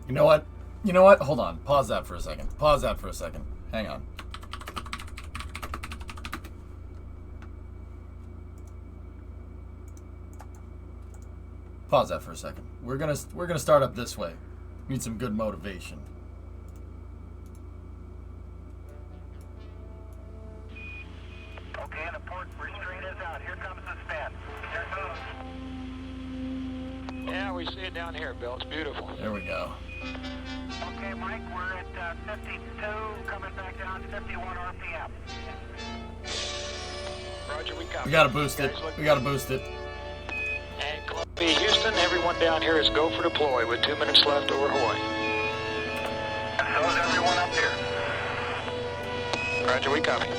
You know what? You know what? Hold on. Pause that for a second. Pause that for a second. Hang on. Pause that for a second. We're gonna start up this way. Need some good motivation. Okay, the port restraint is out. Here comes the spin. Here it goes. Yeah, we see it down here, Bill. It's beautiful. There we go. Okay, Mike, we're at 52, coming back down 51 RPM. Roger, we copy. We gotta boost it. We gotta boost it. And Columbia, Houston, everyone down here is go for deploy with 2 minutes left over Hawaii. And so is everyone up here. Roger, we copy.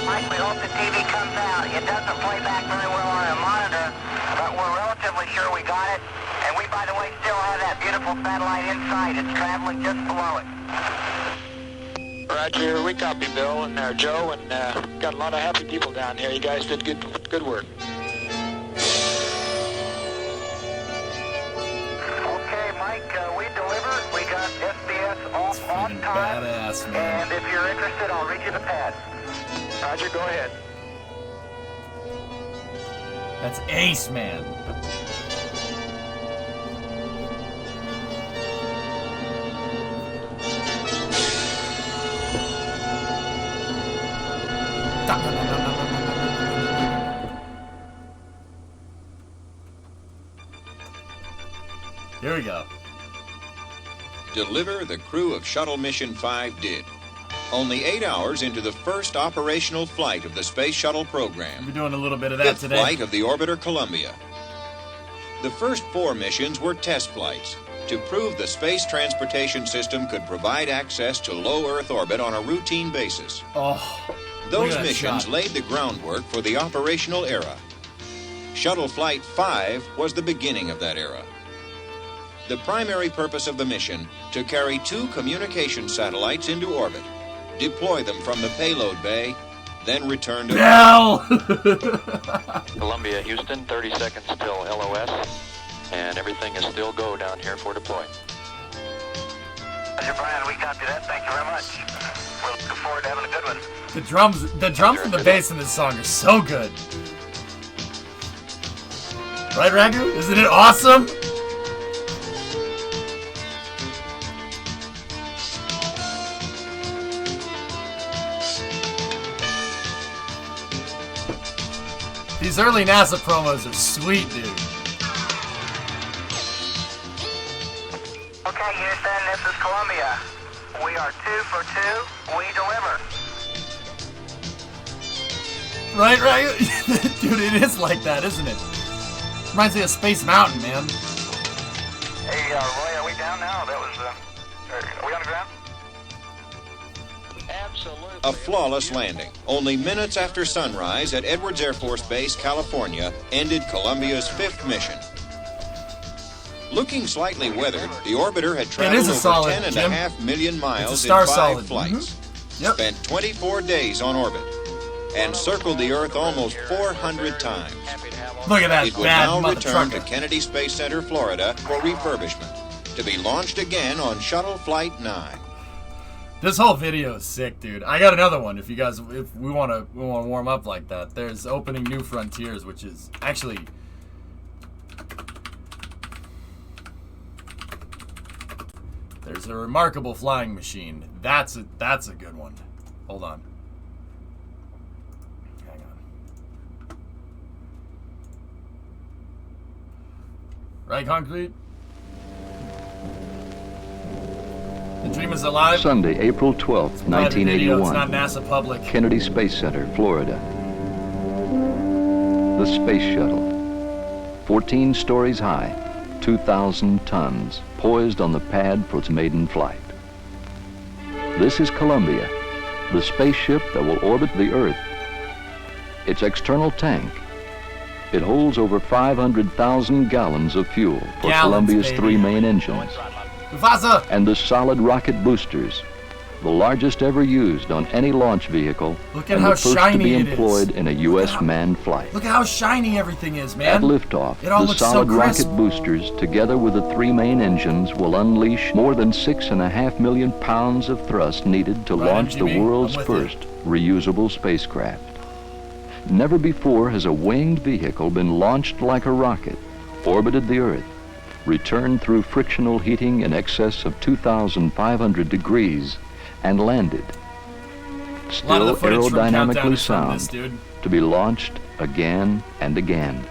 Mike, we hope the TV comes out. It doesn't play back very well on a monitor, but we're relatively sure we got it. And we, by the way, still have that beautiful satellite inside. It's traveling just below it. Roger, we copy, Bill and Joe, and got a lot of happy people down here. You guys did good work. Okay, Mike, we delivered. We got SBS off on time. Badass, man. And if you're interested, I'll read you the pad. Roger, go ahead. That's ace, man. Here we go. Deliver the crew of Shuttle Mission 5 did. Only 8 hours into the first operational flight of the Space Shuttle program. We're doing a little bit of that Fifth today. flight of the orbiter Columbia. The first 4 missions were test flights to prove the space transportation system could provide access to low Earth orbit on a routine basis. Oh, Those look at that missions shot. laid the groundwork for the operational era. Shuttle Flight 5 was the beginning of that era. The primary purpose of the mission, to carry 2 communication satellites into orbit, deploy them from the payload bay, then return to Bell! Columbia, Houston, 30 seconds till LOS, and everything is still go down here for deploy. Roger, Brian, we copy that. Thank you very much. We're looking forward to having a good one. The drums and the bass in this song are so good. Right, Ragu? Isn't it awesome? These early NASA promos are sweet, dude. Okay, Houston, this is Columbia. We are 2 for 2. We deliver. Right, Ragu? Dude, it is like that, isn't it? Reminds me of Space Mountain, man. Hey, Roy, are we down now? That was, are we on the ground? Absolutely. a flawless landing. Only minutes after sunrise at Edwards Air Force Base, California, ended Columbia's 5th mission. Looking slightly weathered, the orbiter had traveled over solid, 10.5 million miles in star 5 solid. flights, Yep. spent 24 days on orbit, and circled the Earth almost 400 times. Look at that It would bad now mother return to trucker. Kennedy Space Center, Florida, for refurbishment, to be launched again on Shuttle Flight 9. This whole video is sick, dude. I got another one. If we want to warm up like that. There's Opening New Frontiers, which is actually there's a remarkable flying machine. That's a good one. Hold on. Hang on. Right, Concrete? The Dream is Alive. Sunday, April 12th, Private video, it's 1981. not NASA public. Kennedy Space Center, Florida. The Space Shuttle. 14 stories high, 2,000 tons, poised on the pad for its maiden flight. This is Columbia, the spaceship that will orbit the Earth. Its external tank. It holds over 500,000 gallons of fuel for Gallons, Columbia's baby. 3 main engines. Mufasa! And the solid rocket boosters, the largest ever used on any launch vehicle, Look at and how the first to shiny be it is. employed in a U.S. manned flight. Look at how shiny everything is, man. At liftoff, It all the looks so solid crisp. rocket boosters, together with the 3 main engines, will unleash more than 6.5 million pounds of thrust needed to Right, launch the MGB? world's I'm with first reusable spacecraft. Never before has a winged vehicle been launched like a rocket, orbited the Earth, returned through frictional heating in excess of 2,500 degrees, and landed, A lot of still the footage from Countdown aerodynamically is from this, sound, dude. to be launched again and again.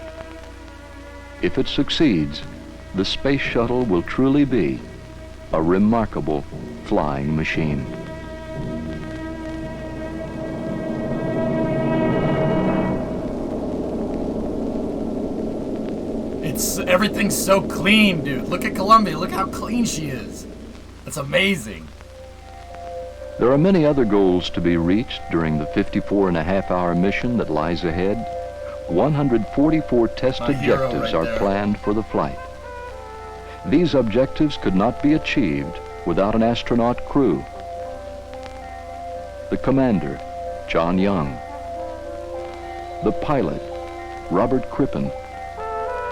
If it succeeds, the space shuttle will truly be a remarkable flying machine. Everything's so clean, dude. Look at Columbia. Look how clean she is. That's amazing. There are many other goals to be reached during the 54.5-hour mission that lies ahead. 144 test My hero objectives right are there. planned for the flight. These objectives could not be achieved without an astronaut crew. The commander, John Young. The pilot, Robert Crippen.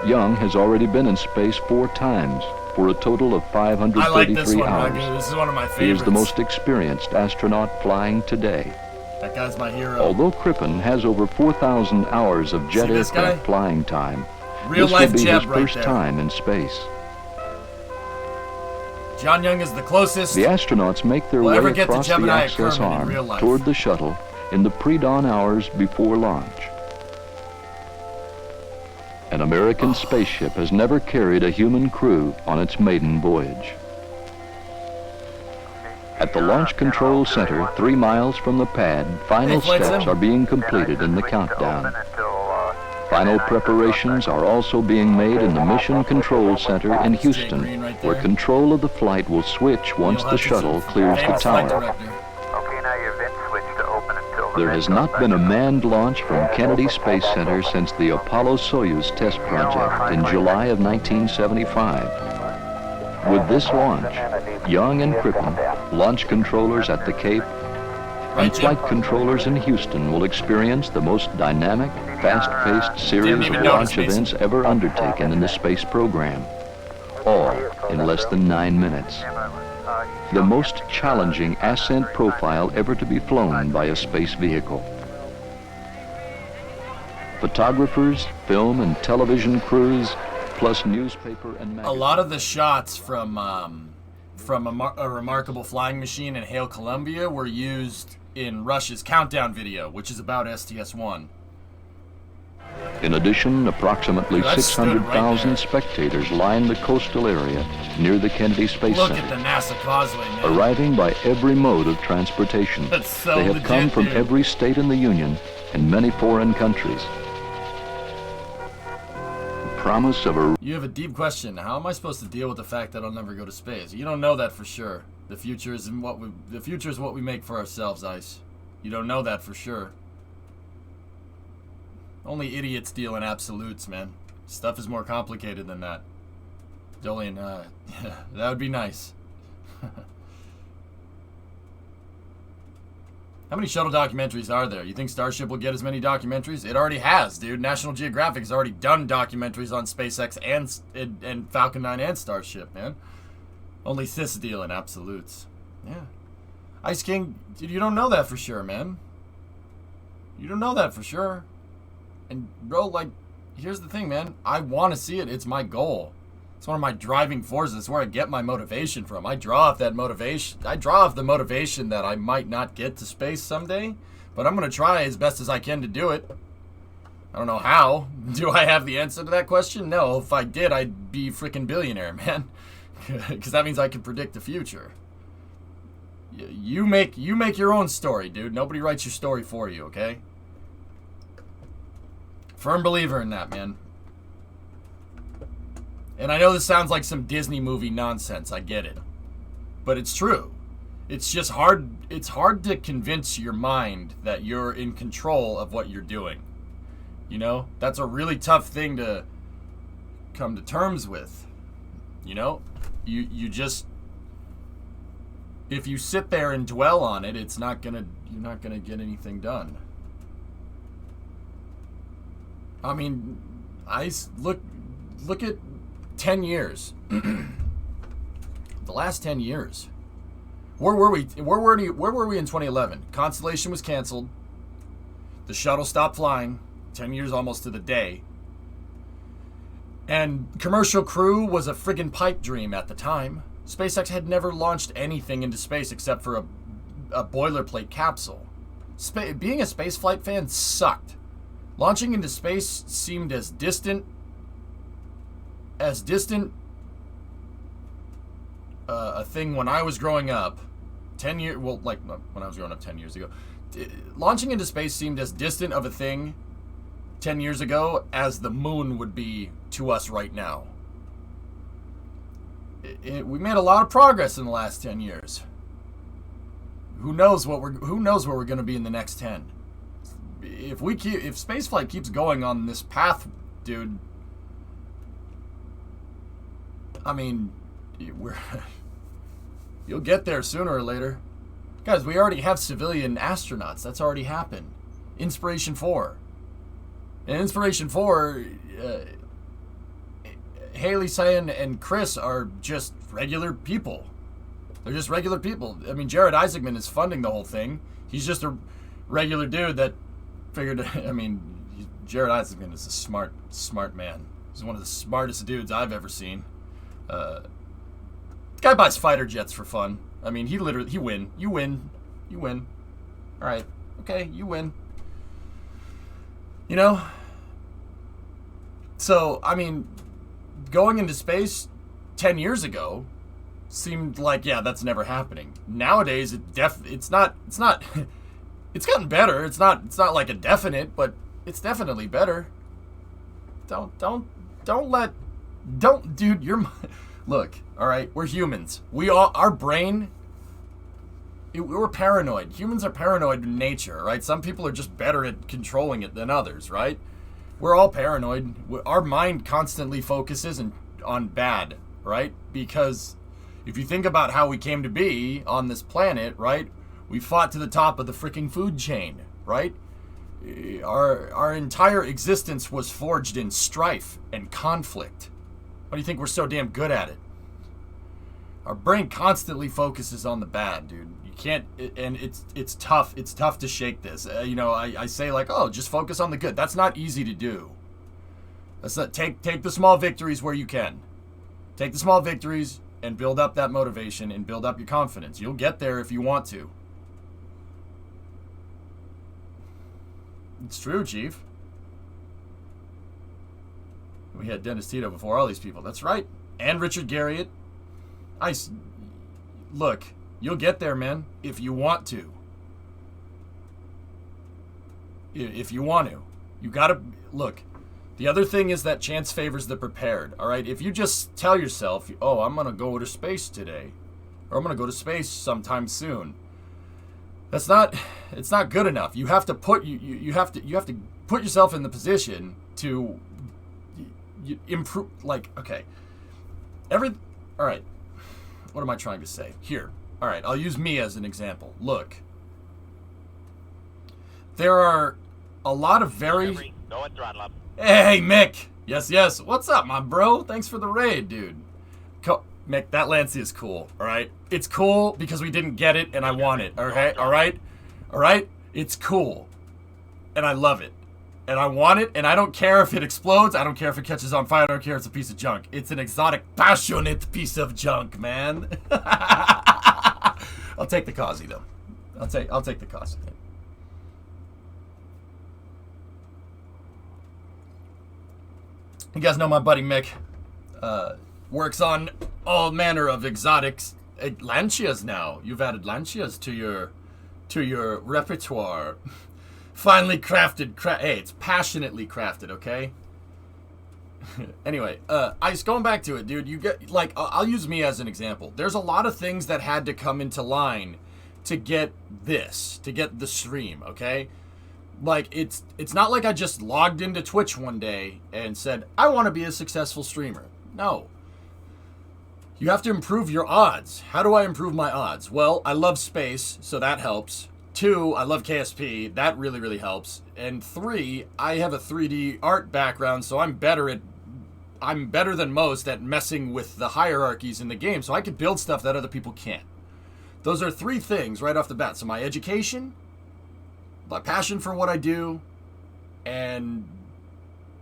Young has already been in space 4 times for a total of I like this 533 one, hours. Roger. This is one of my He favorites. is the most experienced astronaut flying today. That guy's my hero. Although Crippen has over 4,000 hours of jet See this guy? aircraft flying time, Real this life will be jet his right first there. time in space. John Young is the closest. The astronauts make their We'll way ever get to across the Gemini access Kermit in arm real life. toward the shuttle in the pre-dawn hours before launch. An American spaceship has never carried a human crew on its maiden voyage. At the Launch Control Center, 3 miles from the pad, final Hey, Flight steps Sim. are being completed in the countdown. Final preparations are also being made in the Mission Control Center in Houston, Green right where there. control of the flight will switch once Neil the Hutchinson, shuttle clears the famous flight tower. director. Okay, now your vent switch to open until the There has not been a manned launch from Kennedy Space Center since the Apollo-Soyuz test project in July of 1975. With this launch, Young and Crippen, launch controllers at the Cape, Right, and Jim? flight controllers in Houston will experience the most dynamic, fast-paced series even of notice launch me. events ever undertaken in the space program, all in less than 9 minutes. The most challenging ascent profile ever to be flown by a space vehicle. Photographers, film and television crews, plus newspaper and A magazine. lot of the shots from a remarkable flying machine in Hail, Columbia were used in Rush's Countdown video, which is about STS-1. In addition, approximately Dude, I stood right 600,000 there. spectators line the coastal area near the Kennedy Space Look Center, at the NASA causeway, man. arriving by every mode of transportation. That's so They have legit, come from dude. every state in the Union and many foreign countries. The promise of a You have a deep question. How am I supposed to deal with the fact that I'll never go to space? You don't know that for sure. The future is what we make for ourselves, Ice. You don't know that for sure. Only idiots deal in absolutes, man. Stuff is more complicated than that. Jolien, yeah, that would be nice. How many shuttle documentaries are there? You think Starship will get as many documentaries? It already has, dude. National Geographic has already done documentaries on SpaceX and Falcon 9 and Starship, man. Only cis deal in absolutes. Yeah. Ice King, dude, you don't know that for sure, man. You don't know that for sure. And, bro, like, here's the thing, man. I want to see it. It's my goal. It's one of my driving forces. It's where I get my motivation from. I draw off that motivation. I draw off the motivation that I might not get to space someday, but I'm going to try as best as I can to do it. I don't know how. Do I have the answer to that question? No. If I did, I'd be a freaking billionaire, man. Because that means I can predict the future. You make your own story, dude. Nobody writes your story for you, okay? Firm believer in that, man. And I know this sounds like some Disney movie nonsense. I get it. But it's true. It's just hard. It's hard to convince your mind that you're in control of what you're doing. You know? That's a really tough thing to come to terms with. You know? You just... if you sit there and dwell on it, you're not gonna get anything done. I mean, look at 10 years. The last 10 years. Where were we in 2011? Constellation was canceled. The shuttle stopped flying. 10 years almost to the day. And Commercial Crew was a friggin' pipe dream at the time. SpaceX had never launched anything into space except for a boilerplate capsule. Being a spaceflight fan sucked. Launching into space seemed as distant a thing when I was growing up. 10 years, well, like when I was growing up 10 years ago. Launching into space seemed as distant of a thing 10 years ago as the moon would be to us right now. We made a lot of progress in the last 10 years. Who knows where we're going to be in the next 10? If spaceflight keeps going on this path, dude, I mean, you'll get there sooner or later. Guys, we already have civilian astronauts. That's already happened. Inspiration 4. And Inspiration 4, Haley, Cyan, and Chris are just regular people. They're just regular people. I mean, Jared Isaacman is funding the whole thing. He's just a regular dude that figured, I mean, Jared Isaacman is a smart man. He's one of the smartest dudes I've ever seen. Guy buys fighter jets for fun. I mean, he win. You win. All right. Okay, you win. You know? So, I mean, going into space 10 years ago seemed like, yeah, that's never happening. Nowadays, it's not it's gotten better. It's not like a definite, but it's definitely better. Dude, look, all right, we're humans. Our brain, we're paranoid. Humans are paranoid in nature, right? Some people are just better at controlling it than others, right? We're all paranoid. Our mind constantly focuses on bad, right? Because if you think about how we came to be on this planet, right? We fought to the top of the freaking food chain, right? Our entire existence was forged in strife and conflict. Why do you think we're so damn good at it? Our brain constantly focuses on the bad, dude. You can't, and it's tough. It's tough to shake this. I say like, oh, just focus on the good. That's not easy to do. That's not, take the small victories where you can. Take the small victories and build up that motivation and build up your confidence. You'll get there if you want to. It's true, Chief. We had Dennis Tito before all these people. That's right. And Richard Garriott. Look, you'll get there, man, if you want to. If you want to. You gotta, look, the other thing is that chance favors the prepared, all right? If you just tell yourself, oh, I'm going to go to space today, or I'm going to go to space sometime soon, it's not good enough. You have to put you have to put yourself in the position to improve. Like, okay, all right. What am I trying to say here? All right, I'll use me as an example. Look, there are a lot of very. Go and throttle up. Hey, Mick. Yes. What's up, my bro? Thanks for the raid, dude. Mick, that Lancia is cool, all right? It's cool because we didn't get it and I want it, okay? All right? It's cool. And I love it. And I want it, and I don't care if it explodes. I don't care if it catches on fire. I don't care if it's a piece of junk. It's an exotic, passionate piece of junk, man. I'll take the Kazi, though. I'll take the Kazi. You guys know my buddy Mick. Works on all manner of exotics. Lancias now. You've added Lancias to your repertoire. Finely crafted. Hey, it's passionately crafted, okay? Anyway, going back to it, dude. You get, like, I'll use me as an example. There's a lot of things that had to come into line to get the stream, okay? Like, it's not like I just logged into Twitch one day and said, I want to be a successful streamer. No. You have to improve your odds. How do I improve my odds? Well, I love space, so that helps. 2, I love KSP. That really, really helps. And 3, I have a 3D art background, so I'm better than most at messing with the hierarchies in the game, so I can build stuff that other people can't. Those are 3 things right off the bat. So my education, my passion for what I do, and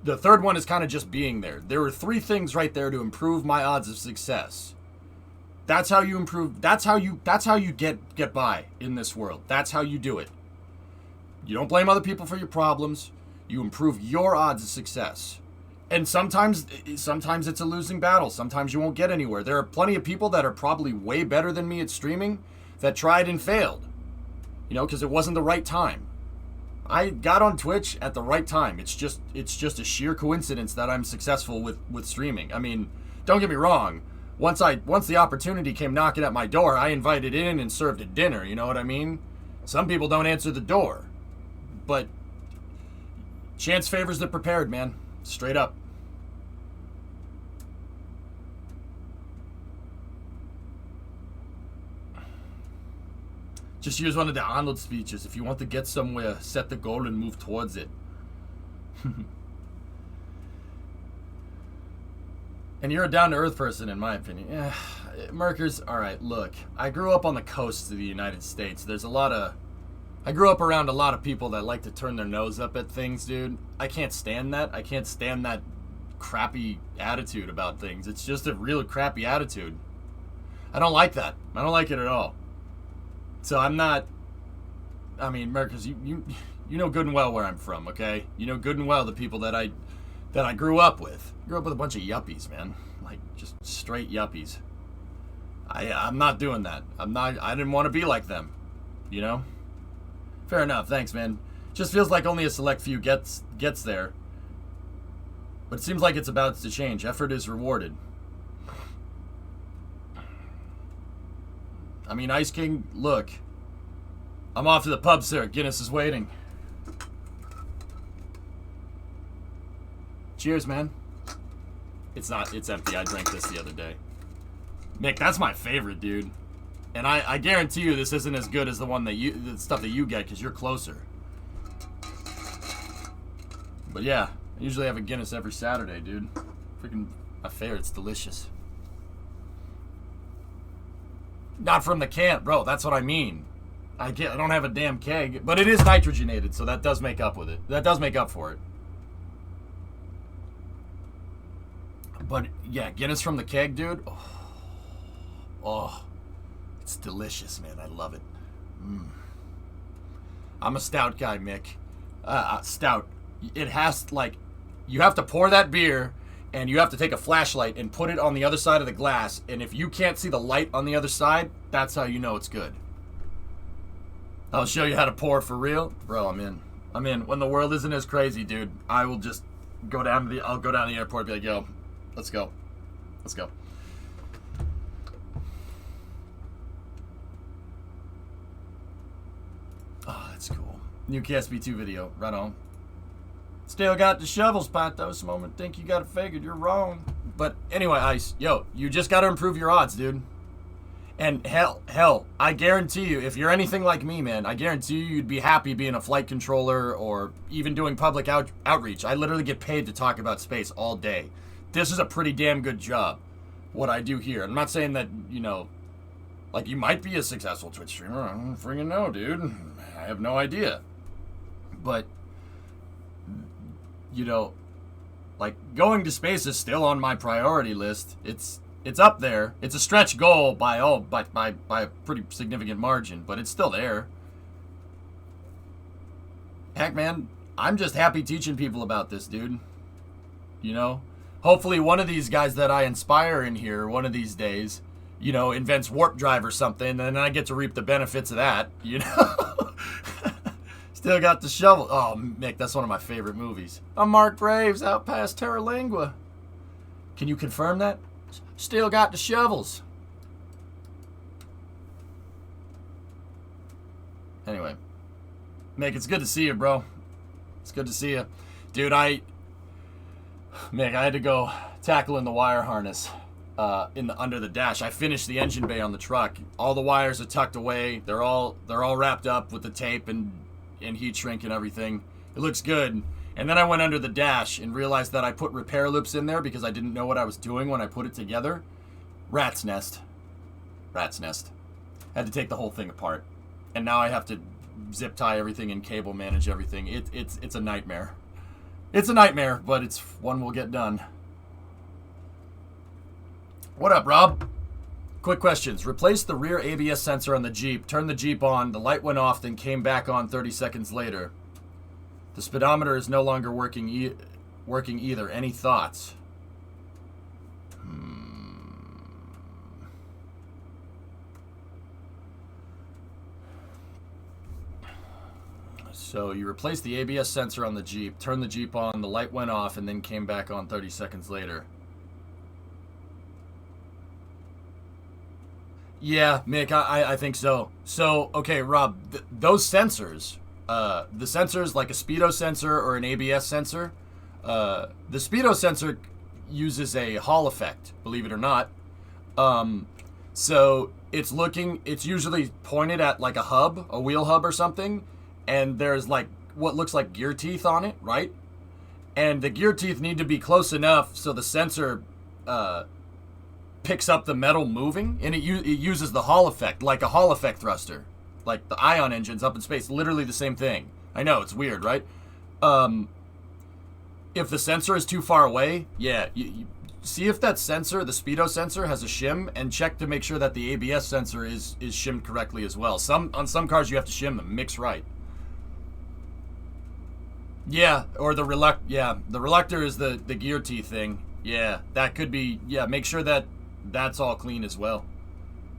the third one is kind of just being there. There are 3 things right there to improve my odds of success. That's how you improve. That's how you get by in this world. That's how you do it. You don't blame other people for your problems. You improve your odds of success. And sometimes it's a losing battle. Sometimes you won't get anywhere. There are plenty of people that are probably way better than me at streaming that tried and failed. You know, because it wasn't the right time. I got on Twitch at the right time. It's just a sheer coincidence that I'm successful with streaming. I mean, don't get me wrong. Once the opportunity came knocking at my door, I invited in and served a dinner, you know what I mean? Some people don't answer the door. But chance favors the prepared, man. Straight up. Just use one of the Arnold speeches. If you want to get somewhere, set the goal and move towards it. And you're a down-to-earth person, in my opinion. Yeah, Merkers, all right, look. I grew up on the coast of the United States. I grew up around a lot of people that like to turn their nose up at things, dude. I can't stand that. I can't stand that crappy attitude about things. It's just a real crappy attitude. I don't like that. I don't like it at all. So I'm not... I mean, Merkers, you know good and well where I'm from, okay? You know good and well the people that I grew up with. I grew up with a bunch of yuppies, man. Like, just straight yuppies. I'm not doing that. I didn't want to be like them. You know? Fair enough, thanks, man. Just feels like only a select few gets there. But it seems like it's about to change. Effort is rewarded. I mean, Ice King, look. I'm off to the pub, sir. Guinness is waiting. Cheers, man. It's empty. I drank this the other day. Nick, that's my favorite, dude. And I guarantee you this isn't as good as the stuff that you get because you're closer. But yeah, I usually have a Guinness every Saturday, dude. Freaking my favorite. It's delicious. Not from the can, bro. That's what I mean. I don't have a damn keg, but it is nitrogenated, so that does make up with it. That does make up for it. But yeah, Guinness from the keg, dude. Oh, it's delicious, man. I love it. I'm a stout guy, Mick. Stout. It has, like, you have to pour that beer, and you have to take a flashlight and put it on the other side of the glass, and if you can't see the light on the other side, that's how you know it's good. I'll show you how to pour for real. Bro, I'm in. I'm in. When the world isn't as crazy, dude, I will just go down to the airport and be like, yo, let's go. Let's go. Oh, that's cool. New KSP 2 video. Right on. Still got the shovels, Patos. Moment think you got it figured. You're wrong. But anyway, Ice, yo, you just got to improve your odds, dude. And hell, I guarantee you, if you're anything like me, man, I guarantee you you'd be happy being a flight controller or even doing public outreach. I literally get paid to talk about space all day. This is a pretty damn good job, what I do here. I'm not saying that, you know, like, you might be a successful Twitch streamer. I don't freaking know, dude. I have no idea. But, you know, like, going to space is still on my priority list. It's up there. It's a stretch goal by a pretty significant margin, but it's still there. Heck, man, I'm just happy teaching people about this, dude. You know? Hopefully one of these guys that I inspire in here one of these days, you know, invents warp drive or something, and I get to reap the benefits of that, you know? Still got the shovel. Oh, Mick, that's one of my favorite movies. I'm Mark Graves, out past Terra Lingua. Can you confirm that? Still got the shovels. Anyway. Mick, it's good to see you, bro. It's good to see you. Dude, Mick, I had to go tackling the wire harness. under the dash. I finished the engine bay on the truck. All the wires are tucked away. They're all wrapped up with the tape and heat shrink and everything. It looks good. And then I went under the dash and realized that I put repair loops in there because I didn't know what I was doing when I put it together. Rat's nest. Rat's nest. Had to take the whole thing apart. And now I have to zip tie everything and cable manage everything. It's a nightmare. It's a nightmare, but it's one we'll get done. What up, Rob? Quick questions. Replace the rear ABS sensor on the Jeep. Turned the Jeep on. The light went off, then came back on 30 seconds later. The speedometer is no longer working either. Any thoughts? So you replaced the ABS sensor on the Jeep, turned the Jeep on, the light went off, and then came back on 30 seconds later. Yeah, Mick, I think so. So, okay, Rob, those sensors, the sensors like a speedo sensor or an ABS sensor, the speedo sensor uses a Hall effect, believe it or not. So it's usually pointed at like a hub, a wheel hub or something, and there's like what looks like gear teeth on it, right? And the gear teeth need to be close enough so the sensor picks up the metal moving, and it uses the Hall effect, like a Hall effect thruster, like the ion engines up in space, literally the same thing. I know, it's weird, right? If the sensor is too far away, yeah, you see if that sensor, the speedo sensor, has a shim, and check to make sure that the ABS sensor is shimmed correctly as well. On some cars you have to shim them, mix right. Yeah, or the reluctor is the gear teeth thing. Yeah, that could be, yeah, make sure that that's all clean as well.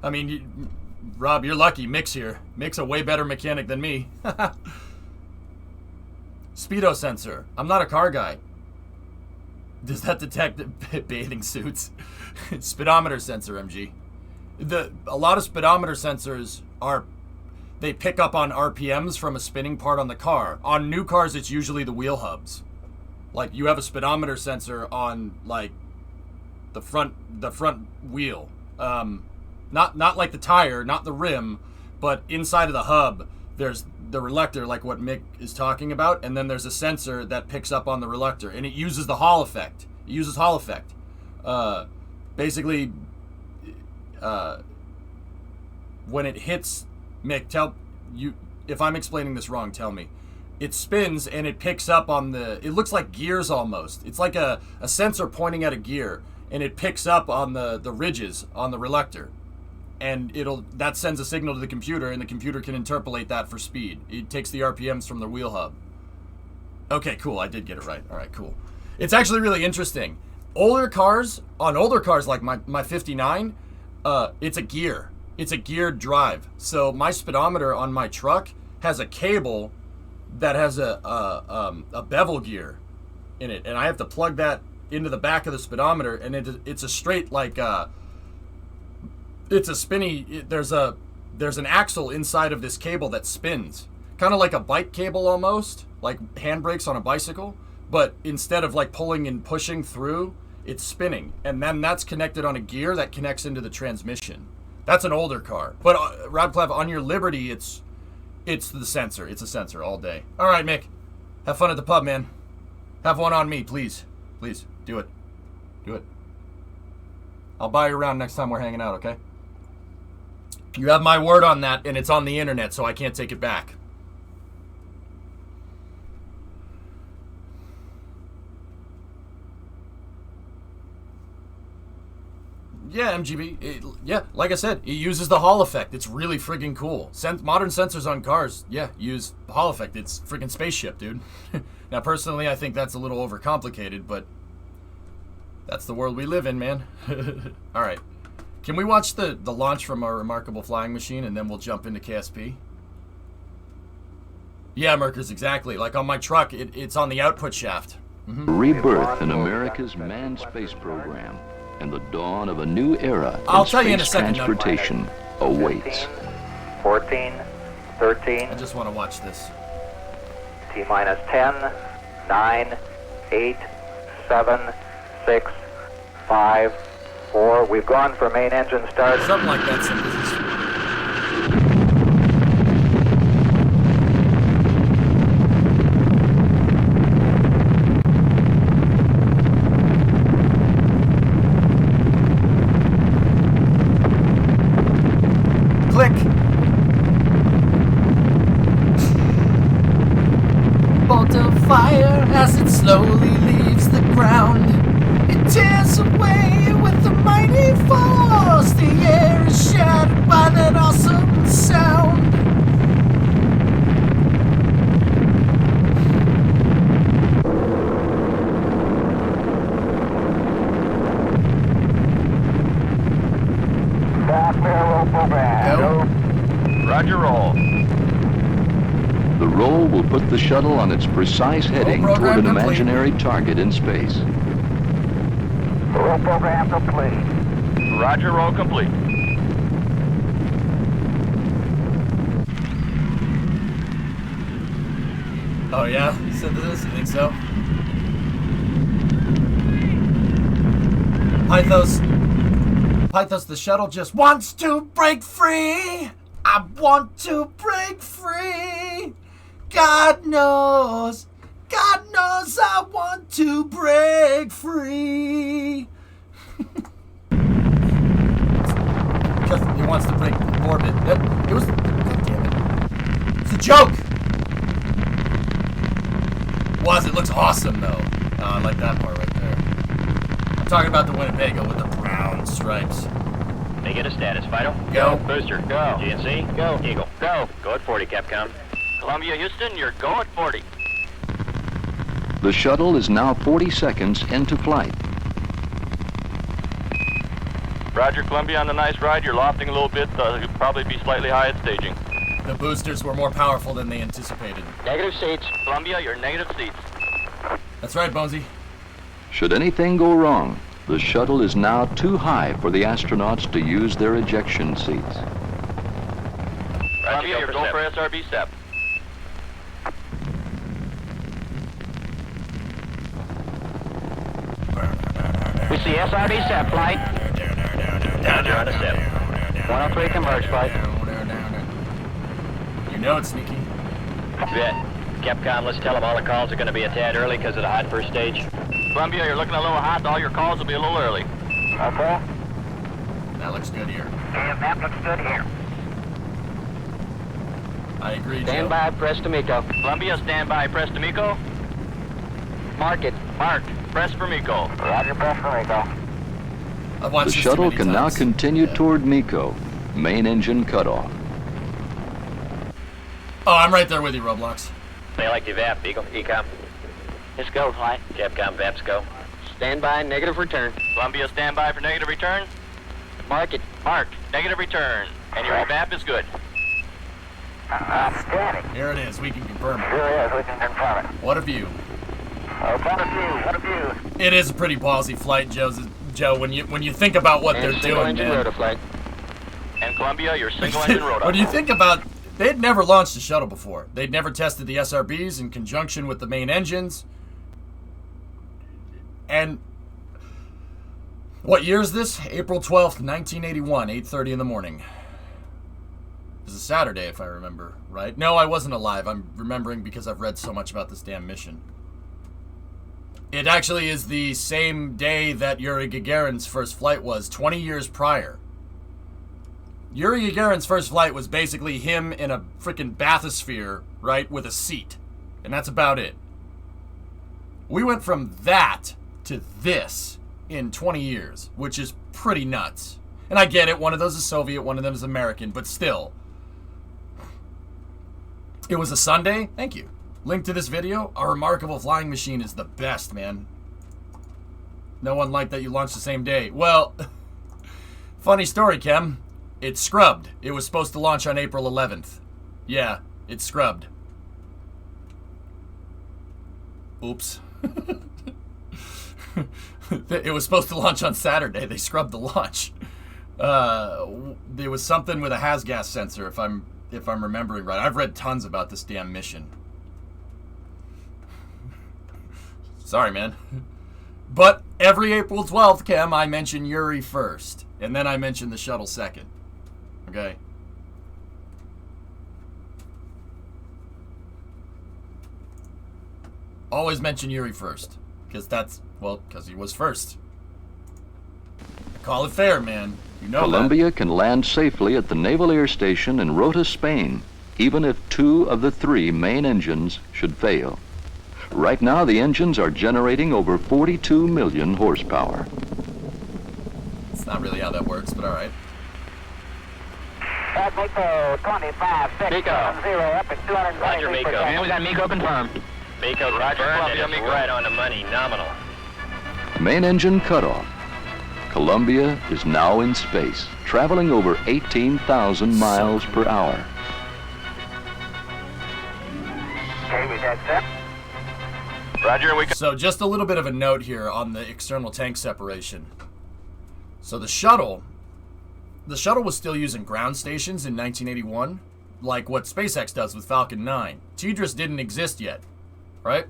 I mean, Rob, you're lucky. Mick's here. Mick's a way better mechanic than me. Speedo sensor. I'm not a car guy. Does that detect bathing suits? Speedometer sensor, MG. A lot of speedometer sensors they pick up on RPMs from a spinning part on the car. On new cars, it's usually the wheel hubs. Like, you have a speedometer sensor on, like, the front wheel. Not like the tire, not the rim, but inside of the hub, there's the reluctor, like what Mick is talking about, and then there's a sensor that picks up on the reluctor, and it uses the Hall effect. It uses Hall effect. Basically, when it hits, Mick, tell you if I'm explaining this wrong. Tell me. It spins and it picks up on it looks like gears almost. It's like a sensor pointing at a gear, and it picks up on the ridges on the reluctor, and that sends a signal to the computer, and the computer can interpolate that for speed. It takes the RPMs from the wheel hub. Okay, cool. I did get it right. All right, cool. It's actually really interesting. Older cars like my 59, it's a gear. It's a geared drive. So my speedometer on my truck has a cable that has a bevel gear in it, and I have to plug that into the back of the speedometer, and it's a straight, like, it's a spinny, there's an axle inside of this cable that spins, kind of like a bike cable almost, like handbrakes on a bicycle, but instead of like pulling and pushing through, it's spinning, and then that's connected on a gear that connects into the transmission. That's an older car. But Radcliffe, on your Liberty, it's the sensor. It's a sensor all day. All right, Mick. Have fun at the pub, man. Have one on me, please. Please, do it. Do it. I'll buy you around next time we're hanging out, okay? You have my word on that, and it's on the internet, so I can't take it back. Yeah, MGB. Yeah, like I said, it uses the Hall effect. It's really friggin' cool. Modern sensors on cars, yeah, use the Hall effect. It's friggin' spaceship, dude. Now, personally, I think that's a little overcomplicated, but that's the world we live in, man. All right. Can we watch the launch from our remarkable flying machine, and then we'll jump into KSP? Yeah, Merkers, exactly. Like on my truck, it's on the output shaft. Mm-hmm. Rebirth in America's manned space program and the dawn of a new era I'll in tell you in a space second, transportation awaits. 14, 13, I just want to watch this. T-minus 10, 9, 8, 7, 6, 5, 4. We've gone for main engine start. Something like that synthesis. Click. Bolt of fire as it slowly leaves the ground. It tears away with a mighty force. The air is shattered by that awesome sound. Go. Roger, roll. The roll will put the shuttle on its precise heading toward program an complete. imaginary target in space. Roll program complete. Roger, roll complete. Oh yeah? Synthesis? You think so? Pythos, the shuttle just wants to break free. I want to break free. God knows I want to break free. Just, he wants to break orbit. God damn it. It's a joke. It looks awesome though. I like that part right there. I'm talking about the Winnebago with the brown stripes. They get a status. Vital. Go. Booster. Go. GNC. Go. Eagle. Go. Go at 40, Capcom. Columbia, Houston, you're go at 40. The shuttle is now 40 seconds into flight. Roger, Columbia, on the nice ride. You're lofting a little bit. You'll probably be slightly high at staging. The boosters were more powerful than they anticipated. Negative seats. Columbia, you're negative seats. That's right, Bonesy. Should anything go wrong, the shuttle is now too high for the astronauts to use their ejection seats. Columbia, you're go for SRB step. We see SRB step flight. Roger on a step. 103 converge flight. You know it's sneaky. Bet. Capcom, let's tell them all the calls are going to be a tad early because of the hot first stage. Columbia, you're looking a little hot. All your calls will be a little early. Okay. That looks good here. And that looks good here. I agree, Joe. Stand by, press to Miko. Columbia, stand by. Press to Miko. Mark it. Mark, press for Miko. Roger, press for Miko. I've watched The this shuttle too many can now times. continue Yeah. toward Miko. Main engine cutoff. Oh, I'm right there with you, Roblox. They like the VAP, Eagle. Ecom. Let's go, flight. Capcom, VAPs go. Stand by, negative return. Columbia, stand by for negative return. Mark it. Mark, negative return. And your evap is good. Outstanding. Here it is. We can confirm it. Sure is. We can confirm it. What a view. What a view. What a view. It is a pretty ballsy flight, Joe. When you think about what they're And single doing, engine man. rotor flight. And Columbia, your single engine rotor. When you think about, they'd never launched a shuttle before. They'd never tested the SRBs in conjunction with the main engines. And what year is this? April 12th, 1981, 8:30 in the morning. It was a Saturday, if I remember right. No, I wasn't alive. I'm remembering because I've read so much about this damn mission. It actually is the same day that Yuri Gagarin's first flight was, 20 years prior. Yuri Gagarin's first flight was basically him in a freaking bathysphere, right, with a seat. And that's about it. We went from that to this in 20 years, which is pretty nuts. And I get it, one of those is Soviet, one of them is American, but still. It was a Sunday. Thank you. Link to this video. Our remarkable flying machine is the best, man. No one liked that you launched the same day. Well, funny story, Kem. It's scrubbed. It was supposed to launch on April 11th. Yeah, it's scrubbed. Oops. It was supposed to launch on Saturday. They scrubbed the launch. There was something with a has-gas sensor, if I'm remembering right. I've read tons about this damn mission. Sorry, man. But every April 12th, Cam, I mention Yuri first. And then I mention the shuttle second. Okay? Always mention Yuri first. Because that's, well, because he was first. Call it fair, man. You know Columbia can land safely at the Naval Air Station in Rota, Spain, even if 2 of the 3 main engines should fail. Right now, the engines are generating over 42 million horsepower. It's not really how that works, but all right. Miko 25, 6, Miko. 0, up at 220 Roger, Miko. And we got Miko confirmed. Miko, Roger, Columbia, Miko. Right on the money, nominal. Main engine cutoff. Columbia is now in space, traveling over 18,000 miles per hour. Okay, we got set. Roger, we So just a little bit of a note here on the external tank separation. So the shuttle was still using ground stations in 1981, like what SpaceX does with Falcon 9. TDRS didn't exist yet, right?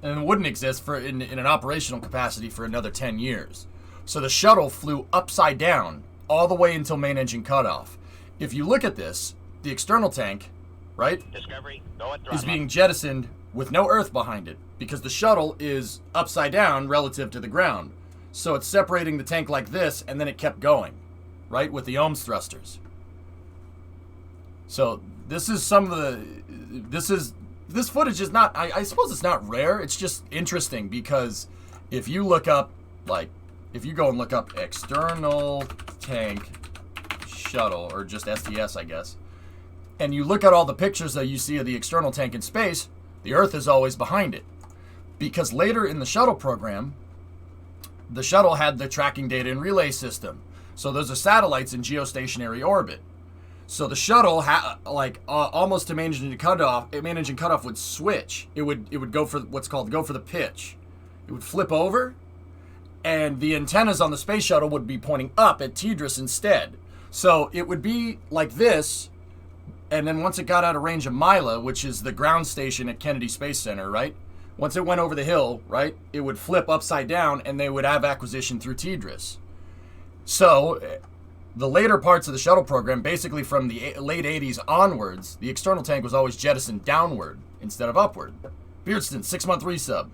And it wouldn't exist for in an operational capacity for another 10 years. So the shuttle flew upside down all the way until main engine cutoff. If you look at this, the external tank, right, Discovery, going is being jettisoned with no Earth behind it because the shuttle is upside down relative to the ground. So it's separating the tank like this, and then it kept going, right, with the ohms thrusters. So this is some of the, this footage is not, I suppose it's not rare, it's just interesting because if you look up, like, if you go and look up external tank shuttle, or just STS, I guess, and you look at all the pictures that you see of the external tank in space, the Earth is always behind it. Because later in the shuttle program, the shuttle had the tracking data and relay system. So those are satellites in geostationary orbit. So the shuttle, almost to main engine cutoff would switch. It would go for what's called go for the pitch. It would flip over, and the antennas on the space shuttle would be pointing up at TDRS instead. So it would be like this, and then once it got out of range of Mila, which is the ground station at Kennedy Space Center, right? Once it went over the hill, right, it would flip upside down, and they would have acquisition through TDRS. So the later parts of the shuttle program, basically from the late 80s onwards, the external tank was always jettisoned downward instead of upward. Beardston, 6-month resub.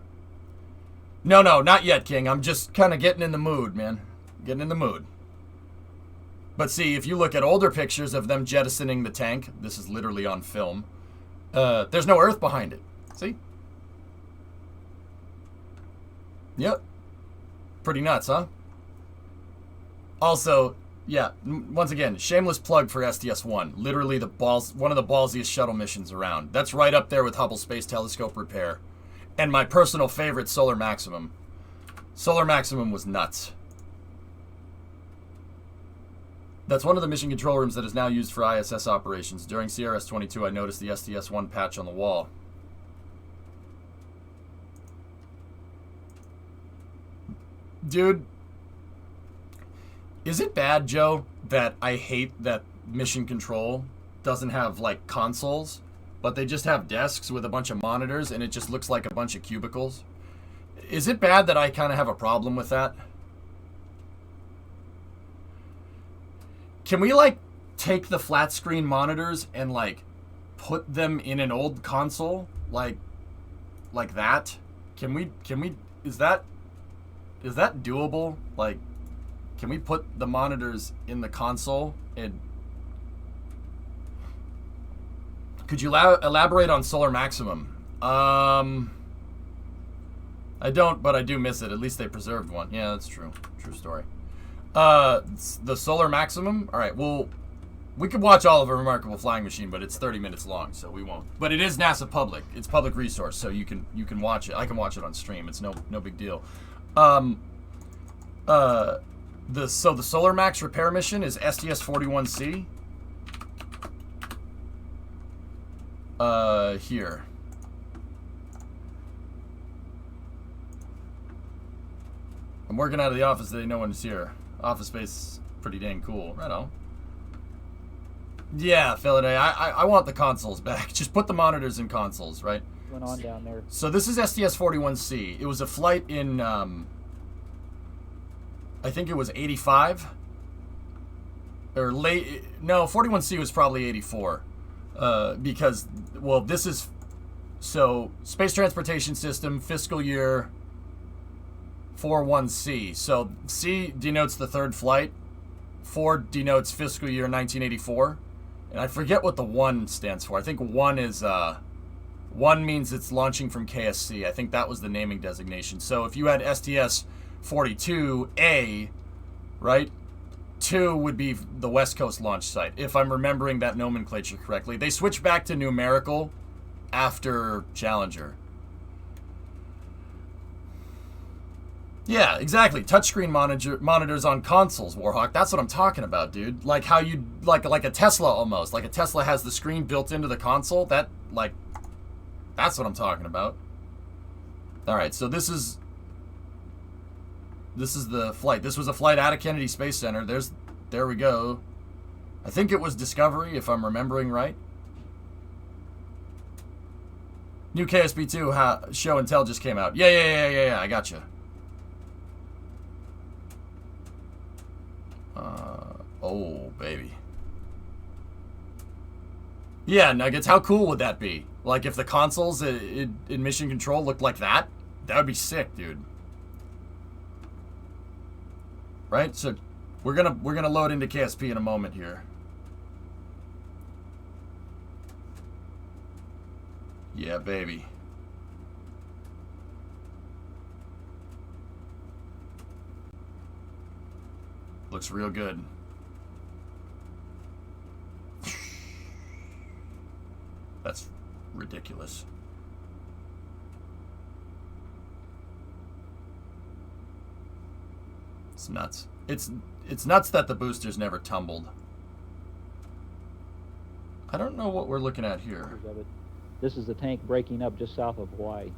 No, not yet, King. I'm just kind of getting in the mood, man. Getting in the mood. But see, if you look at older pictures of them jettisoning the tank, this is literally on film, there's no Earth behind it. See? Yep. Pretty nuts, huh? Also, yeah, once again, shameless plug for STS-1. Literally one of the ballsiest shuttle missions around. That's right up there with Hubble Space Telescope repair. And my personal favorite, Solar Maximum. Solar Maximum was nuts. That's one of the mission control rooms that is now used for ISS operations. During CRS-22, I noticed the STS-1 patch on the wall. Dude, is it bad, Joe, that I hate that mission control doesn't have, like, consoles, but they just have desks with a bunch of monitors and it just looks like a bunch of cubicles? Is it bad that I kind of have a problem with that? Can we, like, take the flat screen monitors and, like, put them in an old console? Like that? Can we, is that doable? Like, can we put the monitors in the console? And could you elaborate on Solar Maximum? I don't, but I do miss it. At least they preserved one. Yeah, that's true. True story. The Solar Maximum? Alright, well, we could watch all of A Remarkable Flying Machine, but it's 30 minutes long, so we won't. But it is NASA public. It's public resource, so you can watch it. I can watch it on stream. It's no big deal. The Solar Max repair mission is STS-41C. Here. I'm working out of the office today, no one's here. Office space is pretty dang cool. Right on. Yeah, Philaday, I want the consoles back. Just put the monitors in consoles, right? Went on down there. So this is STS-41C. It was a flight in I think it was 85. Or late, no, 41C was probably 84. Because, well, this is, so, Space Transportation System, fiscal year 41C. So, C denotes the third flight. 4 denotes fiscal year 1984. And I forget what the 1 stands for. I think 1 is, 1 means it's launching from KSC. I think that was the naming designation. So if you had STS-42A, right, 2 would be the West Coast launch site, if I'm remembering that nomenclature correctly. They switched back to numerical after Challenger. Yeah, exactly. Touchscreen monitors on consoles, Warhawk. That's what I'm talking about, dude. Like how you, like a Tesla almost. Like a Tesla has the screen built into the console. That, like, that's what I'm talking about. All right, so this is the flight. This was a flight out of Kennedy Space Center. There we go. I think it was Discovery, if I'm remembering right. New KSP2 show and tell just came out. Yeah, I gotcha. Oh, baby. Yeah, Nuggets, how cool would that be? Like, if the consoles in Mission Control looked like that? That would be sick, dude. Right? So, we're gonna load into KSP in a moment here. Yeah, baby. Looks real good. That's ridiculous. It's nuts. It's nuts that the boosters never tumbled. I don't know what we're looking at here. This is the tank breaking up just south of Hawaii.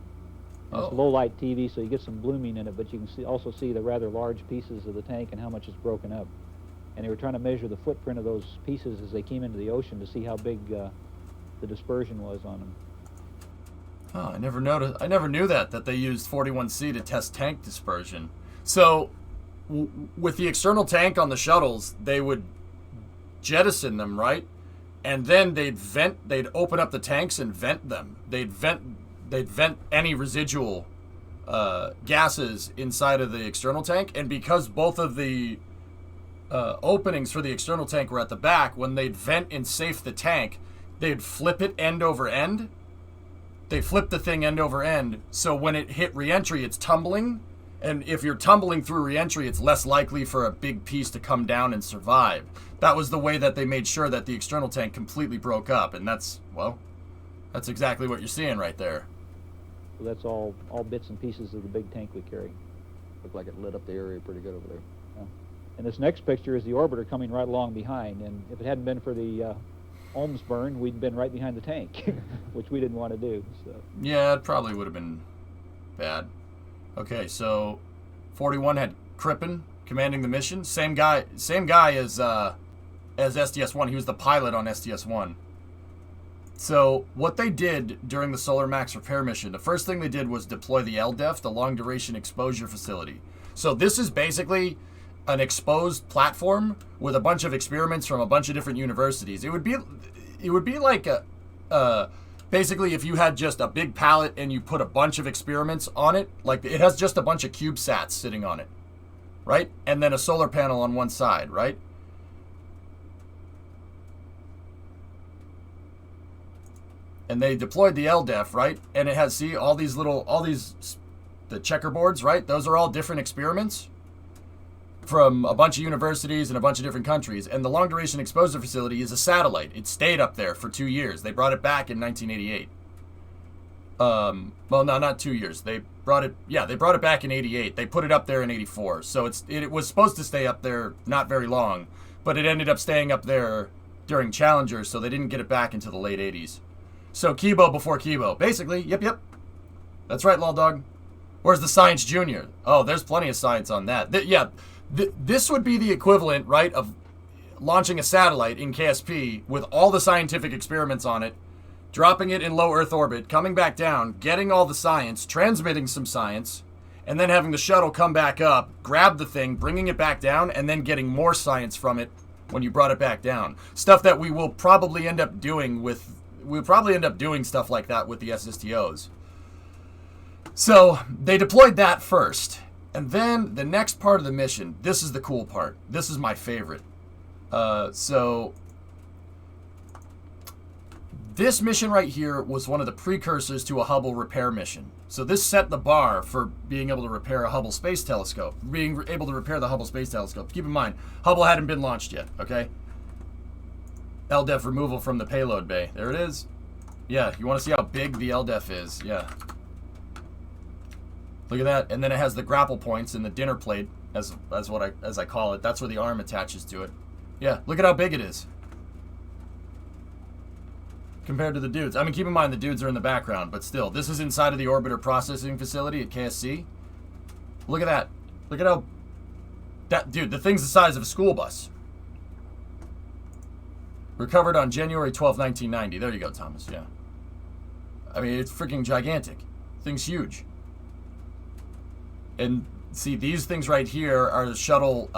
And Oh. It's low light TV, so you get some blooming in it, but you can also see the rather large pieces of the tank and how much it's broken up. And they were trying to measure the footprint of those pieces as they came into the ocean to see how big the dispersion was on them. Oh, I never knew that they used 41C to test tank dispersion. So, with the external tank on the shuttles, they would jettison them, right? And then they'd open up the tanks and vent them. They'd vent any residual gases inside of the external tank. And because both of the openings for the external tank were at the back, when they'd vent and safe the tank, they'd flip it end over end. They flip the thing end over end, so when it hit reentry, it's tumbling. And if you're tumbling through reentry, it's less likely for a big piece to come down and survive. That was the way that they made sure that the external tank completely broke up. And that's exactly what you're seeing right there. So that's all bits and pieces of the big tank we carry. Looked like it lit up the area pretty good over there. Yeah. And this next picture is the orbiter coming right along behind. And if it hadn't been for the Ohms burn, we'd been right behind the tank, which we didn't want to do. So. Yeah, it probably would have been bad. Okay, so 41 had Crippen commanding the mission. Same guy as STS-1. He was the pilot on STS-1. So what they did during the Solar Max repair mission, the first thing they did was deploy the LDEF, the Long Duration Exposure Facility. So this is basically an exposed platform with a bunch of experiments from a bunch of different universities. It would be like basically if you had just a big pallet and you put a bunch of experiments on it, like it has just a bunch of CubeSats sitting on it, right? And then a solar panel on one side, right? And they deployed the LDEF, right? And it has, see, all these the checkerboards, right? Those are all different experiments from a bunch of universities and a bunch of different countries. And the Long Duration Exposure Facility is a satellite. It stayed up there for 2 years. They brought it back in 1988. Well, no, not 2 years. They brought it back in 88. They put it up there in 84. So it was supposed to stay up there not very long, but it ended up staying up there during Challenger, so they didn't get it back into the late 80s. So Kibo before Kibo. Basically, yep. That's right, Lol Dog. Where's the Science Junior? Oh, there's plenty of science on that. This would be the equivalent, right, of launching a satellite in KSP with all the scientific experiments on it, dropping it in low Earth orbit, coming back down, getting all the science, transmitting some science, and then having the shuttle come back up, grab the thing, bringing it back down, and then getting more science from it when you brought it back down. Stuff that we will probably end up doing with... We'll probably end up doing stuff like that with the SSTOs. So, they deployed that first. And then, the next part of the mission, this is the cool part. This is my favorite. This mission right here was one of the precursors to a Hubble repair mission. So this set the bar for being able to repair a Hubble Space Telescope. Being able to repair the Hubble Space Telescope. Keep in mind, Hubble hadn't been launched yet, okay? LDEF removal from the payload bay. There it is. Yeah, you want to see how big the LDEF is. Yeah. Look at that. And then it has the grapple points in the dinner plate, as I call it. That's where the arm attaches to it. Yeah, look at how big it is. Compared to the dudes. I mean, keep in mind the dudes are in the background, but still. This is inside of the orbiter processing facility at KSC. Look at that. Look at how... Dude, the thing's the size of a school bus. Recovered on January 12, 1990. There you go, Thomas, yeah. I mean, it's freaking gigantic. Thing's huge. And, see, these things right here are the shuttle...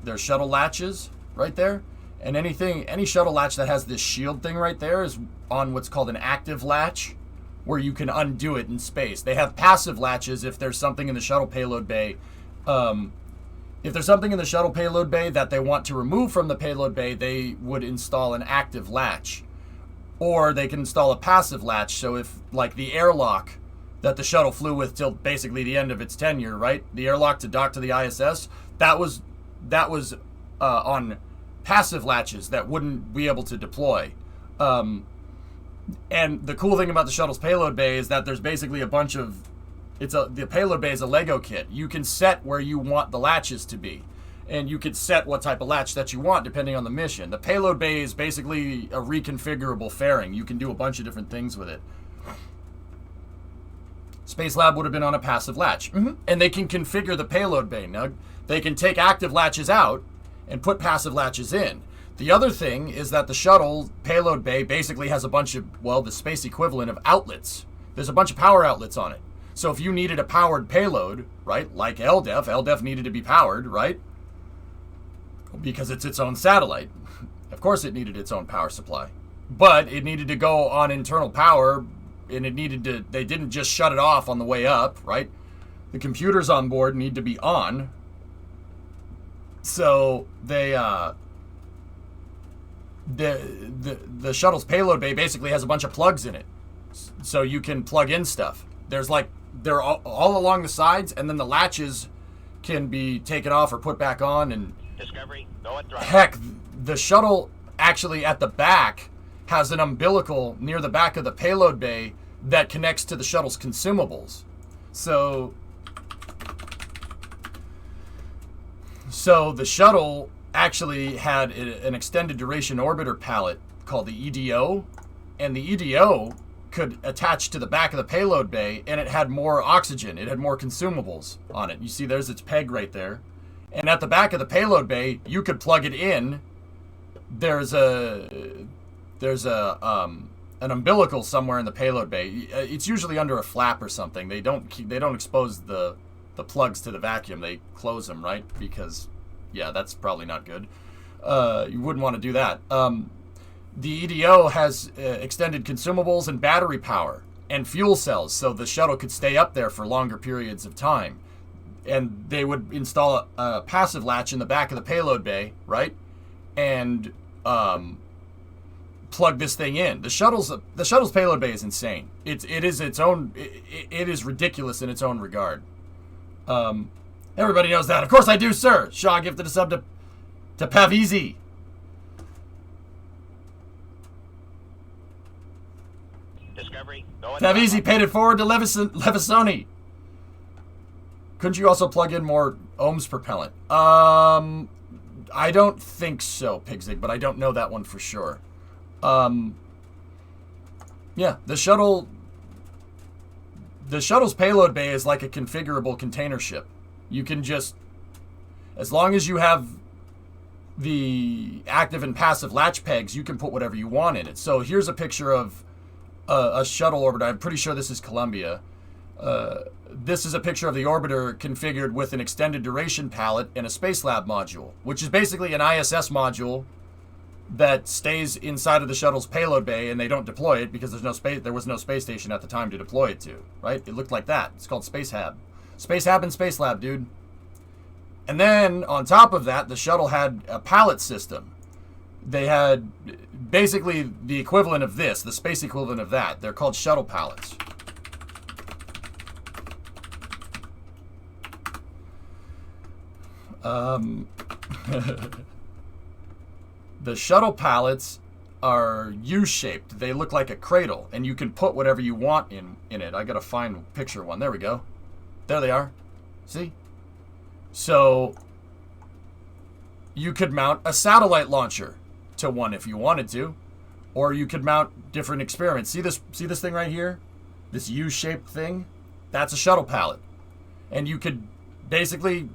they're shuttle latches right there. And any shuttle latch that has this shield thing right there is on what's called an active latch, where you can undo it in space. They have passive latches if there's something in the shuttle payload bay. If there's something in the shuttle payload bay that they want to remove from the payload bay, they would install an active latch. Or they can install a passive latch, so if, like, the airlock that the shuttle flew with till basically the end of its tenure, right? The airlock to dock to the ISS, that was on passive latches that wouldn't be able to deploy. And the cool thing about the shuttle's payload bay is that there's basically a bunch of... the payload bay is a Lego kit. You can set where you want the latches to be. And you can set what type of latch that you want depending on the mission. The payload bay is basically a reconfigurable fairing. You can do a bunch of different things with it. Space Lab would have been on a passive latch. And they can configure the payload bay, Nug. They can take active latches out and put passive latches in. The other thing is that the shuttle payload bay basically has a bunch of, well, the space equivalent of outlets. There's a bunch of power outlets on it. So if you needed a powered payload, right, like LDEF needed to be powered, right? Because it's its own satellite. Of course it needed its own power supply. But it needed to go on internal power, and it needed to, they didn't just shut it off on the way up, right? The computers on board need to be on. So they, the shuttle's payload bay basically has a bunch of plugs in it. So you can plug in stuff. There's like, they're all along the sides, and then the latches can be taken off or put back on. And Discovery, go and throttle. Heck, the shuttle actually at the back has an umbilical near the back of the payload bay that connects to the shuttle's consumables. So the shuttle actually had an extended duration orbiter pallet called the EDO, and the EDO could attach to the back of the payload bay, and it had more oxygen. It had more consumables on it. You see there's its peg right there. And at the back of the payload bay, you could plug it in. There's an umbilical somewhere in the payload bay. It's usually under a flap or something. They don't expose the plugs to the vacuum. They close them, right? Because, yeah, that's probably not good. You wouldn't want to do that. The EDO has extended consumables and battery power and fuel cells, so the shuttle could stay up there for longer periods of time. And they would install a passive latch in the back of the payload bay, right? And plug this thing in. The shuttle's payload bay is insane. It is ridiculous in its own regard. Everybody knows that. Of course I do, sir. Shaw gifted a sub to Pavisi. Discovery, go and Pavisi paid it forward to Levisoni. Couldn't you also plug in more ohms propellant? I don't think so, Pigzig, but I don't know that one for sure. Yeah, the shuttle's payload bay is like a configurable container ship. You can just, as long as you have the active and passive latch pegs, you can put whatever you want in it. So here's a picture of a shuttle orbiter. I'm pretty sure this is Columbia. This is a picture of the orbiter configured with an extended duration pallet and a Spacelab module, which is basically an ISS module that stays inside of the shuttle's payload bay, and they don't deploy it because there was no space station at the time to deploy it to, right? It looked like that. It's called Space Hab. Space Hab and Spacelab, dude. And then on top of that, the shuttle had a pallet system. They had basically the equivalent of this, the space equivalent of that. They're called shuttle pallets. The shuttle pallets are U-shaped. They look like a cradle, and you can put whatever you want in it. I gotta find a picture one. There we go. There they are. See? So you could mount a satellite launcher to one if you wanted to, or you could mount different experiments. See this thing right here? This U-shaped thing? That's a shuttle pallet. And you could basically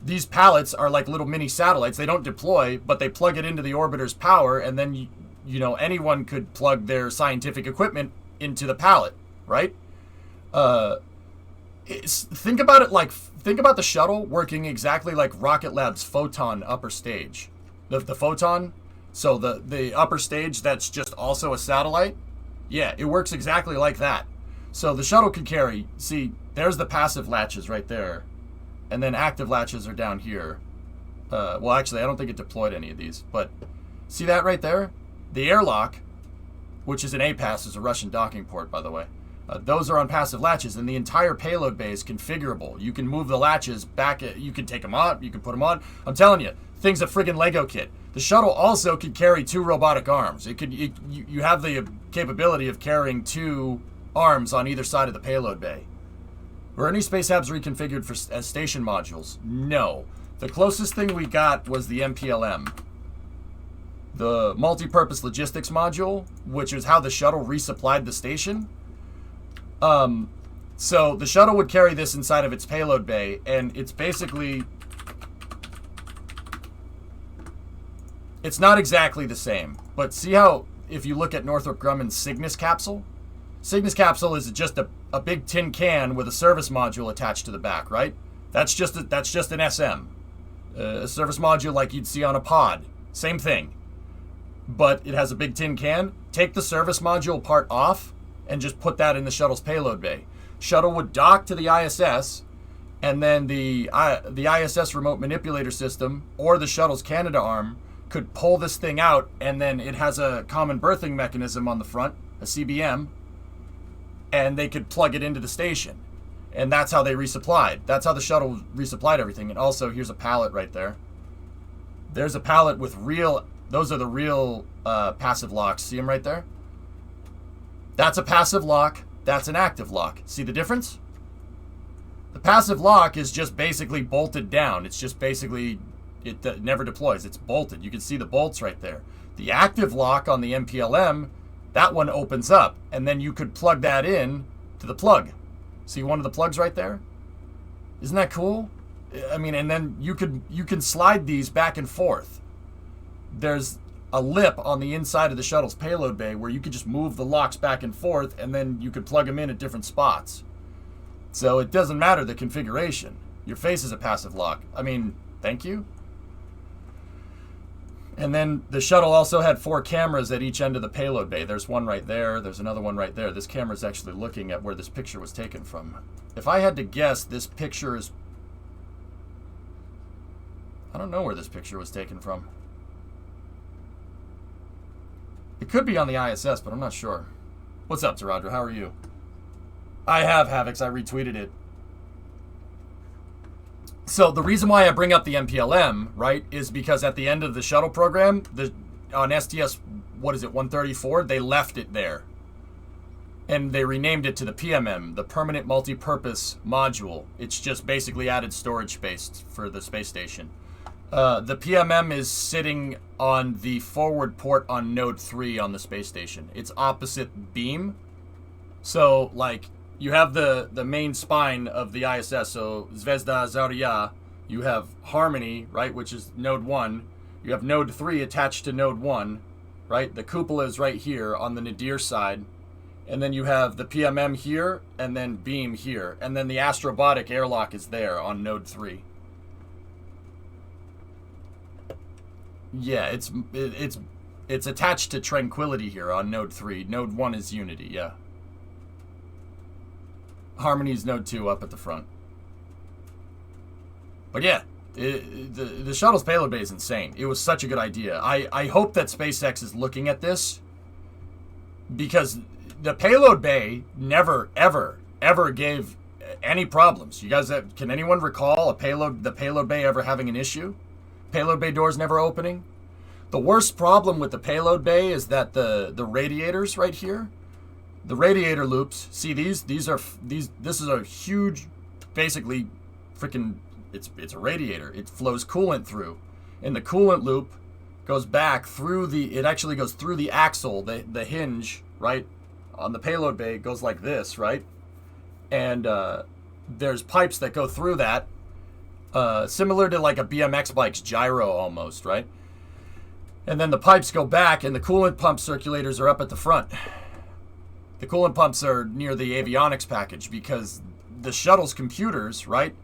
these pallets are like little mini satellites. They don't deploy, but they plug it into the orbiter's power, and then anyone could plug their scientific equipment into the pallet, right? Think about the shuttle working exactly like Rocket Lab's Photon upper stage. The Photon, so the upper stage that's just also a satellite. Yeah, it works exactly like that. So the shuttle could carry, see, there's the passive latches right there. And then active latches are down here. Well, actually, I don't think it deployed any of these. But see that right there? The airlock, which is an APAS, is a Russian docking port, by the way. Those are on passive latches, and the entire payload bay is configurable. You can move the latches back. You can take them out. You can put them on. I'm telling you, thing's a friggin' Lego kit. The shuttle also could carry 2 robotic arms. You have the capability of carrying 2 arms on either side of the payload bay. Were any space habs reconfigured as station modules? No. The closest thing we got was the MPLM. The multi-purpose logistics module, which is how the shuttle resupplied the station. So the shuttle would carry this inside of its payload bay, and it's basically... It's not exactly the same, but see how, if you look at Northrop Grumman's Cygnus capsule? Cygnus capsule is just a big tin can with a service module attached to the back, right? That's just an SM. A service module like you'd see on a pod. Same thing. But it has a big tin can. Take the service module part off and just put that in the shuttle's payload bay. Shuttle would dock to the ISS, and then the ISS remote manipulator system or the shuttle's Canada arm could pull this thing out, and then it has a common berthing mechanism on the front, a CBM, and they could plug it into the station. And that's how they resupplied. That's how the shuttle resupplied everything. And also, here's a pallet right there. There's a pallet with those are the real passive locks. See them right there? That's a passive lock. That's an active lock. See the difference? The passive lock is just basically bolted down. It's just basically, it never deploys. It's bolted. You can see the bolts right there. The active lock on the MPLM, that one opens up, and then you could plug that in to the plug. See one of the plugs right there? Isn't that cool? I mean, and then you can slide these back and forth. There's a lip on the inside of the shuttle's payload bay where you could just move the locks back and forth, and then you could plug them in at different spots. So it doesn't matter the configuration. Your face is a passive lock. I mean, thank you. And then the shuttle also had 4 cameras at each end of the payload bay. There's one right there. There's another one right there. This camera's actually looking at where this picture was taken from. If I had to guess, this picture is... I don't know where this picture was taken from. It could be on the ISS, but I'm not sure. What's up, Taradra? How are you? I have, Havocs. I retweeted it. So the reason why I bring up the MPLM, right, is because at the end of the shuttle program, on STS, 134, they left it there. And they renamed it to the PMM, the Permanent Multi-Purpose Module. It's just basically added storage space for the space station. The PMM is sitting on the forward port on Node 3 on the space station. It's opposite beam. So, like, you have the main spine of the ISS, so Zvezda Zarya. You have Harmony, right, which is Node 1. You have Node 3 attached to Node 1, right? The cupola is right here on the Nadir side. And then you have the PMM here, and then beam here. And then the astrobotic airlock is there on node 3. Yeah, it's attached to Tranquility here on node 3. Node 1 is Unity, yeah. Harmony's node 2 up at the front. But yeah, the shuttle's payload bay is insane. It was such a good idea. I hope that SpaceX is looking at this, because the payload bay never, ever gave any problems. You guys, can anyone recall the payload bay ever having an issue? Payload bay doors never opening? The worst problem with the payload bay is that the radiators right here, the radiator loops, see this is a huge, basically freaking, it's a radiator. It flows coolant through, and the coolant loop goes back through it actually goes through the axle, the hinge, right? On the payload bay, it goes like this, right? And there's pipes that go through that, similar to like a BMX bike's gyro almost, right? And then the pipes go back, and the coolant pump circulators are up at the front. The coolant pumps are near the avionics package, because the shuttle's computers, right?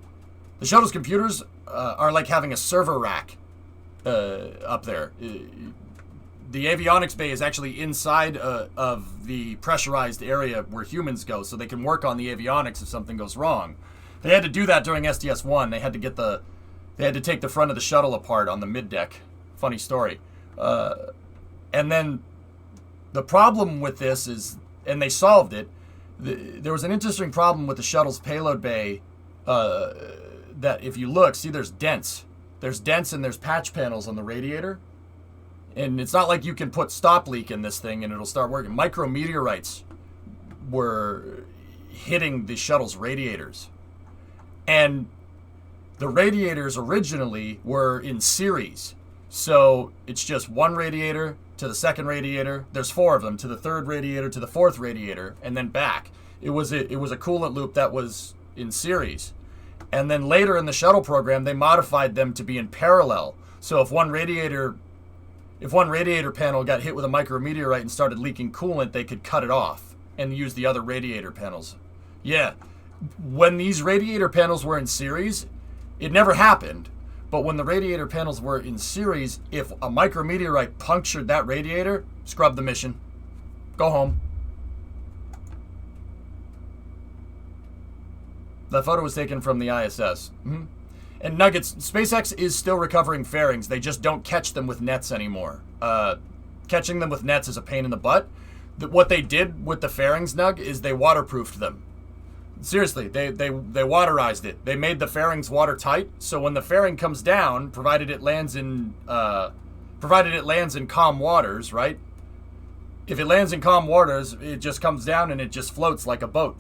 The shuttle's computers are like having a server rack up there. The avionics bay is actually inside of the pressurized area where humans go, so they can work on the avionics if something goes wrong. They had to do that during STS-1. They had to take the front of the shuttle apart on the mid-deck. Funny story. And then the problem with this is, and they solved it, there was an interesting problem with the shuttle's payload bay, that if you look, see there's dents. There's dents and there's patch panels on the radiator. And it's not like you can put stop leak in this thing and it'll start working. Micrometeorites were hitting the shuttle's radiators. And the radiators originally were in series. So it's just one radiator to the second radiator. There's 4 of them, to the third radiator, to the fourth radiator, and then back. It was a coolant loop that was in series. And then later in the shuttle program, they modified them to be in parallel. So if one radiator panel got hit with a micrometeorite and started leaking coolant, they could cut it off and use the other radiator panels. Yeah, when these radiator panels were in series, it never happened. But when the radiator panels were in series, if a micrometeorite punctured that radiator, scrub the mission. Go home. The photo was taken from the ISS. And Nuggets, SpaceX is still recovering fairings. They just don't catch them with nets anymore. Catching them with nets is a pain in the butt. What they did with the fairings, Nug, is they waterproofed them. Seriously, they waterized it. They made the fairings watertight, so when the fairing comes down, provided it lands in calm waters, right? If it lands in calm waters, it just comes down and it just floats like a boat.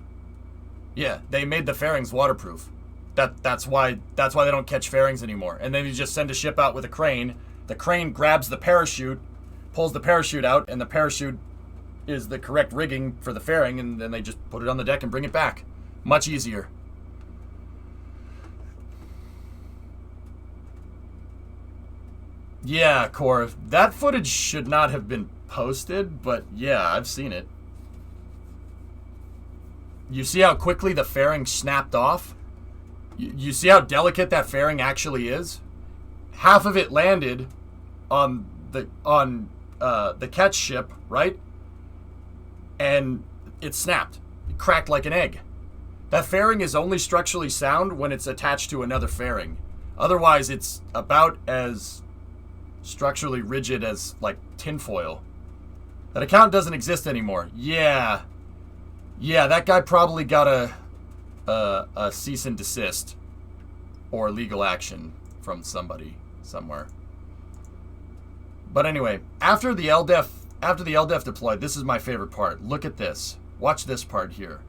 Yeah, they made the fairings waterproof. That's why they don't catch fairings anymore. And then you just send a ship out with a crane. The crane grabs the parachute, pulls the parachute out, and the parachute is the correct rigging for the fairing, and then they just put it on the deck and bring it back. Much easier. Yeah, Cor, that footage should not have been posted, but yeah, I've seen it. You see how quickly the fairing snapped off? You see how delicate that fairing actually is? Half of it landed on the catch ship, right? And it snapped. It cracked like an egg. That fairing is only structurally sound when it's attached to another fairing. Otherwise, it's about as structurally rigid as, like, tinfoil. That account doesn't exist anymore. Yeah, that guy probably got a cease and desist or legal action from somebody somewhere. But anyway, after the LDEF deployed, this is my favorite part. Look at this. Watch this part here.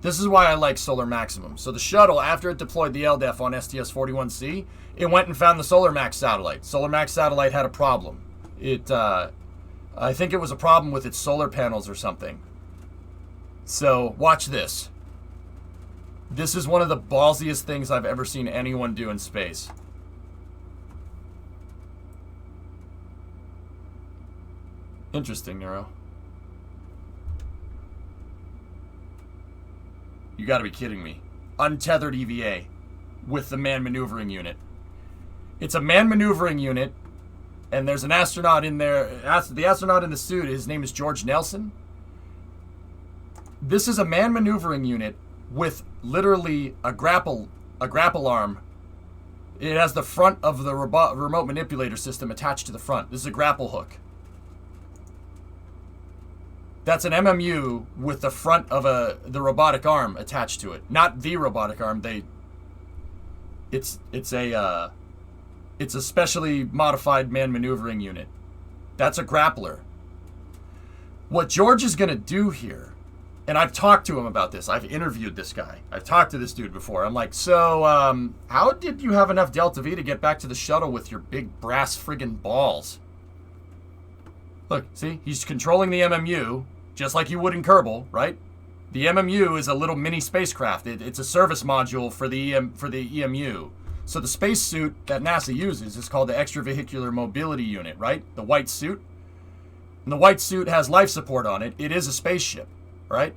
This is why I like Solar Maximum. So the shuttle, after it deployed the LDEF on STS-41C, it went and found the Solar Max satellite. Solar Max satellite had a problem. I think it was a problem with its solar panels or something. So watch this. This is one of the ballsiest things I've ever seen anyone do in space. Interesting, Neuro. You got to be kidding me. Untethered EVA with the man maneuvering unit. It's a man maneuvering unit, and there's an astronaut in there. The astronaut in the suit, his name is George Nelson. This is a man maneuvering unit with literally a grapple arm. It has the front of the remote manipulator system attached to the front. This is a grapple hook. That's an MMU with the front of the robotic arm attached to it. Not the robotic arm. It's a specially modified man maneuvering unit. That's a grappler. What George is going to do here, and I've talked to him about this. I've interviewed this guy. I've talked to this dude before. I'm like, so, how did you have enough Delta V to get back to the shuttle with your big brass friggin' balls? Look, see? He's controlling the MMU, just like you would in Kerbal, right? The MMU is a little mini spacecraft. It's a service module for the EMU. So the spacesuit that NASA uses is called the Extravehicular Mobility Unit, right? The white suit. And the white suit has life support on it. It is a spaceship, right?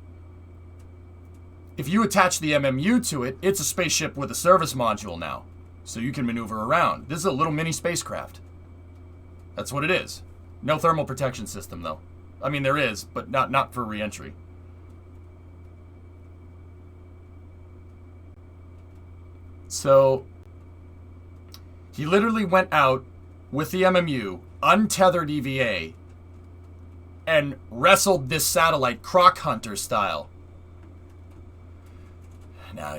If you attach the MMU to it, it's a spaceship with a service module now. So you can maneuver around. This is a little mini spacecraft. That's what it is. No thermal protection system, though. I mean, there is, but not for re-entry. So he literally went out with the MMU, untethered EVA, and wrestled this satellite croc hunter style. No,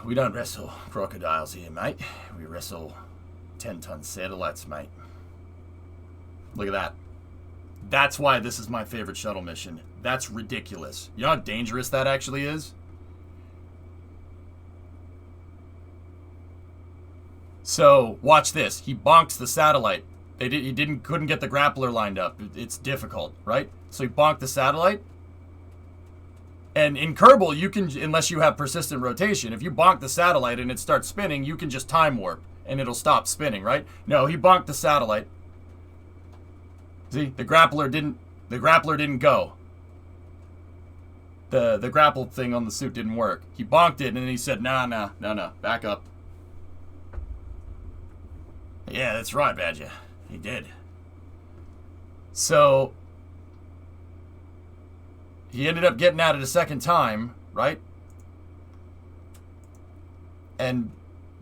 we don't wrestle crocodiles here, mate. We wrestle 10-ton satellites, mate. Look at that. That's why this is my favorite shuttle mission. That's ridiculous. You know how dangerous that actually is? So, watch this. He bonks the satellite. He couldn't get the grappler lined up. It's difficult, right? So he bonked the satellite. And in Kerbal, you can, unless you have persistent rotation, if you bonk the satellite and it starts spinning, you can just time warp and it'll stop spinning, right? No, he bonked the satellite. See, the grappler didn't go. The grapple thing on the suit didn't work. He bonked it and then he said, no, back up. Yeah, that's right, Badger. He did. So he ended up getting at it a second time, right? And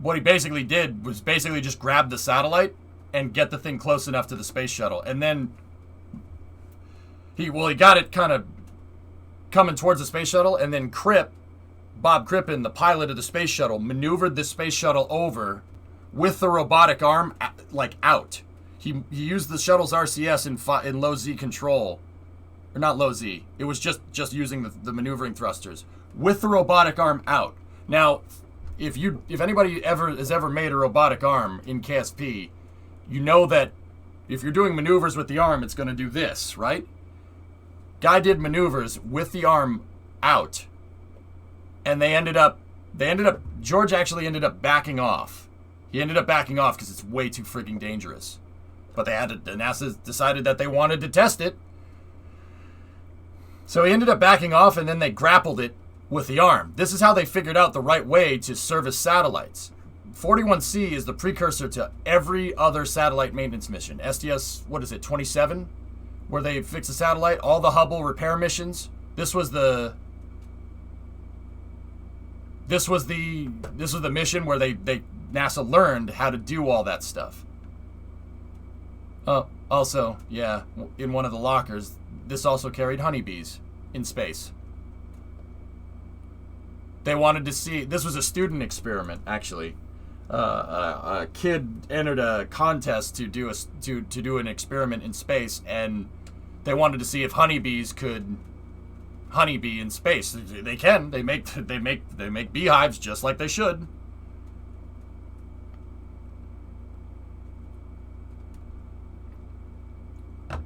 what he basically did was basically just grab the satellite and get the thing close enough to the space shuttle. And then he got it kind of coming towards the space shuttle, and then Bob Crippen, the pilot of the space shuttle, maneuvered the space shuttle over with the robotic arm out. He used the shuttle's RCS in low Z control. Or not low Z. It was just using the maneuvering thrusters with the robotic arm out. Now, if anybody has ever made a robotic arm in KSP, you know that if you're doing maneuvers with the arm, it's going to do this, right? Guy did maneuvers with the arm out, and George actually ended up backing off. He ended up backing off because it's way too freaking dangerous. But NASA decided that they wanted to test it. So he ended up backing off, and then they grappled it with the arm. This is how they figured out the right way to service satellites. 41C is the precursor to every other satellite maintenance mission. STS, 27? Where they fix a satellite. All the Hubble repair missions. This was the mission where NASA learned how to do all that stuff. Also, yeah, in one of the lockers, this also carried honeybees in space. They wanted to see, this was a student experiment, actually. A kid entered a contest to do an experiment in space, and they wanted to see if honeybees could honeybee in space. They can. They make beehives just like they should.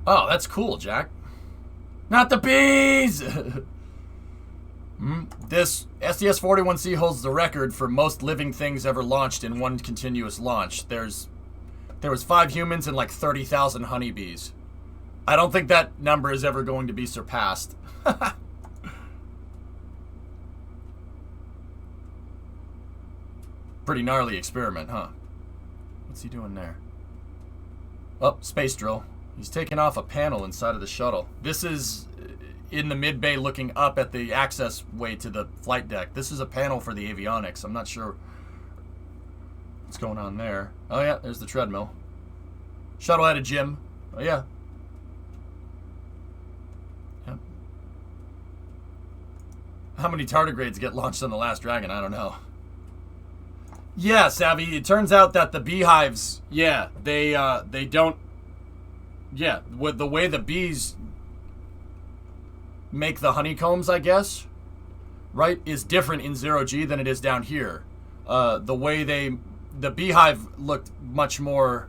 Oh, that's cool, Jack. Not the bees! This STS-41C holds the record for most living things ever launched in one continuous launch. There was 5 humans and like 30,000 honeybees. I don't think that number is ever going to be surpassed. Pretty gnarly experiment, huh? What's he doing there? Oh, space drill. He's taking off a panel inside of the shuttle. This is in the mid-bay looking up at the access way to the flight deck. This is a panel for the avionics. I'm not sure what's going on there. Oh, yeah, there's the treadmill. Shuttle at a gym. Oh, yeah. Yep. How many tardigrades get launched on the last Dragon? I don't know. Yeah, Savvy, it turns out that the beehives, yeah, they don't, yeah, with the way the bees make the honeycombs, I guess, right, is different in 0G than it is down here. The way the beehive looked much more,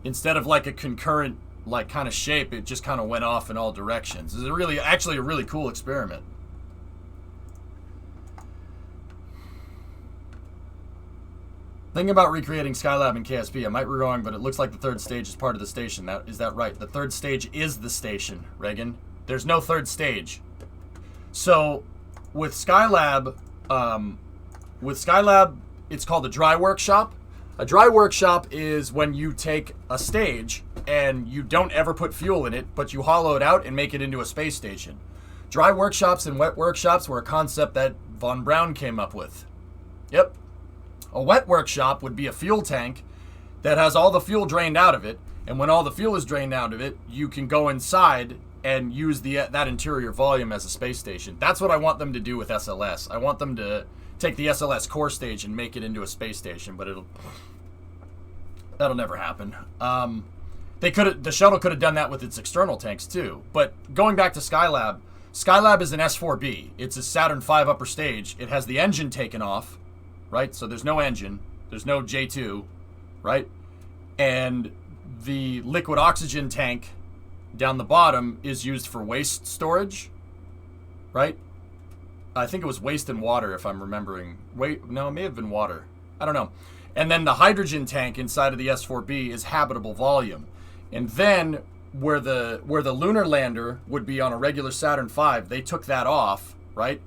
instead of like a concurrent, like, kind of shape, it just kind of went off in all directions. It's actually a really cool experiment. Thinking about recreating Skylab in KSP, I might be wrong, but it looks like the third stage is part of the station. Is that right? The third stage is the station, Reagan. There's no third stage. So, with Skylab, it's called a dry workshop. A dry workshop is when you take a stage and you don't ever put fuel in it, but you hollow it out and make it into a space station. Dry workshops and wet workshops were a concept that Von Braun came up with. Yep. A wet workshop would be a fuel tank that has all the fuel drained out of it, and when all the fuel is drained out of it, you can go inside and use that interior volume as a space station. That's what I want them to do with SLS. I want them to take the SLS core stage and make it into a space station, but that'll never happen. The shuttle could have done that with its external tanks too. But going back to Skylab, Skylab is an S4B. It's a Saturn V upper stage. It has the engine taken off. Right? So there's no engine. There's no J2, right? And the liquid oxygen tank down the bottom is used for waste storage, right? I think it was waste and water, if I'm remembering. No, it may have been water. I don't know. And then the hydrogen tank inside of the S4B is habitable volume. And then where the lunar lander would be on a regular Saturn V, they took that off, right?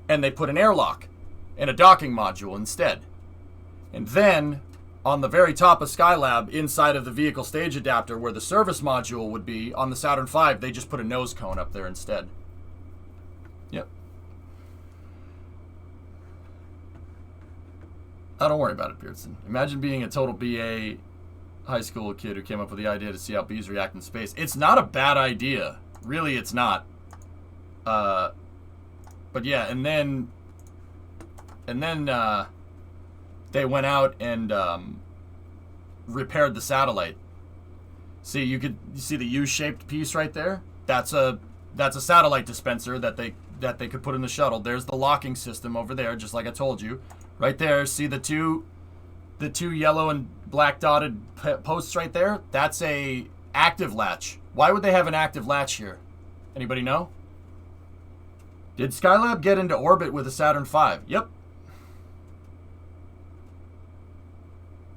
And they put an airlock and a docking module instead. And then, on the very top of Skylab, inside of the vehicle stage adapter, where the service module would be, on the Saturn V, they just put a nose cone up there instead. Yep. Oh, don't worry about it, Beardson. Imagine being a total BA high school kid who came up with the idea to see how bees react in space. It's not a bad idea. Really, it's not. But yeah, and then they went out and repaired the satellite. See, you see the U-shaped piece right there? That's a satellite dispenser that they could put in the shuttle. There's the locking system over there, just like I told you. Right there, see the two yellow and black dotted posts right there? That's a active latch. Why would they have an active latch here? Anybody know? Did Skylab get into orbit with a Saturn V? Yep.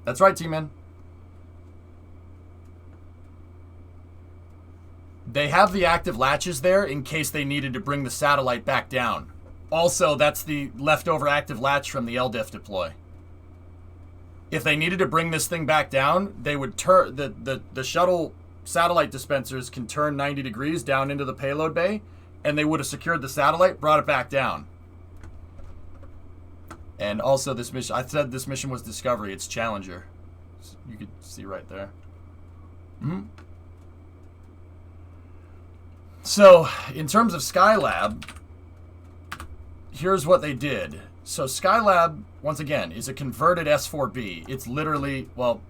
That's right, T-Man. They have the active latches there in case they needed to bring the satellite back down. Also, that's the leftover active latch from the LDIF deploy. If they needed to bring this thing back down, they would turn the shuttle satellite dispensers can turn 90 degrees down into the payload bay, and they would have secured the satellite, brought it back down. And also this mission, I said this mission was Discovery, it's Challenger. You could see right there. So, in terms of Skylab, here's what they did. So Skylab, once again, is a converted S4B. It's literally, well,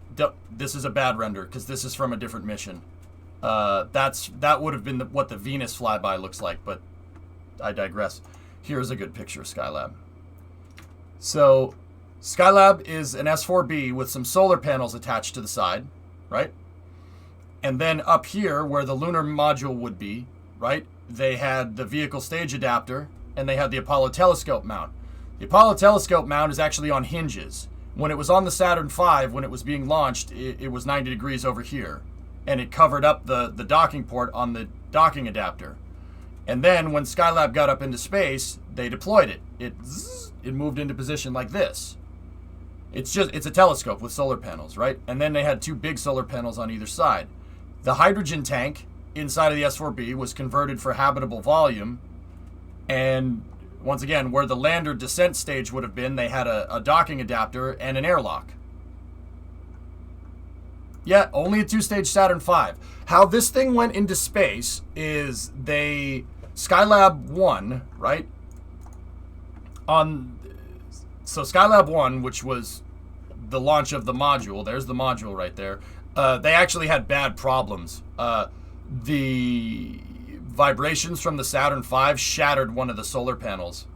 this is a bad render because this is from a different mission. That would have been what the Venus flyby looks like, but I digress. Here's a good picture of Skylab. So Skylab is an S4B with some solar panels attached to the side, right? And then up here, where the lunar module would be, right, they had the vehicle stage adapter, and they had the Apollo telescope mount. The Apollo telescope mount is actually on hinges. When it was on the Saturn V, when it was being launched, it was 90 degrees over here. And it covered up the docking port on the docking adapter. And then when Skylab got up into space, they deployed it. It moved into position like this. It's a telescope with solar panels, right? And then they had 2 big solar panels on either side. The hydrogen tank inside of the S-4B was converted for habitable volume. And once again, where the lander descent stage would have been, they had a docking adapter and an airlock. Yeah, only a 2-stage Saturn V. How this thing went into space is Skylab 1, right? So Skylab 1, which was the launch of the module, there's the module right there, they actually had bad problems. The vibrations from the Saturn V shattered one of the solar panels.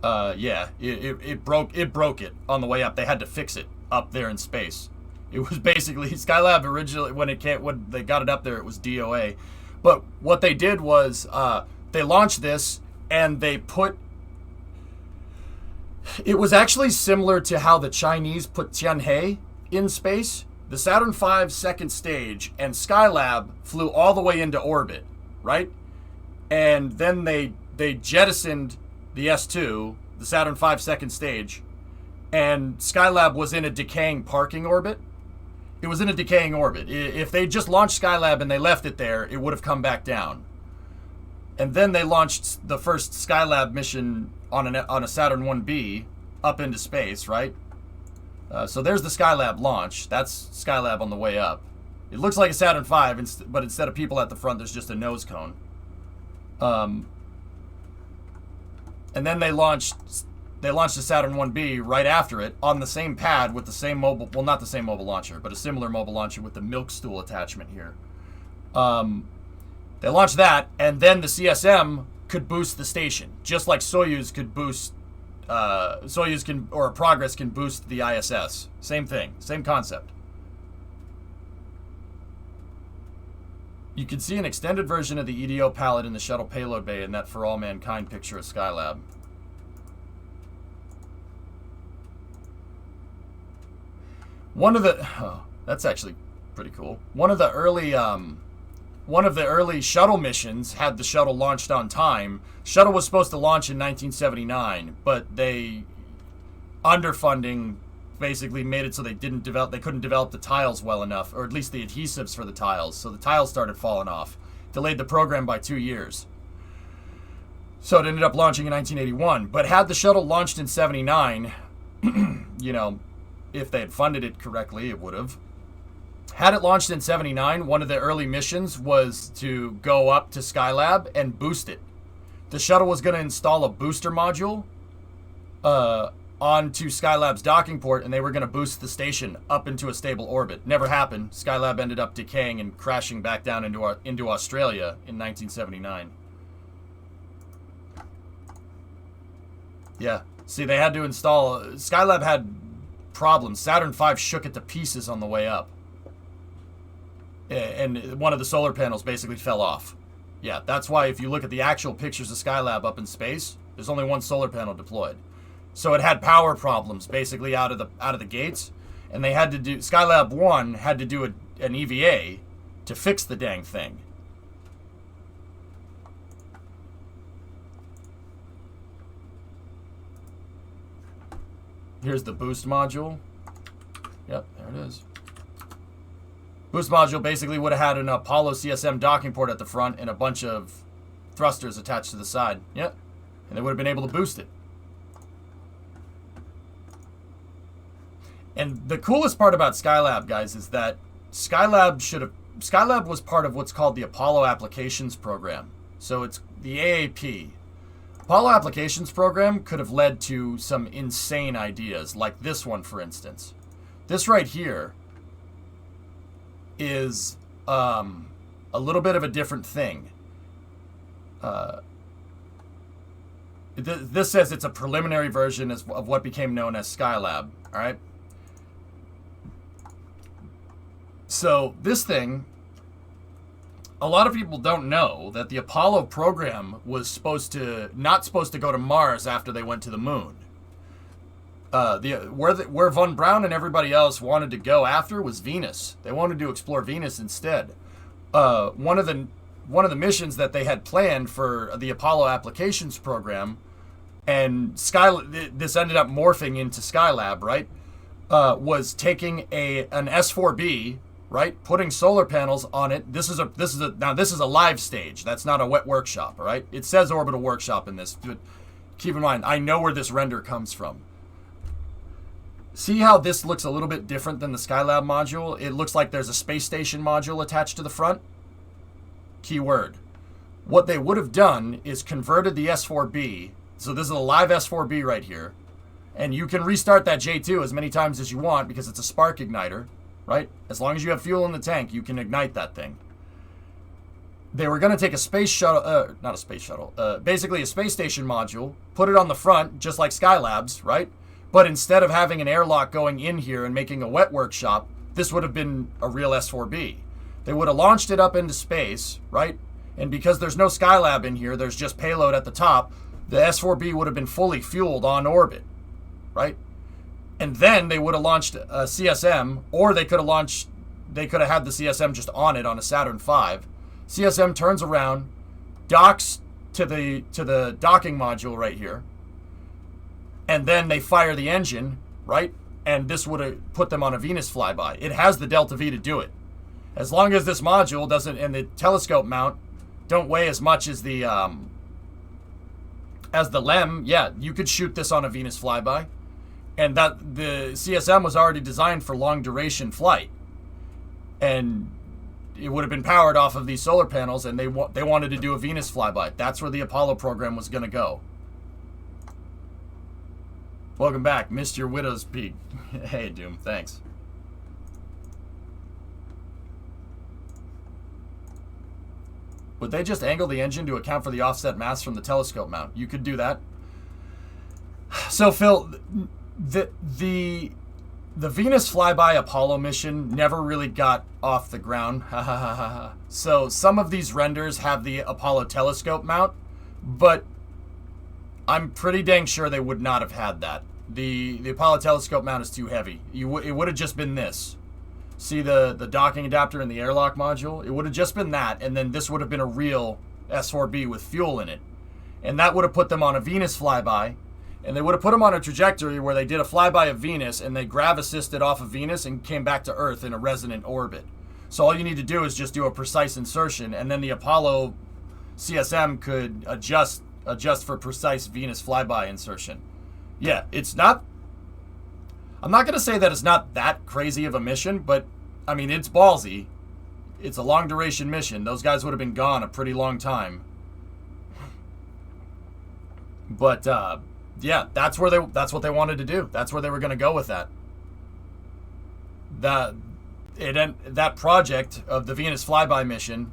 Yeah, it broke it on the way up. They had to fix it up there in space. It was basically Skylab originally, when they got it up there, it was DOA. But what they did was they launched this and they put. It was actually similar to how the Chinese put Tianhe in space. The Saturn V second stage and Skylab flew all the way into orbit, right? And then they jettisoned the S2, the Saturn V second stage, and Skylab was in a decaying parking orbit. It was in a decaying orbit. If they just launched Skylab and they left it there, it would have come back down. And then they launched the first Skylab mission on a Saturn 1B up into space, right? So there's the Skylab launch. That's Skylab on the way up. It looks like a Saturn V, but instead of people at the front, there's just a nose cone. And then they launched the Saturn 1B right after it on the same pad with the same mobile, well, not the same mobile launcher, but a similar mobile launcher with the milk stool attachment here. They launched that, and then the CSM could boost the station, just like Soyuz could boost, Progress can boost the ISS. Same thing, same concept. You can see an extended version of the EDO palette in the shuttle payload bay in that For All Mankind picture of Skylab. That's actually pretty cool. One of the early shuttle missions had the shuttle launched on time. Shuttle was supposed to launch in 1979, but underfunding basically made it so they couldn't develop the tiles well enough, or at least the adhesives for the tiles. So the tiles started falling off. Delayed the program by 2 years. So it ended up launching in 1981. But had the shuttle launched in 79, if they had funded it correctly, it would have. Had it launched in 79, one of the early missions was to go up to Skylab and boost it. The shuttle was going to install a booster module onto Skylab's docking port, and they were going to boost the station up into a stable orbit. Never happened. Skylab ended up decaying and crashing back down into Australia in 1979. Yeah. See, they had to install... Skylab had problems. Saturn V shook it to pieces on the way up. And one of the solar panels basically fell off. Yeah, that's why if you look at the actual pictures of Skylab up in space, there's only one solar panel deployed. So it had power problems basically out of the gates, and they had to do... Skylab 1 had to do an EVA to fix the dang thing. Here's the boost module. Yep, there it is. Boost module basically would have had an Apollo CSM docking port at the front and a bunch of thrusters attached to the side. Yep. And they would have been able to boost it. And the coolest part about Skylab, guys, is that Skylab was part of what's called the Apollo Applications Program. So it's the AAP. Apollo Applications Program could have led to some insane ideas, like this one, for instance. This right here is a little bit of a different thing. This says it's a preliminary version of what became known as Skylab, all right? So this thing, a lot of people don't know that the Apollo program was not supposed to go to Mars after they went to the moon. Where von Braun and everybody else wanted to go after was Venus. They wanted to explore Venus instead. One of the the missions that they had planned for the Apollo applications program, and this ended up morphing into Skylab, right? Was taking an S4B, right? Putting solar panels on it. This is a live stage. That's not a wet workshop, all right? It says orbital workshop in this, but keep in mind, I know where this render comes from. See how this looks a little bit different than the Skylab module? It looks like there's a space station module attached to the front. Keyword. What they would have done is converted the S4B. So this is a live S4B right here. And you can restart that J2 as many times as you want because it's a spark igniter, right? As long as you have fuel in the tank, you can ignite that thing. They were going to take a space shuttle, not a space shuttle, basically a space station module, put it on the front, just like Skylab's, right? But instead of having an airlock going in here and making a wet workshop, this would have been a real S4B. They would have launched it up into space, right? And because there's no Skylab in here, there's just payload at the top, the S4B would have been fully fueled on orbit, right? And then they would have launched a CSM, or they could have had the CSM just on it on a Saturn V. CSM turns around, docks to the docking module right here, and then they fire the engine, right? And this would have put them on a Venus flyby. It has the Delta V to do it. As long as this module doesn't, and the telescope mount don't weigh as much as the LEM, yeah, you could shoot this on a Venus flyby. And that the CSM was already designed for long duration flight. And it would have been powered off of these solar panels, and they wanted to do a Venus flyby. That's where the Apollo program was going to go. Welcome back. Missed your widow's peak. Hey, Doom. Thanks. Would they just angle the engine to account for the offset mass from the telescope mount? You could do that. So, Phil, the Venus flyby Apollo mission never really got off the ground. So some of these renders have the Apollo telescope mount, but I'm pretty dang sure they would not have had that. The Apollo telescope mount is too heavy. It would have just been this. See the docking adapter and the airlock module? It would have just been that, and then this would have been a real S4B with fuel in it. And that would have put them on a Venus flyby, and they would have put them on a trajectory where they did a flyby of Venus, and they grav-assisted off of Venus and came back to Earth in a resonant orbit. So all you need to do is just do a precise insertion, and then the Apollo CSM could adjust for precise Venus flyby insertion. Yeah, it's not... I'm not going to say that it's not that crazy of a mission, but, I mean, it's ballsy. It's a long-duration mission. Those guys would have been gone a pretty long time. But, yeah, that's what they wanted to do. That's where they were going to go with that. That project of the Venus flyby mission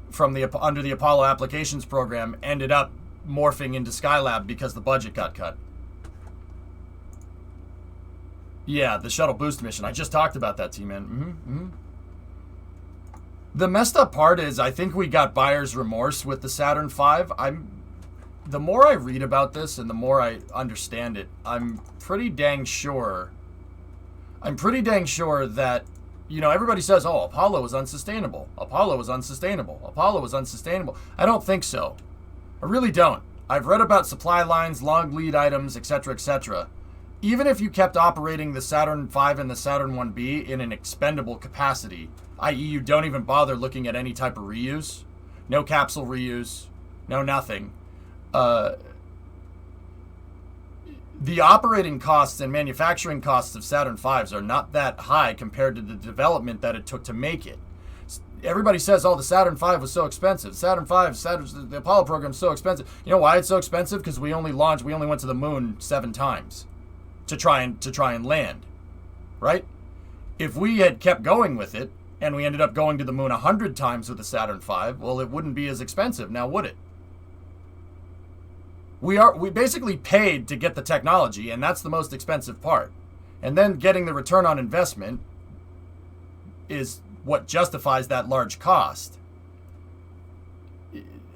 from under the Apollo applications program ended up morphing into Skylab because the budget got cut. Yeah, the shuttle boost mission. I just talked about that, T-Man. The messed up part is I think we got buyer's remorse with the Saturn V. The more I read about this and the more I understand it, I'm pretty dang sure that, you know, everybody says, oh, Apollo was unsustainable. Apollo was unsustainable. Apollo was unsustainable. I don't think so. I really don't. I've read about supply lines, long lead items, etc., etc. Even if you kept operating the Saturn V and the Saturn 1B in an expendable capacity, i.e. you don't even bother looking at any type of reuse, no capsule reuse, no nothing, the operating costs and manufacturing costs of Saturn V's are not that high compared to the development that it took to make it. Everybody says, oh, the Saturn V was so expensive. The Apollo program is so expensive. You know why it's so expensive? Because we only went to the moon 7 times to try and land, right? If we had kept going with it and we ended up going to the moon 100 times with the Saturn V, well, it wouldn't be as expensive now, would it? We basically paid to get the technology, and that's the most expensive part. And then getting the return on investment is what justifies that large cost.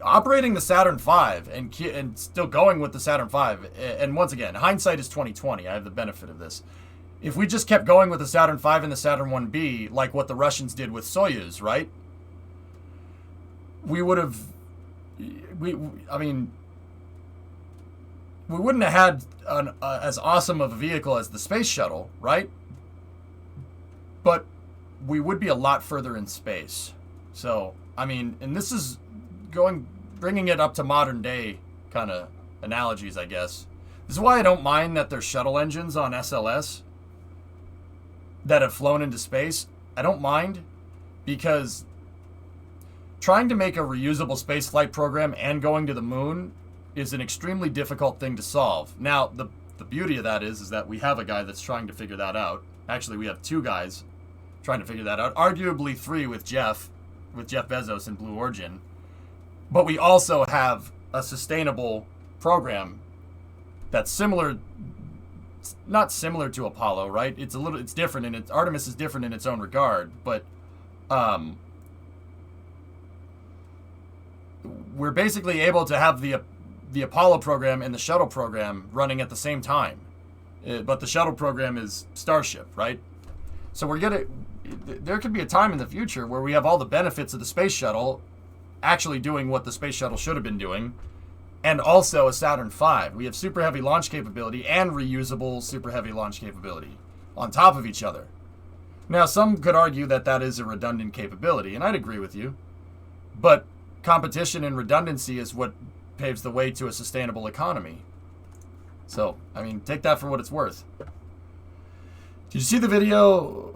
Operating the Saturn V and still going with the Saturn V, and once again, hindsight is 20/20. I have the benefit of this. If we just kept going with the Saturn V and the Saturn 1B, like what the Russians did with Soyuz, right? we would have, I mean, we wouldn't have had as awesome of a vehicle as the space shuttle, right? But we would be a lot further in space. So, I mean, and this is bringing it up to modern day kind of analogies, I guess. This is why I don't mind that there's shuttle engines on SLS that have flown into space. I don't mind, because trying to make a reusable spaceflight program and going to the moon is an extremely difficult thing to solve. Now, the beauty of that is that we have a guy that's trying to figure that out. Actually, we have two guys trying to figure that out. Arguably three with Jeff Bezos and Blue Origin. But we also have a sustainable program that's similar, not similar to Apollo, right? It's different, and Artemis is different in its own regard, but we're basically able to have the Apollo program and the shuttle program running at the same time. But the shuttle program is Starship, right? So there could be a time in the future where we have all the benefits of the space shuttle actually doing what the space shuttle should have been doing, and also a Saturn V. We have super heavy launch capability and reusable super heavy launch capability on top of each other. Now, some could argue that that is a redundant capability, and I'd agree with you. But competition and redundancy is what paves the way to a sustainable economy. So, I mean, take that for what it's worth. Did you see the video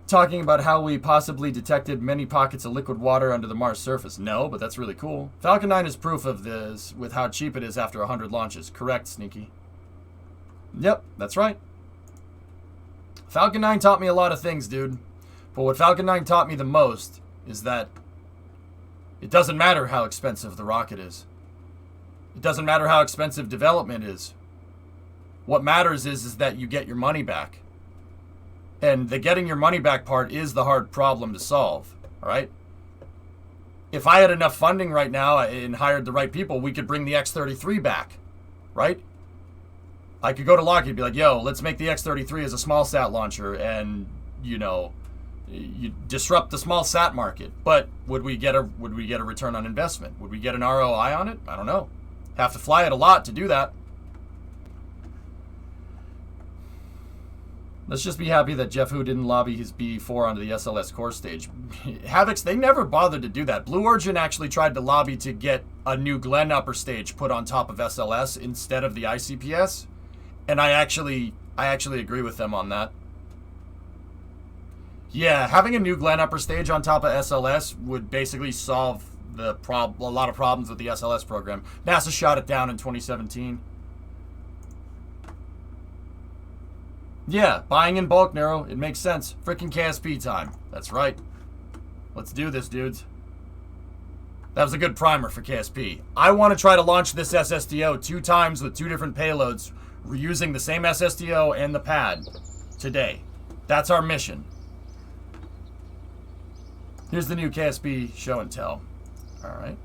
talking about how we possibly detected many pockets of liquid water under the Mars surface? No, but that's really cool. Falcon 9 is proof of this with how cheap it is after 100 launches. Correct, Sneaky. Yep, that's right. Falcon 9 taught me a lot of things, dude. But what Falcon 9 taught me the most is that it doesn't matter how expensive the rocket is. It doesn't matter how expensive development is. What matters is that you get your money back. And the getting your money back part is the hard problem to solve, all right? If I had enough funding right now and hired the right people, we could bring the X-33 back, right? I could go to Lockheed and be like, yo, let's make the X-33 as a small sat launcher and, you disrupt the small sat market. But would we get a return on investment? Would we get an ROI on it? I don't know. Have to fly it a lot to do that. Let's just be happy that Jeff Hu didn't lobby his B4 onto the SLS core stage. Havocs, they never bothered to do that. Blue Origin actually tried to lobby to get a new Glen upper stage put on top of SLS instead of the ICPS. And I actually agree with them on that. Yeah, having a new Glen upper stage on top of SLS would basically solve a lot of problems with the SLS program. NASA shot it down in 2017. Yeah, buying in bulk, Nero. It makes sense. Frickin' KSP time. That's right. Let's do this, dudes. That was a good primer for KSP. I want to try to launch this SSTO 2 times with 2 different payloads, reusing the same SSTO and the pad today. That's our mission. Here's the new KSP show and tell. All right.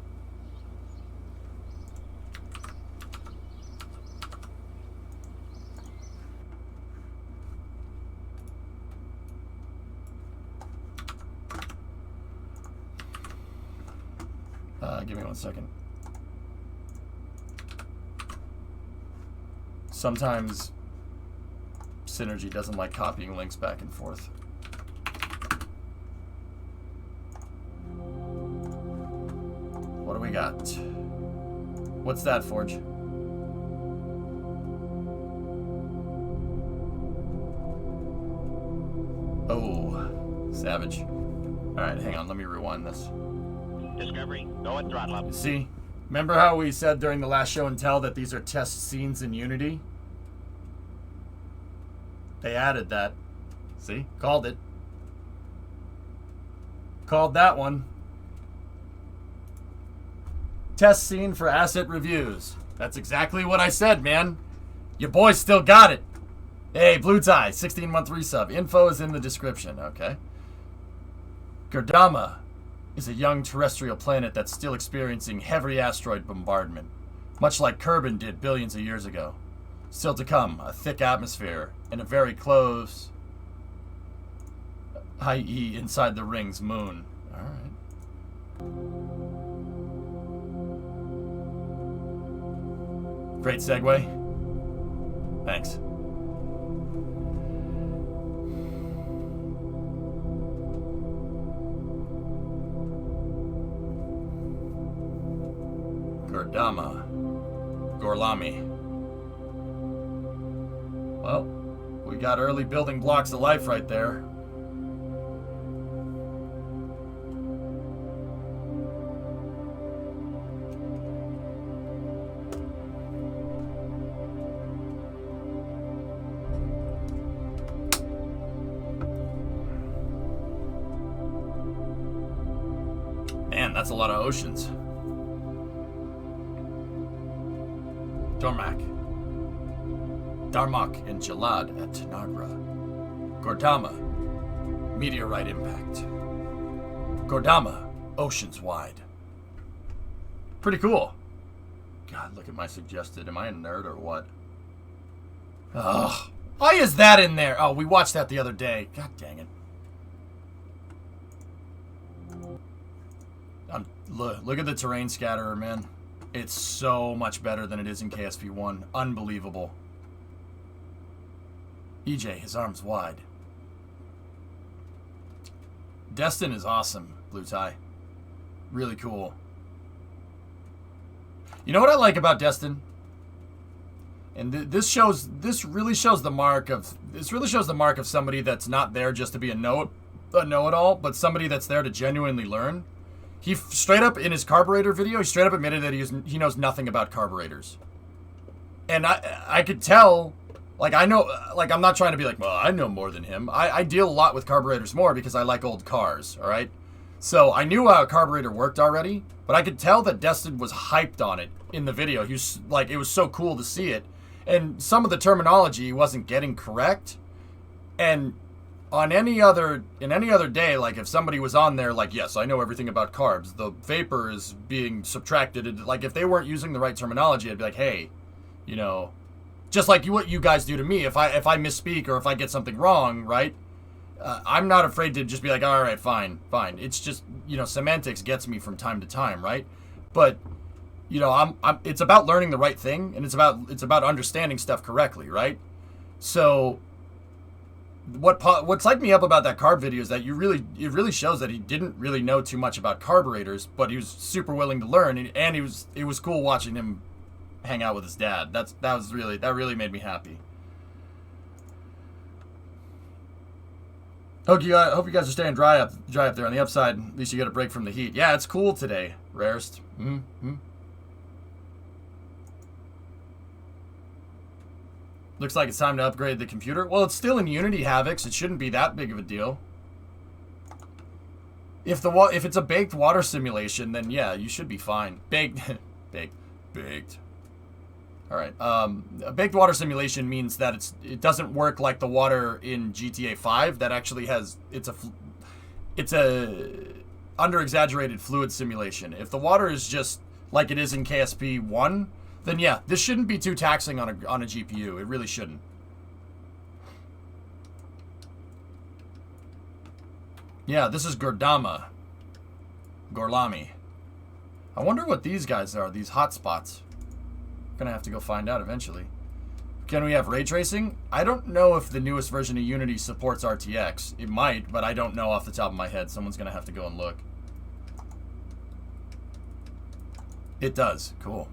Give me 1 second. Sometimes Synergy doesn't like copying links back and forth. What do we got? What's that, Forge? Oh, savage. Alright, hang on, let me rewind this. Discovery, go at throttle up. See? Remember how we said during the last show and tell that these are test scenes in Unity? They added that. See? Called it. Called that one. Test scene for asset reviews. That's exactly what I said, man. Your boys still got it. Hey, Blue Tie, 16-month resub. Info is in the description, okay? Gerdama is a young terrestrial planet that's still experiencing heavy asteroid bombardment, much like Kerbin did billions of years ago. Still to come, a thick atmosphere and a very close, i.e. inside the ring's moon. All right. Great segue. Thanks. Gordama. Gorlami. Well, we got early building blocks of life right there. Man, that's a lot of oceans. Darmok and Jalad at Tanagra. Gordama, meteorite impact. Gordama, oceans wide. Pretty cool. God, look at my suggested. Am I a nerd or what? Ugh. Why is that in there? Oh, we watched that the other day. God dang it. Look at the terrain scatterer, man. It's so much better than it is in KSP 1. Unbelievable. EJ, his arms wide. Destin is awesome, Blue Tie. Really cool. You know what I like about Destin? And this really shows the mark of somebody that's not there just to be a know-it-all, but somebody that's there to genuinely learn. He straight up in his carburetor video, he straight up admitted that he knows nothing about carburetors. And I could tell. Like, I know, like, I'm not trying to be like, well, I know more than him. I deal a lot with carburetors more because I like old cars, all right? So I knew how a carburetor worked already, but I could tell that Destin was hyped on it in the video. He was, like, it was so cool to see it. And some of the terminology he wasn't getting correct. And in any other day, like, if somebody was on there, like, yes, I know everything about carbs. The vapor is being subtracted. Like, if they weren't using the right terminology, I'd be like, hey, you know... Just like what you guys do to me, if I misspeak or if I get something wrong, right? I'm not afraid to just be like, all right, fine. It's just, you know, semantics gets me from time to time, right? But, you know, it's about learning the right thing, and it's about understanding stuff correctly, right? So, what's psyched me up about that carb video is that it really shows that he didn't really know too much about carburetors, but he was super willing to learn, and it was cool watching him hang out with his dad. That really made me happy. Hope you guys are staying dry up there on the upside. At least you get a break from the heat. Yeah, it's cool today, Rarest. Looks like it's time to upgrade the computer. Well, it's still in Unity, Havocs. It shouldn't be that big of a deal. If it's a baked water simulation, then yeah, you should be fine. Baked. All right. A baked water simulation means that it doesn't work like the water in GTA 5. That actually it's a under exaggerated fluid simulation. If the water is just like it is in KSP 1, then yeah, this shouldn't be too taxing on a GPU. It really shouldn't. Yeah, this is Gordama. Gorlami. I wonder what these guys are, these hotspots. Gonna have to go find out eventually. Can we have ray tracing? I don't know if the newest version of Unity supports RTX. It might, but I don't know off the top of my head. Someone's gonna have to go and look. It does. Cool.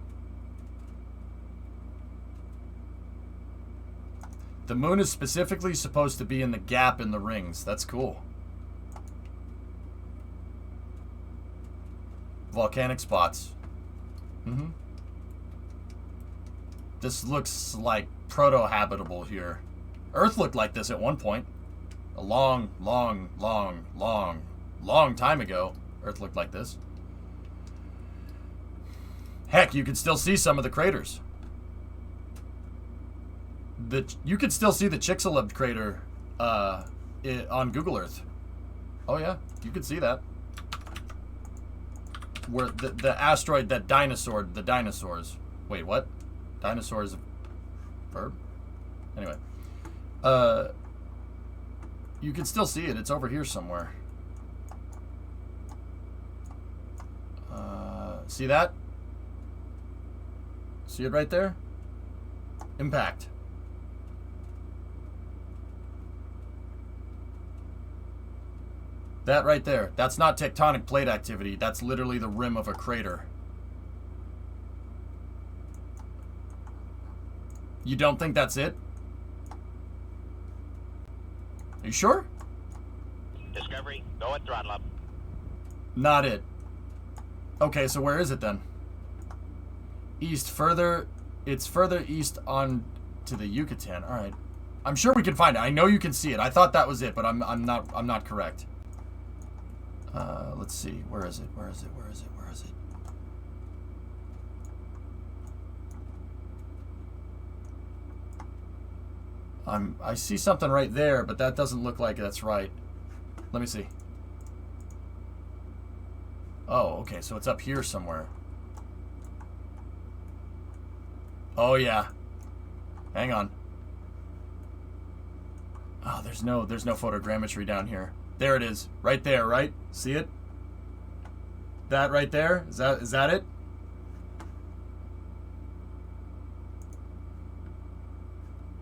The moon is specifically supposed to be in the gap in the rings. That's cool. Volcanic spots. This looks like proto-habitable here. Earth looked like this at one point. A long time ago, Earth looked like this. Heck, you can still see some of the craters. You could still see the Chicxulub crater on Google Earth. Oh yeah, you could see that. Where the asteroid that dinosaured the dinosaurs. Wait, what? Dinosaur is a verb? Anyway. You can still see it. It's over here somewhere. See that? See it right there? Impact. That right there. That's not tectonic plate activity. That's literally the rim of a crater. You don't think that's it? Are you sure? Discovery, go at throttle up. Not it. Okay, so where is it then? East further. It's further east on to the Yucatan. All right. I'm sure we can find it. I know you can see it. I thought that was it, but I'm not correct. Let's see. Where is it? Where is it? Where is it? Where is it? I see something right there, but that doesn't look like that's right. Let me see. Oh, okay, so it's up here somewhere. Oh yeah. Hang on. Oh, there's no photogrammetry down here. There it is. Right there, right? See it? That right there? Is that it?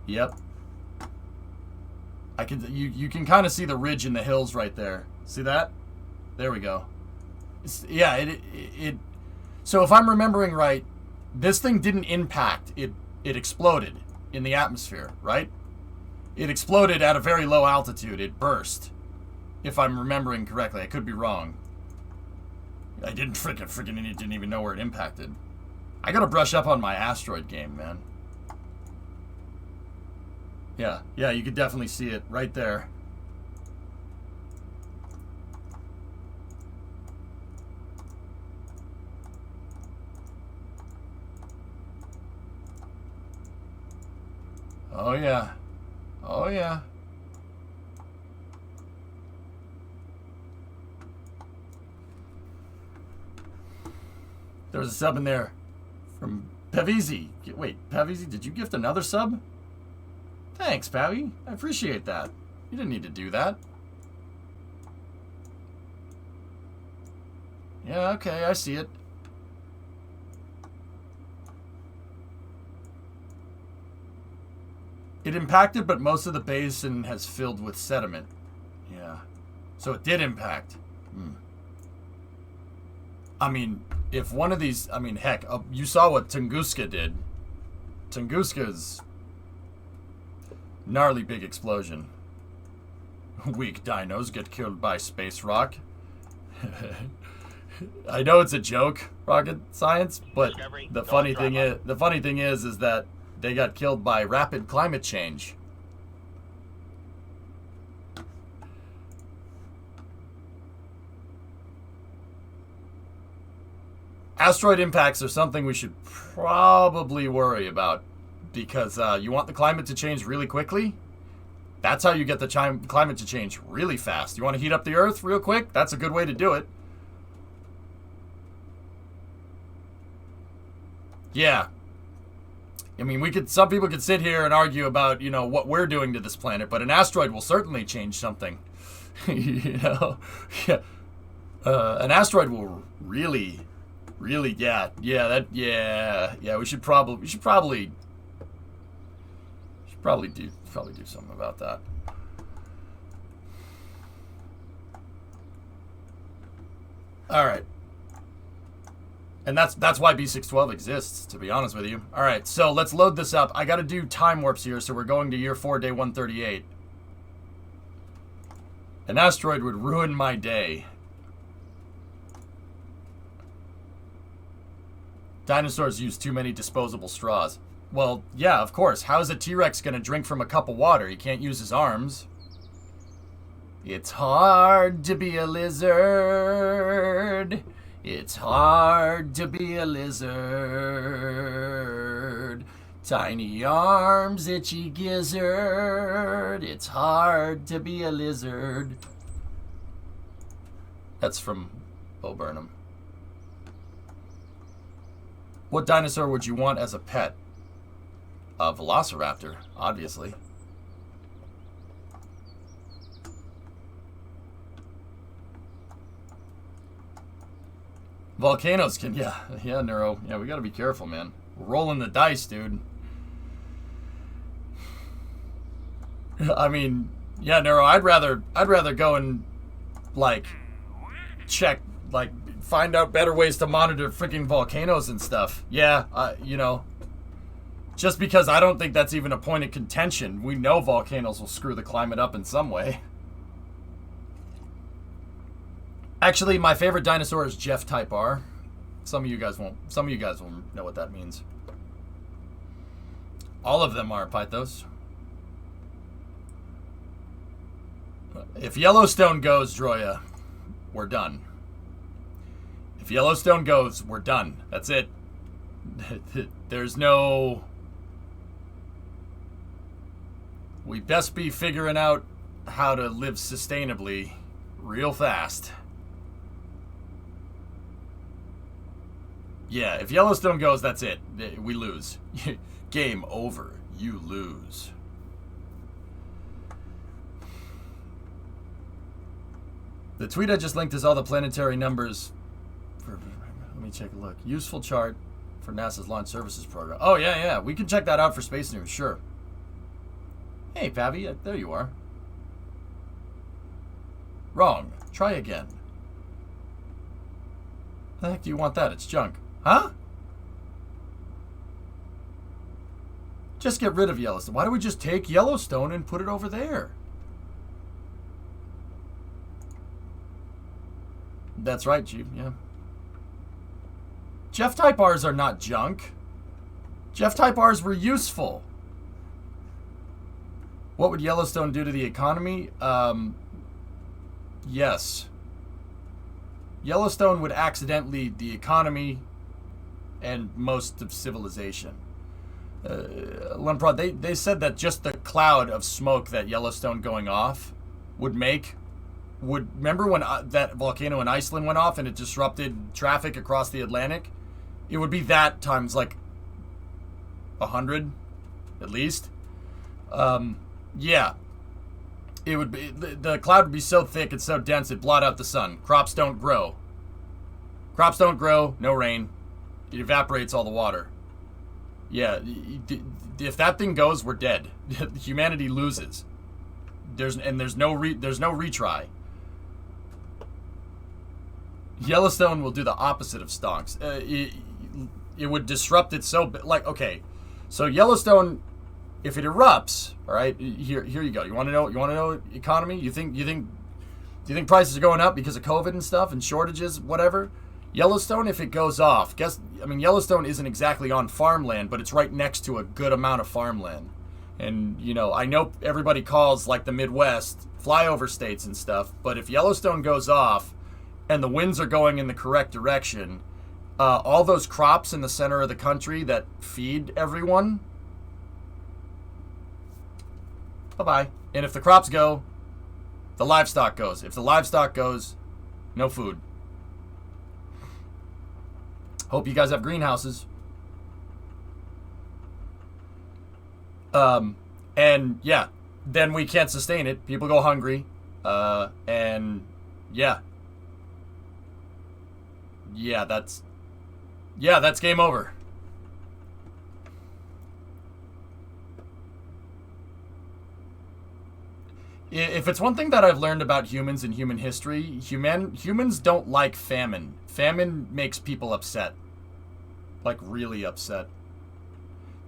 Yep. You can kind of see the ridge in the hills right there. See that? There we go. Yeah, so if I'm remembering right, this thing didn't impact. It exploded in the atmosphere, right? It exploded at a very low altitude. It burst. If I'm remembering correctly. I could be wrong. I didn't didn't even know where it impacted. I gotta brush up on my asteroid game, man. Yeah, you could definitely see it right there. Oh yeah. Oh yeah. There was a sub in there from Pavisi. Wait, Pavisi, did you gift another sub? Thanks, Pavi. I appreciate that. You didn't need to do that. Yeah, okay, I see it. It impacted, but most of the basin has filled with sediment. Yeah. So it did impact. I mean, if one of these... I mean, heck, you saw what Tunguska did. Tunguska's... gnarly big explosion. Weak dinos get killed by space rock. I know it's a joke, rocket science, but the funny thing is that they got killed by rapid climate change. Asteroid impacts are something we should probably worry about because you want the climate to change really quickly. That's how you get the climate to change really fast. You want to heat up the Earth real quick? That's a good way to do it. Yeah. I mean, some people could sit here and argue about, what we're doing to this planet, but an asteroid will certainly change something. Yeah. An asteroid will really, yeah, we should probably do something about that. All right. And that's why B612 exists, to be honest with you. All right, so let's load this up. I got to do time warps here, so we're going to year 4, day 138. An asteroid would ruin my day. Dinosaurs use too many disposable straws. Well, yeah, of course. How is a T-Rex going to drink from a cup of water? He can't use his arms. It's hard to be a lizard. It's hard to be a lizard. Tiny arms, itchy gizzard. It's hard to be a lizard. That's from Bo Burnham. What dinosaur would you want as a pet? A velociraptor, obviously. Volcanoes can, yeah, Neuro. Yeah, we gotta be careful, man. We're rolling the dice, dude. I mean, yeah, Nero, I'd rather go and, like, check, like, find out better ways to monitor freaking volcanoes and stuff. Yeah, you know, just because I don't think that's even a point of contention. We know volcanoes will screw the climate up in some way. Actually, my favorite dinosaur is Jeff Type R. Some of you guys won't know what that means. All of them are Pythos. If Yellowstone goes, Droya, we're done. If Yellowstone goes, we're done. That's it. There's no... We best be figuring out how to live sustainably real fast. Yeah, if Yellowstone goes, that's it. We lose. Game over. You lose. The tweet I just linked is all the planetary numbers. Let me take a look. Useful chart for NASA's Launch Services Program. Oh, yeah. We can check that out for Space News, sure. Hey, Pavi, there you are. Wrong. Try again. The heck do you want that? It's junk. Huh? Just get rid of Yellowstone. Why don't we just take Yellowstone and put it over there? That's right, Chief, yeah. Jeff Type Rs are not junk. Jeff Type Rs were useful. What would Yellowstone do to the economy? Yes. Yellowstone would accidentally the economy and most of civilization. Lemprod, they said that just the cloud of smoke that Yellowstone going off would remember when that volcano in Iceland went off and it disrupted traffic across the Atlantic? It would be that times like 100 at least. Yeah. It would be, the cloud would be so thick and so dense it'd blot out the sun. Crops don't grow. Crops don't grow, no rain. It evaporates all the water. Yeah, if that thing goes, we're dead. Humanity loses. There's no retry. Yellowstone will do the opposite of stonks. It would disrupt it so like okay, so Yellowstone, if it erupts, all right, here you go. You want to know economy? Do you think prices are going up because of COVID and stuff and shortages, whatever? Yellowstone, if it goes off, Yellowstone isn't exactly on farmland, but it's right next to a good amount of farmland. And, you know, I know everybody calls, like, the Midwest flyover states and stuff, but if Yellowstone goes off and the winds are going in the correct direction, all those crops in the center of the country that feed everyone, bye-bye. And if the crops go, the livestock goes. If the livestock goes, no food. Hope you guys have greenhouses. And yeah, then we can't sustain it. People go hungry. And yeah. Yeah, that's game over. If it's one thing that I've learned about humans and human history, humans don't like famine. Famine makes people upset. Like, really upset.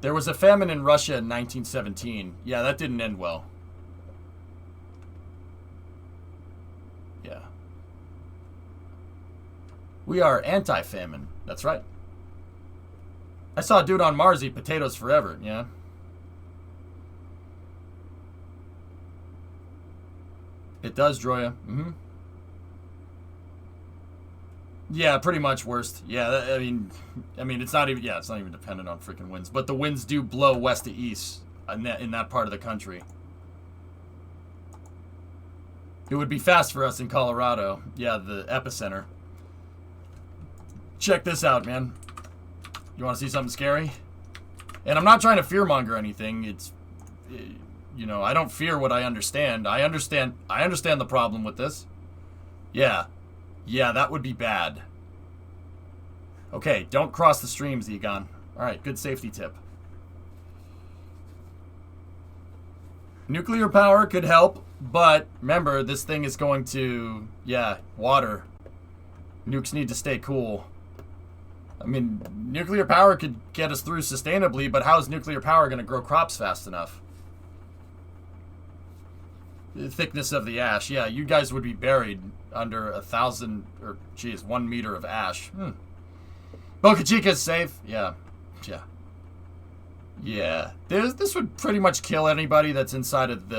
There was a famine in Russia in 1917. Yeah, that didn't end well. Yeah. We are anti-famine. That's right. I saw a dude on Mars eat potatoes forever, yeah. It does, Droya. Mm-hmm. Yeah, pretty much worst. Yeah, I mean, it's not even. Yeah, it's not even dependent on freaking winds. But the winds do blow west to east in that part of the country. It would be fast for us in Colorado. Yeah, the epicenter. Check this out, man. You want to see something scary? And I'm not trying to fearmonger anything. It's, you know, I don't fear what I understand. I understand the problem with this. Yeah. Yeah, that would be bad. Okay, don't cross the streams, Egon. Alright, good safety tip. Nuclear power could help, but remember, this thing is going to, yeah, water. Nukes need to stay cool. I mean, nuclear power could get us through sustainably, but how is nuclear power going to grow crops fast enough? The thickness of the ash. Yeah, you guys would be buried under 1,000, or geez, 1 meter of ash. Boca Chica's safe. Yeah. Yeah. Yeah. This would pretty much kill anybody that's inside of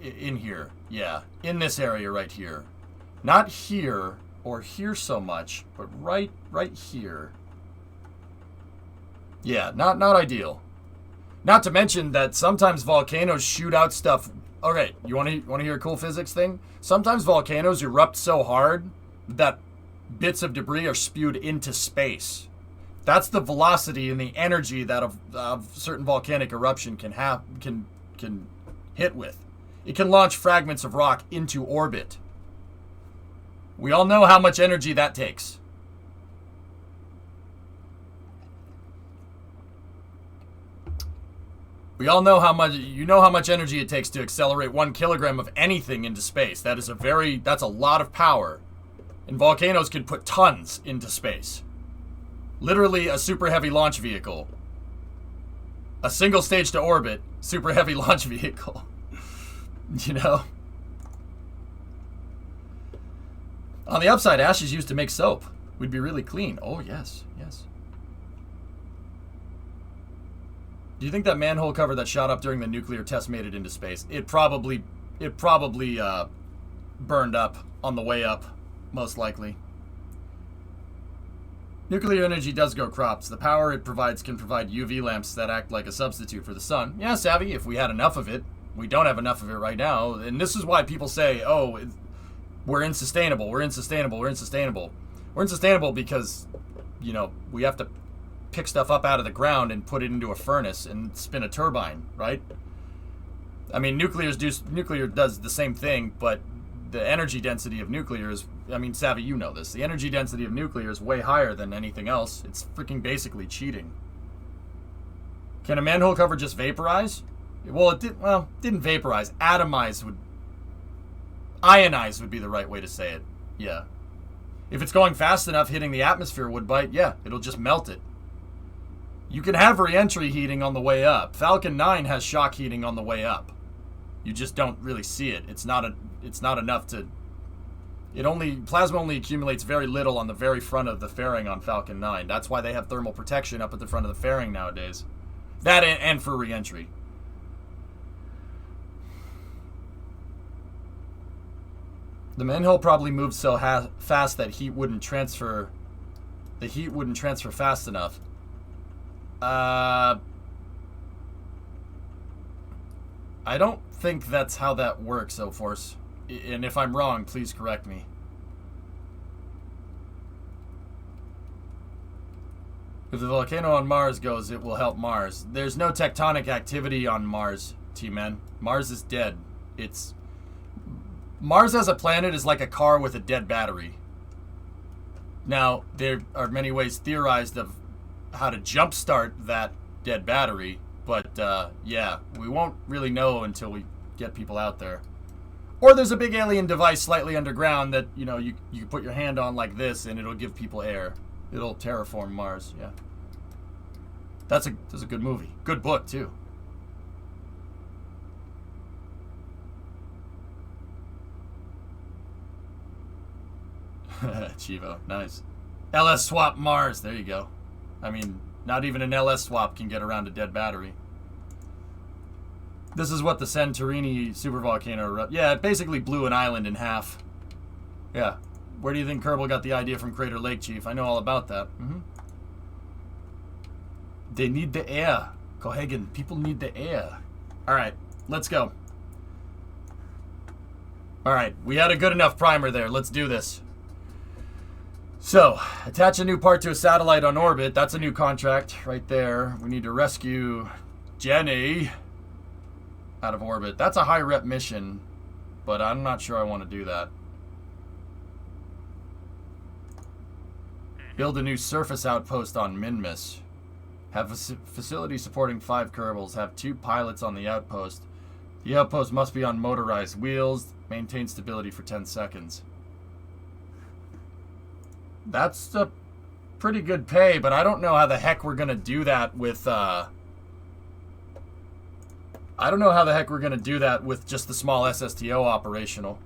in here. Yeah. In this area right here. Not here or here so much, but right here. Yeah, not ideal. Not to mention that sometimes volcanoes shoot out stuff. Okay, you want to hear a cool physics thing? Sometimes volcanoes erupt so hard that bits of debris are spewed into space. That's the velocity and the energy that a certain volcanic eruption can hit with. It can launch fragments of rock into orbit. We all know how much energy that takes. We all know how much energy it takes to accelerate 1 kilogram of anything into space. That's a lot of power. And volcanoes can put tons into space. Literally a super heavy launch vehicle. A single stage to orbit, super heavy launch vehicle. You know? On the upside, ash is used to make soap. We'd be really clean. Oh, yes, yes. Do you think that manhole cover that shot up during the nuclear test made it into space? It probably burned up on the way up, most likely. Nuclear energy does grow crops. The power it provides can provide UV lamps that act like a substitute for the sun. Yeah, Savvy, if we had enough of it. We don't have enough of it right now. And this is why people say, oh, we're insustainable, we're insustainable, we're insustainable. We're insustainable because, you know, we have to pick stuff up out of the ground and put it into a furnace and spin a turbine, right? I mean, nuclear does the same thing, but the energy density of nuclear is, I mean, Savvy, you know this. The energy density of nuclear is way higher than anything else. It's freaking basically cheating. Can a manhole cover just vaporize? Well, it didn't vaporize. Ionize would be the right way to say it. Yeah. If it's going fast enough, hitting the atmosphere would bite, yeah, it'll just melt it. You can have re-entry heating on the way up. Falcon 9 has shock heating on the way up. You just don't really see it. It's not enough to... Plasma only accumulates very little on the very front of the fairing on Falcon 9. That's why they have thermal protection up at the front of the fairing nowadays. That and for re-entry. The manhole probably moved so fast that heat wouldn't transfer. The heat wouldn't transfer fast enough. I don't think that's how that works, O-Force. And if I'm wrong, please correct me. If the volcano on Mars goes, it will help Mars. There's no tectonic activity on Mars, T-Men. Mars is dead. Mars as a planet is like a car with a dead battery. Now, there are many ways theorized of how to jumpstart that dead battery, but yeah, we won't really know until we get people out there. Or there's a big alien device slightly underground that, you know, you can put your hand on like this and it'll give people air. It'll terraform Mars, yeah. That's a good movie. Good book, too. Chivo, nice. LS swap Mars, there you go. I mean, not even an LS swap can get around a dead battery. This is what the Santorini supervolcano... Yeah, it basically blew an island in half. Yeah. Where do you think Kerbal got the idea from Crater Lake, Chief? I know all about that. They need the air. Cohagen, people need the air. Alright, let's go. Alright, we had a good enough primer there. Let's do this. So, attach a new part to a satellite on orbit. That's a new contract right there. We need to rescue Jenny out of orbit. That's a high rep mission, but I'm not sure I want to do that. Build a new surface outpost on Minmus. Have a facility supporting 5 Kerbals. Have 2 pilots on the outpost. The outpost must be on motorized wheels. Maintain stability for 10 seconds. That's a pretty good pay, but I don't know how the heck we're going to do that with... I don't know how the heck we're going to do that with just the small SSTO operational.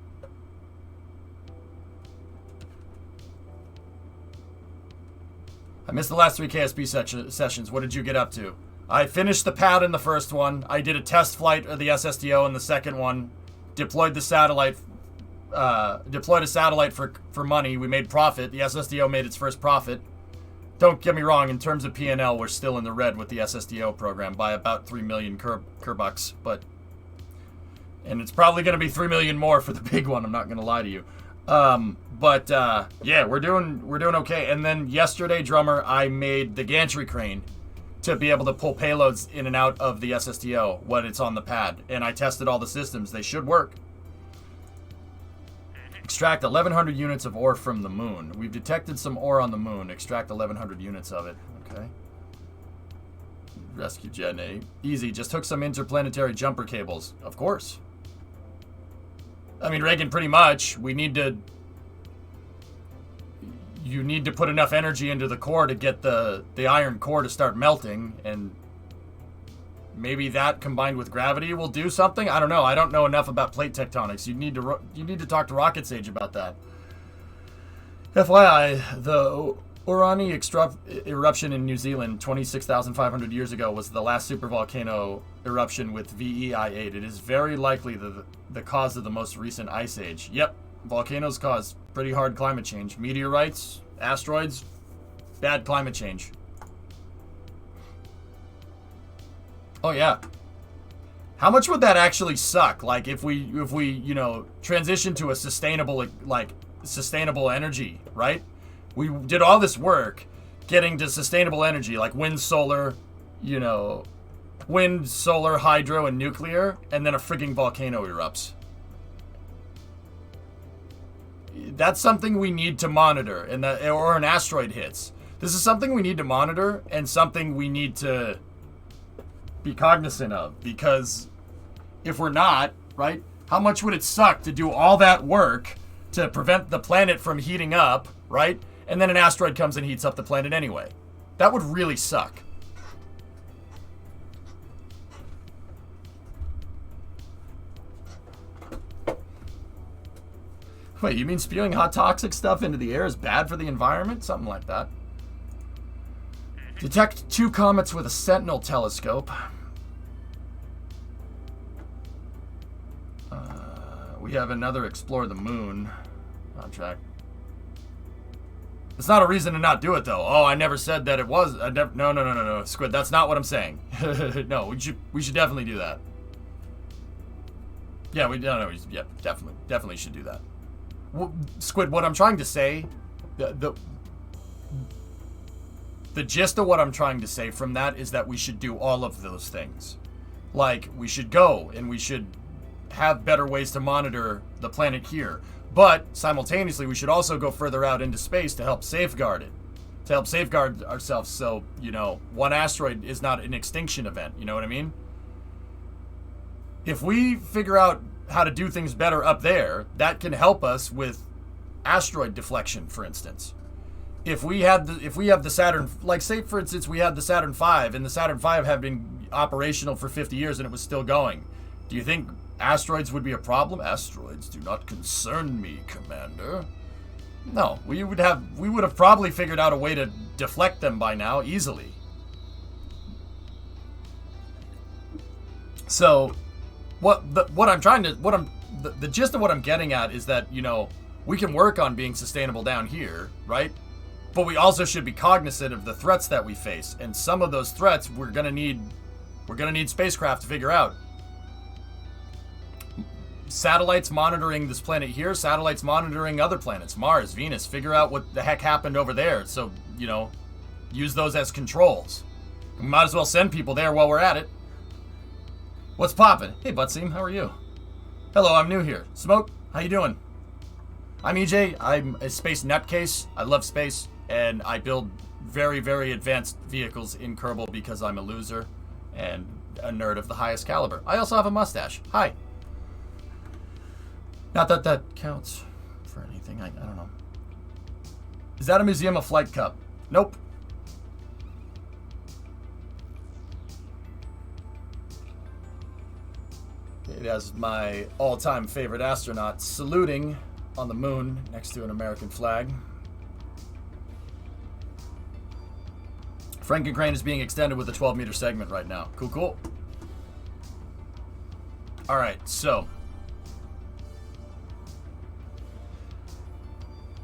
I missed the last 3 KSP sessions. What did you get up to? I finished the pad in the first one. I did a test flight of the SSTO in the second one. Deployed the satellite. Deployed a satellite for money. We made profit. The SSTO made its first profit. Don't get me wrong. In terms of P&L, we're still in the red with the SSTO program by about 3 million Kerbucks. And it's probably going to be 3 million more for the big one. I'm not going to lie to you. Yeah, we're doing okay. And then yesterday, Drummer, I made the gantry crane to be able to pull payloads in and out of the SSTO when it's on the pad. And I tested all the systems. They should work. Extract 1,100 units of ore from the moon. We've detected some ore on the moon. Extract 1,100 units of it. Okay. Rescue Gen A. Easy. Just hook some interplanetary jumper cables. Of course. I mean, Reagan, pretty much. You need to put enough energy into the core to get the iron core to start melting, and maybe that combined with gravity will do something. I don't know. I don't know enough about plate tectonics. You need to talk to Rocket Sage about that. FYI, the Orani eruption in New Zealand 26,500 years ago was the last supervolcano eruption with VEI8. It is very likely the cause of the most recent ice age. Yep, volcanoes cause pretty hard climate change. Meteorites, asteroids, bad climate change. Oh yeah. How much would that actually suck? Like if we transition to a sustainable energy, right? We did all this work getting to sustainable energy like wind, solar, hydro, and nuclear, and then a freaking volcano erupts. That's something we need to monitor, or an asteroid hits. This is something we need to monitor and something we need to be cognizant of, because if we're not, right, how much would it suck to do all that work to prevent the planet from heating up, right? And then an asteroid comes and heats up the planet anyway. That would really suck. Wait, you mean spewing hot toxic stuff into the air is bad for the environment? Something like that. Detect 2 comets with a Sentinel telescope. We have another Explore the Moon contract. It's not a reason to not do it, though. Oh, I never said that it was. No, Squid. That's not what I'm saying. No, we should definitely do that. Yeah, yeah, definitely should do that. Squid, what I'm trying to say, the gist of what I'm trying to say from that is that we should do all of those things. Like, we should go and we should have better ways to monitor the planet here. But simultaneously, we should also go further out into space to help safeguard it. To help safeguard ourselves so, one asteroid is not an extinction event. You know what I mean? If we figure out how to do things better up there, that can help us with asteroid deflection, for instance. If we have the Saturn, like say for instance we had the Saturn V, and the Saturn V have been operational for 50 years and it was still going, do you think asteroids would be a problem? Asteroids do not concern me, Commander. No, we would have probably figured out a way to deflect them by now easily. So the gist of what I'm getting at is that, we can work on being sustainable down here, right? But we also should be cognizant of the threats that we face, and some of those threats we're gonna need spacecraft to figure out. Satellites monitoring this planet here, satellites monitoring other planets, Mars, Venus, figure out what the heck happened over there. So, use those as controls. We might as well send people there while we're at it. What's poppin'? Hey, Butseam, how are you? Hello, I'm new here. Smoke, how you doing? I'm EJ. I'm a space nutcase. I love space, and I build very, very advanced vehicles in Kerbal because I'm a loser and a nerd of the highest caliber. I also have a mustache. Hi. Not that that counts for anything. I don't know. Is that a Museum of Flight cup? Nope. It has my all-time favorite astronaut saluting on the moon next to an American flag. Frankencrane is being extended with a 12-meter segment right now. Cool, cool. All right, so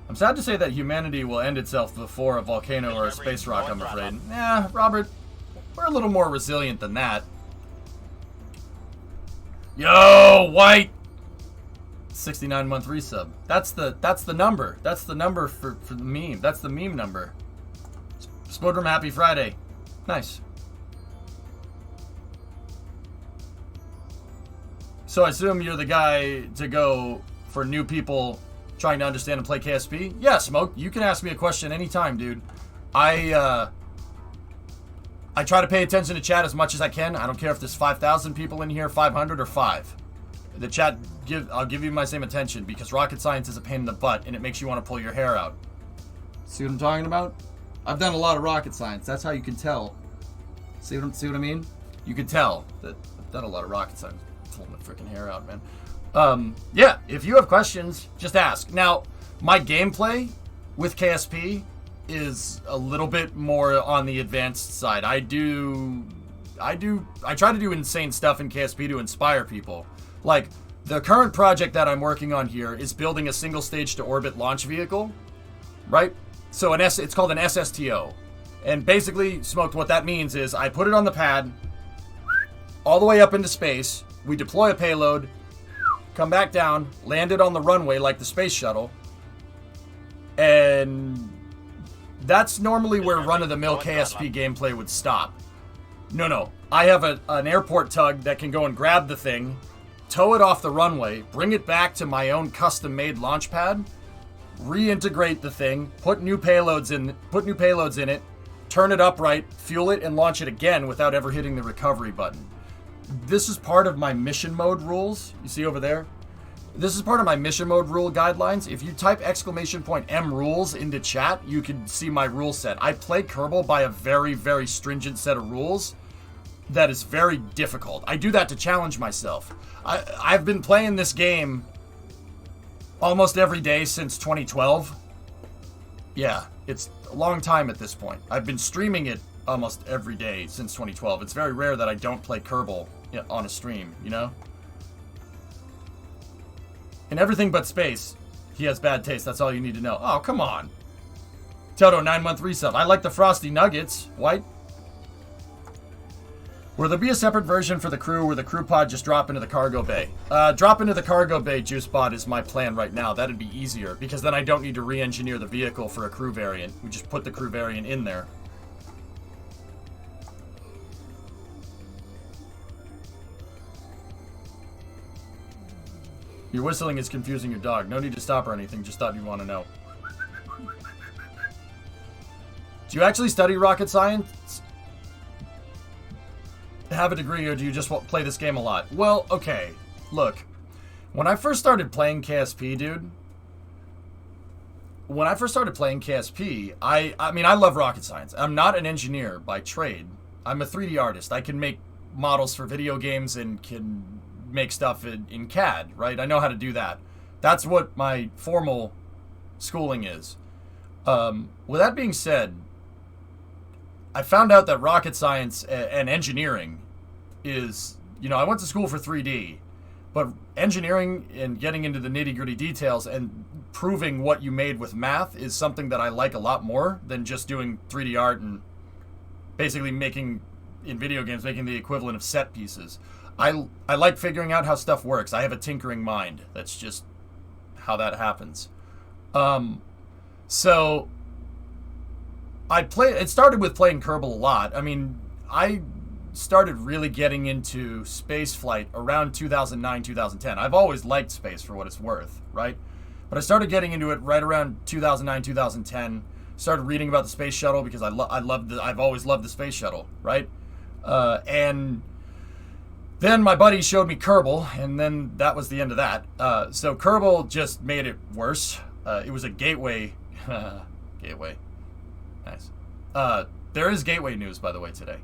I'm sad to say that humanity will end itself before a volcano or a space rock, I'm afraid. Yeah, Robert, we're a little more resilient than that. Yo, White! 69-month resub. That's the number. That's the number for the meme. That's the meme number. Spodrum, happy Friday. Nice. So I assume you're the guy to go for new people trying to understand and play KSP? Yeah, Smoke, you can ask me a question anytime, dude. I try to pay attention to chat as much as I can. I don't care if there's 5,000 people in here, 500, or 5. The chat, I'll give you my same attention because rocket science is a pain in the butt and it makes you want to pull your hair out. See what I'm talking about? I've done a lot of rocket science. That's how you can tell. See what I mean? You can tell that I've done a lot of rocket science. Pulling my freaking hair out, man. Yeah, if you have questions, just ask. Now, my gameplay with KSP is a little bit more on the advanced side. I try to do insane stuff in KSP to inspire people. Like, the current project that I'm working on here is building a single stage to orbit launch vehicle, right? So it's called an SSTO. And basically, Smoked, what that means is I put it on the pad all the way up into space, we deploy a payload, come back down, land it on the runway like the space shuttle, and that's normally where run-of-the-mill KSP gameplay would stop. No. I have an airport tug that can go and grab the thing, tow it off the runway, bring it back to my own custom-made launch pad, reintegrate the thing, put new payloads in it, turn it upright, fuel it, and launch it again without ever hitting the recovery button. This is part of my mission mode rules. You see over there? This is part of my mission mode rule guidelines. If you type !M rules into chat, you can see my rule set. I play Kerbal by a very, very stringent set of rules that is very difficult. I do that to challenge myself. I've been playing this game almost every day since 2012. Yeah, it's a long time at this point. I've been streaming it almost every day since 2012. It's very rare that I don't play Kerbal on a stream, you know? In everything but space, he has bad taste. That's all you need to know. Oh, come on. Toto, 9-month resub. I like the Frosty Nuggets. White. Will there be a separate version for the crew where the crew pod just drop into the cargo bay? Drop into the cargo bay, JuiceBot, is my plan right now. That'd be easier, because then I don't need to re-engineer the vehicle for a crew variant. We just put the crew variant in there. Your whistling is confusing your dog. No need to stop or anything, just thought you'd want to know. Do you actually study rocket science? Have a degree, or do you just play this game a lot? Well, okay. Look, when I first started playing KSP, dude, I mean, I love rocket science. I'm not an engineer by trade. I'm a 3D artist. I can make models for video games and can make stuff in CAD, right? I know how to do that. That's what my formal schooling is. With that being said, I found out that rocket science and engineering is, I went to school for 3D, but engineering and getting into the nitty-gritty details and proving what you made with math is something that I like a lot more than just doing 3D art and basically making, in video games, making the equivalent of set pieces. I like figuring out how stuff works. I have a tinkering mind. That's just how that happens. So it started with playing Kerbal a lot. I mean, I started really getting into space flight around 2009, 2010. I've always liked space for what it's worth, right? But I started getting into it right around 2009, 2010. Started reading about the space shuttle because I've always loved the space shuttle, right? And Then my buddy showed me Kerbal, and then that was the end of that. So Kerbal just made it worse. It was a gateway. Gateway. Nice. There is gateway news, by the way, today.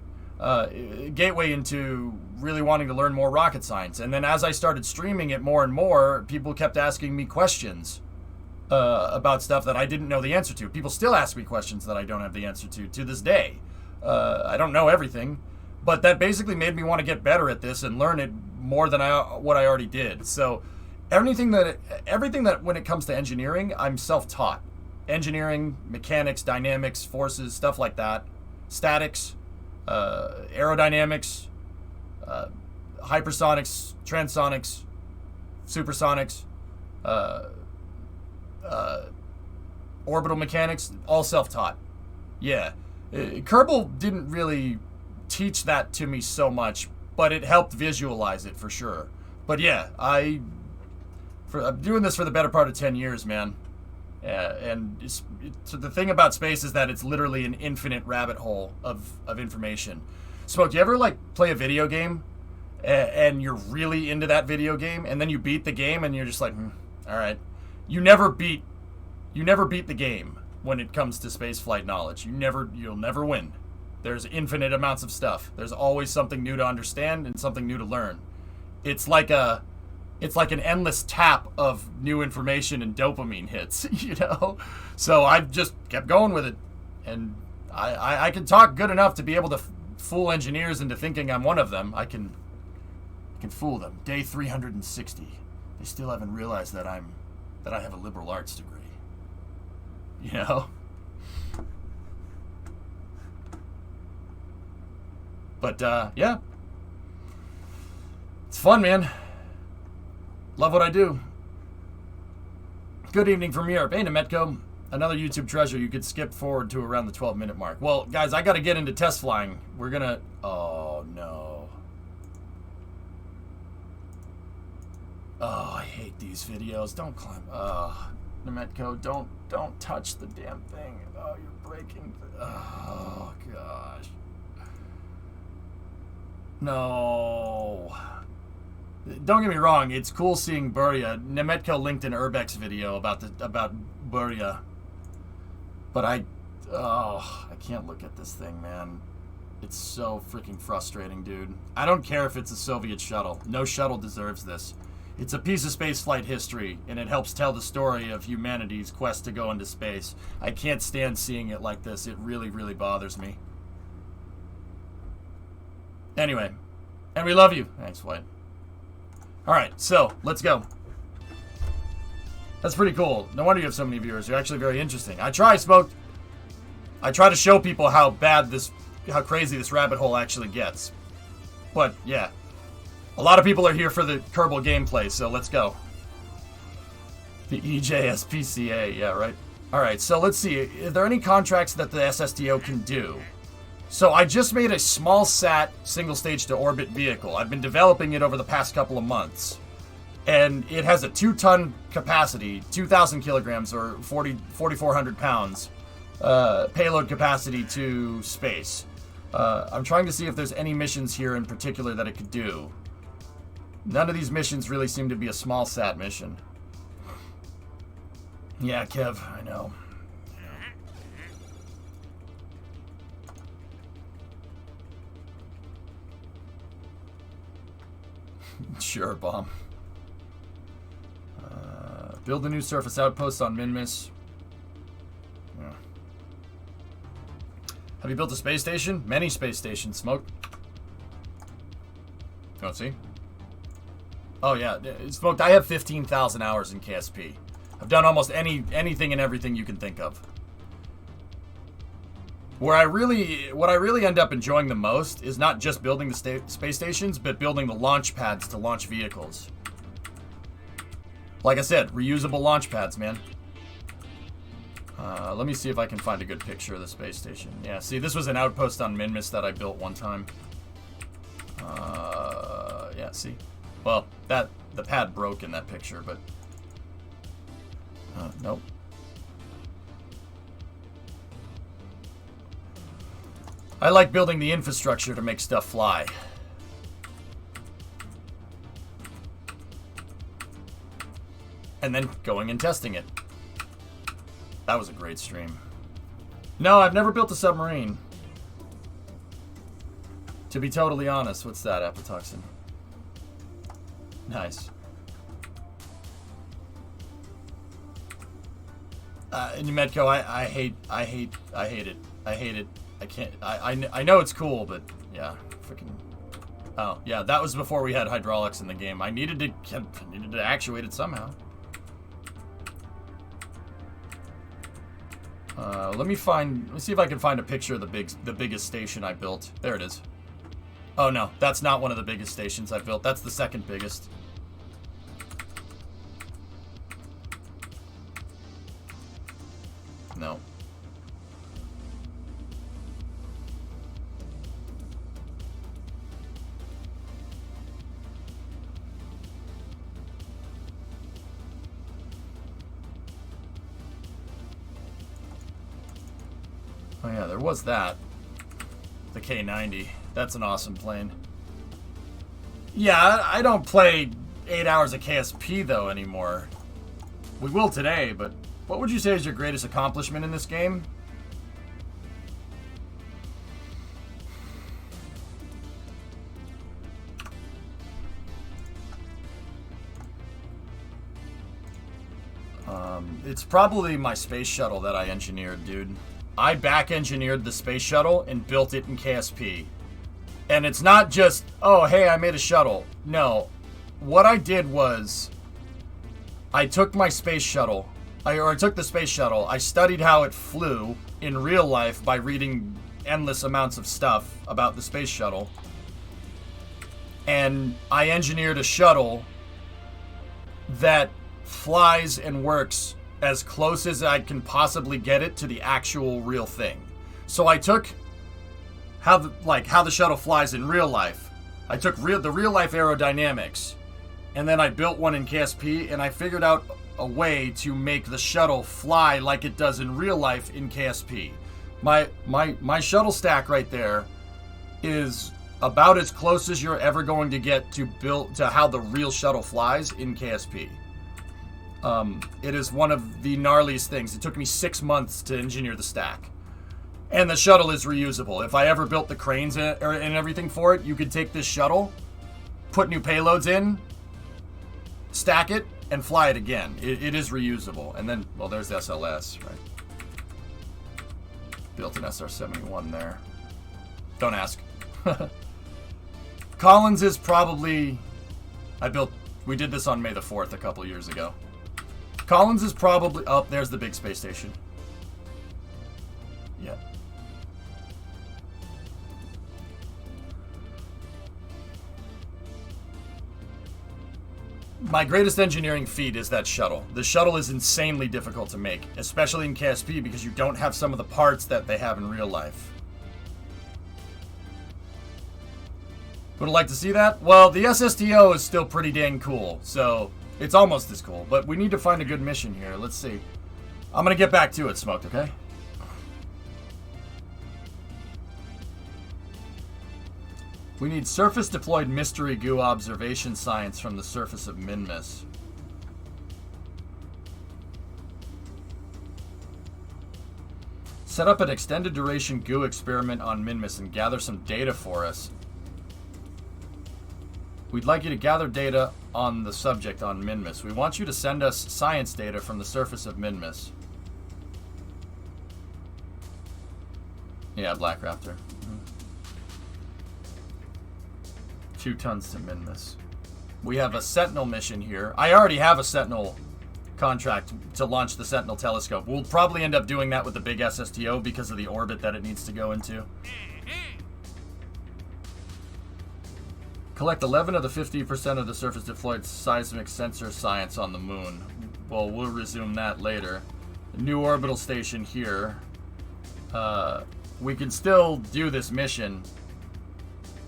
Gateway into really wanting to learn more rocket science. And then as I started streaming it more and more, people kept asking me questions about stuff that I didn't know the answer to. People still ask me questions that I don't have the answer to this day. I don't know everything, but that basically made me want to get better at this and learn it more than what I already did. So everything that when it comes to engineering, I'm self-taught. Engineering, mechanics, dynamics, forces, stuff like that, statics, aerodynamics, hypersonics, transonics, supersonics, orbital mechanics, all self-taught. Yeah. Kerbal didn't really teach that to me so much, but it helped visualize it for sure. But yeah, I'm doing this for the better part of 10 years, man. So the thing about space is that it's literally an infinite rabbit hole of information. Smoke, you ever like play a video game and you're really into that video game and then you beat the game and you're just like, all right. You never beat the game when it comes to space flight knowledge. You'll never win. There's infinite amounts of stuff. There's always something new to understand and something new to learn. It's like an endless tap of new information and dopamine hits, you know? So I've just kept going with it. And I can talk good enough to be able to fool engineers into thinking I'm one of them. I can fool them. Day 360. They still haven't realized that I have a liberal arts degree. You know? But, yeah. It's fun, man. Love what I do. Good evening from Europe. Hey, Nemetko. Another YouTube treasure you could skip forward to around the 12-minute mark. Well, guys, I got to get into test flying. We're going to... Oh, no. Oh, I hate these videos. Don't climb. Nemetko, don't touch the damn thing. Oh, you're breaking... Oh, gosh. No... Don't get me wrong, it's cool seeing Buria. Nemetko linked an Urbex video about Buria. But I can't look at this thing, man. It's so freaking frustrating, dude. I don't care if it's a Soviet shuttle. No shuttle deserves this. It's a piece of spaceflight history, and it helps tell the story of humanity's quest to go into space. I can't stand seeing it like this. It really, really bothers me. Anyway, and we love you. Thanks, White. Alright, so, let's go. That's pretty cool. No wonder you have so many viewers. You're actually very interesting. I try, Smoke. I try to show people how crazy this rabbit hole actually gets. But, yeah. A lot of people are here for the Kerbal gameplay, so let's go. The EJSPCA, yeah, right? Alright, so let's see. Are there any contracts that the SSTO can do? So I just made a small sat single stage to orbit vehicle. I've been developing it over the past couple of months. And it has a 2-ton capacity, 2,000 kilograms or 4,400 pounds payload capacity to space. I'm trying to see if there's any missions here in particular that it could do. None of these missions really seem to be a small sat mission. Yeah, Kev, I know. Sure, bomb. Build a new surface outpost on Minmus. Yeah. Have you built a space station? Many space stations, Smoke. Oh, see? Oh, yeah. Smoked, I have 15,000 hours in KSP. I've done almost anything and everything you can think of. What I really end up enjoying the most is not just building the space stations, but building the launch pads to launch vehicles. Like I said, reusable launch pads, man. Let me see if I can find a good picture of the space station. Yeah, see, this was an outpost on Minmus that I built one time. Yeah, see. Well, the pad broke in that picture, but... nope. I like building the infrastructure to make stuff fly. and then going and testing it. That was a great stream. No, I've never built a submarine. To be totally honest, what's that, Apatoxin? Nice. And Medco, I hate it. I hate it. I can't. I know it's cool, but yeah, freaking. Oh yeah, that was before we had hydraulics in the game. I needed to actuate it somehow. Let me see if I can find a picture of the biggest station I built. There it is. Oh no, that's not one of the biggest stations I built. That's the second biggest. No. Oh yeah, there was that. The K-90. That's an awesome plane. Yeah, I don't play 8 hours of KSP though anymore. We will today, but what would you say is your greatest accomplishment in this game? It's probably my space shuttle that I engineered, dude. I back-engineered the space shuttle and built it in KSP. And it's not just, oh, hey, I made a shuttle. No. What I did was, I took my space shuttle, I took the space shuttle, I studied how it flew in real life by reading endless amounts of stuff about the space shuttle. And I engineered a shuttle that flies and works as close as I can possibly get it to the actual real thing. So I took how the shuttle flies in real life. I took the real life aerodynamics, and then I built one in KSP, and I figured out a way to make the shuttle fly like it does in real life in KSP. My shuttle stack right there is about as close as you're ever going to get to how the real shuttle flies in KSP. It is one of the gnarliest things. It took me 6 months to engineer the stack. And the shuttle is reusable. If I ever built the cranes and everything for it, you could take this shuttle, put new payloads in, stack it, and fly it again. It is reusable. And then, well, there's the SLS, right? Built an SR-71 there. Don't ask. Collins is probably... We did this on May the 4th a couple years ago. Collins is probably... Oh, there's the big space station. Yeah. My greatest engineering feat is that shuttle. The shuttle is insanely difficult to make, especially in KSP, because you don't have some of the parts that they have in real life. Would I like to see that? Well, the SSTO is still pretty dang cool, so it's almost as cool. But we need to find a good mission here. Let's see. I'm going to get back to it, Smoked, okay? We need surface-deployed mystery goo observation science from the surface of Minmus. Set up an extended duration goo experiment on Minmus and gather some data for us. We'd like you to gather data on the subject on Minmus. We want you to send us science data from the surface of Minmus. Yeah, Black Raptor. 2 tons to Minmus. We have a Sentinel mission here. I already have a Sentinel contract to launch the Sentinel telescope. We'll probably end up doing that with the big SSTO because of the orbit that it needs to go into. Collect 11 of the 50% of the surface deployed seismic sensor science on the moon. Well, we'll resume that later. New orbital station here. We can still do this mission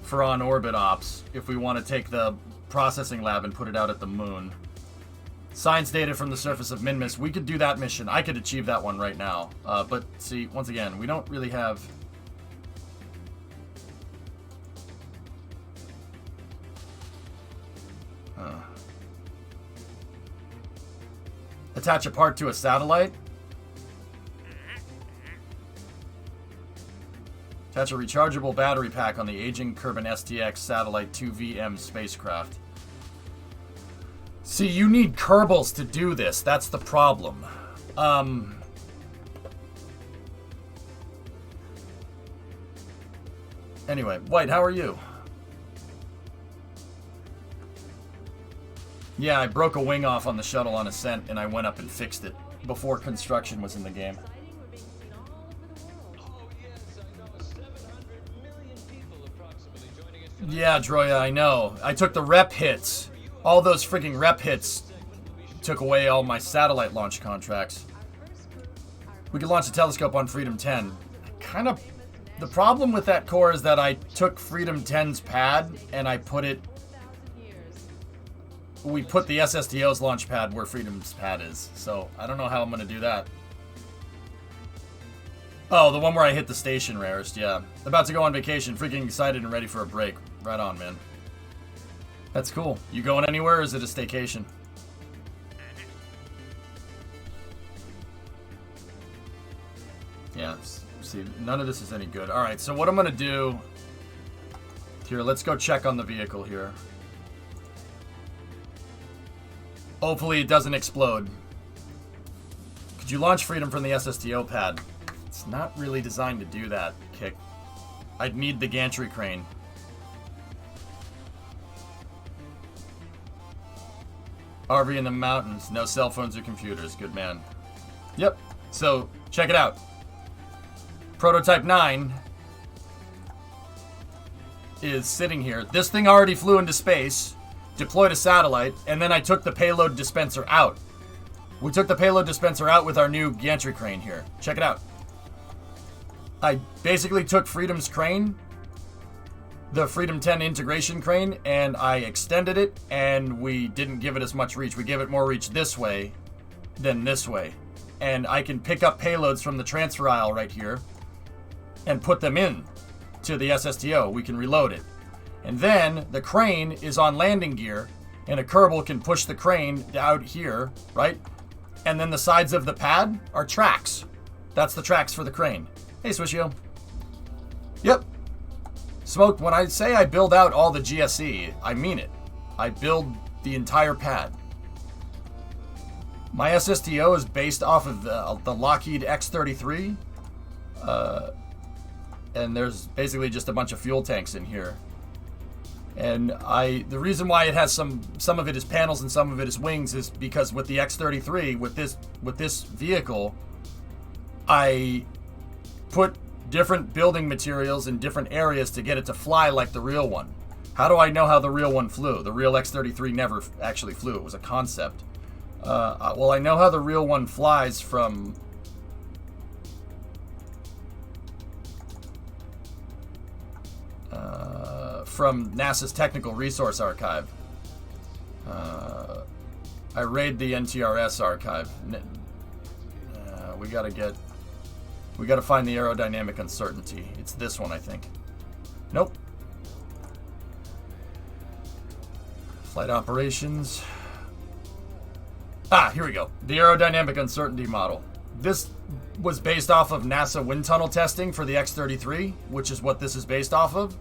for on-orbit ops if we want to take the processing lab and put it out at the moon. Science data from the surface of Minmus. We could do that mission. I could achieve that one right now. But see, once again, we don't really have... Attach a part to a satellite. Attach a rechargeable battery pack on the aging Kerbin STX Satellite 2VM spacecraft. See, you need Kerbals to do this. That's the problem. Anyway, White, how are you? Yeah, I broke a wing off on the shuttle on ascent, and I went up and fixed it before construction was in the game. Yeah, Droya, I know. I took the rep hits. All those freaking rep hits took away all my satellite launch contracts. We could launch a telescope on Freedom 10. The problem with that core is that I took Freedom 10's pad and I put it... We put the SSTO's launch pad where Freedom's pad is. So, I don't know how I'm going to do that. Oh, the one where I hit the station rarest, yeah. About to go on vacation, freaking excited and ready for a break. Right on, man. That's cool. You going anywhere, or is it a staycation? Yeah, see, none of this is any good. Alright, so what I'm going to do... Here, let's go check on the vehicle here. Hopefully it doesn't explode. Could you launch Freedom from the SSTO pad? It's not really designed to do that, Kick. I'd need the gantry crane. RV in the mountains. No cell phones or computers. Good man. Yep. So, check it out. Prototype 9 is sitting here. This thing already flew into space, deployed a satellite, and then I took the payload dispenser out. We took the payload dispenser out with our new gantry crane here. Check it out. I basically took Freedom's crane, the Freedom 10 integration crane, and I extended it, and we didn't give it as much reach. We gave it more reach this way than this way. And I can pick up payloads from the transfer aisle right here and put them in to the SSTO. We can reload it. And then the crane is on landing gear, and a Kerbal can push the crane out here, right? And then the sides of the pad are tracks. That's the tracks for the crane. Hey, Swishio. Yep. Smoke, when I say I build out all the GSE, I mean it. I build the entire pad. My SSTO is based off of the Lockheed X-33. And there's basically just a bunch of fuel tanks in here. And the reason why it has some of it is panels and some of it is wings is because with the X-33, with this vehicle, I put different building materials in different areas to get it to fly like the real one. How do I know how the real one flew? The real X-33 never actually flew. It was a concept. Well, I know how the real one flies from NASA's Technical Resource Archive. I raid the NTRS archive. We gotta find the aerodynamic uncertainty. It's this one, I think. Nope. Flight operations. Ah, here we go. The aerodynamic uncertainty model. This was based off of NASA wind tunnel testing for the X-33, which is what this is based off of.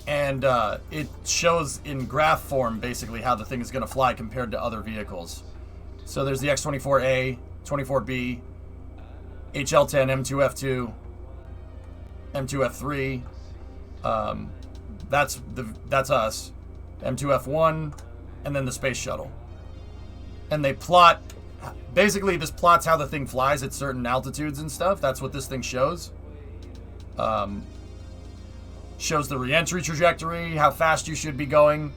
And it shows in graph form basically how the thing is going to fly compared to other vehicles. So there's the X-24A, 24B, HL-10, M2F2, M2F3. That's us. M2F1, and then the space shuttle. And they plot. Basically, this plots how the thing flies at certain altitudes and stuff. That's what this thing shows. Shows the re-entry trajectory, how fast you should be going.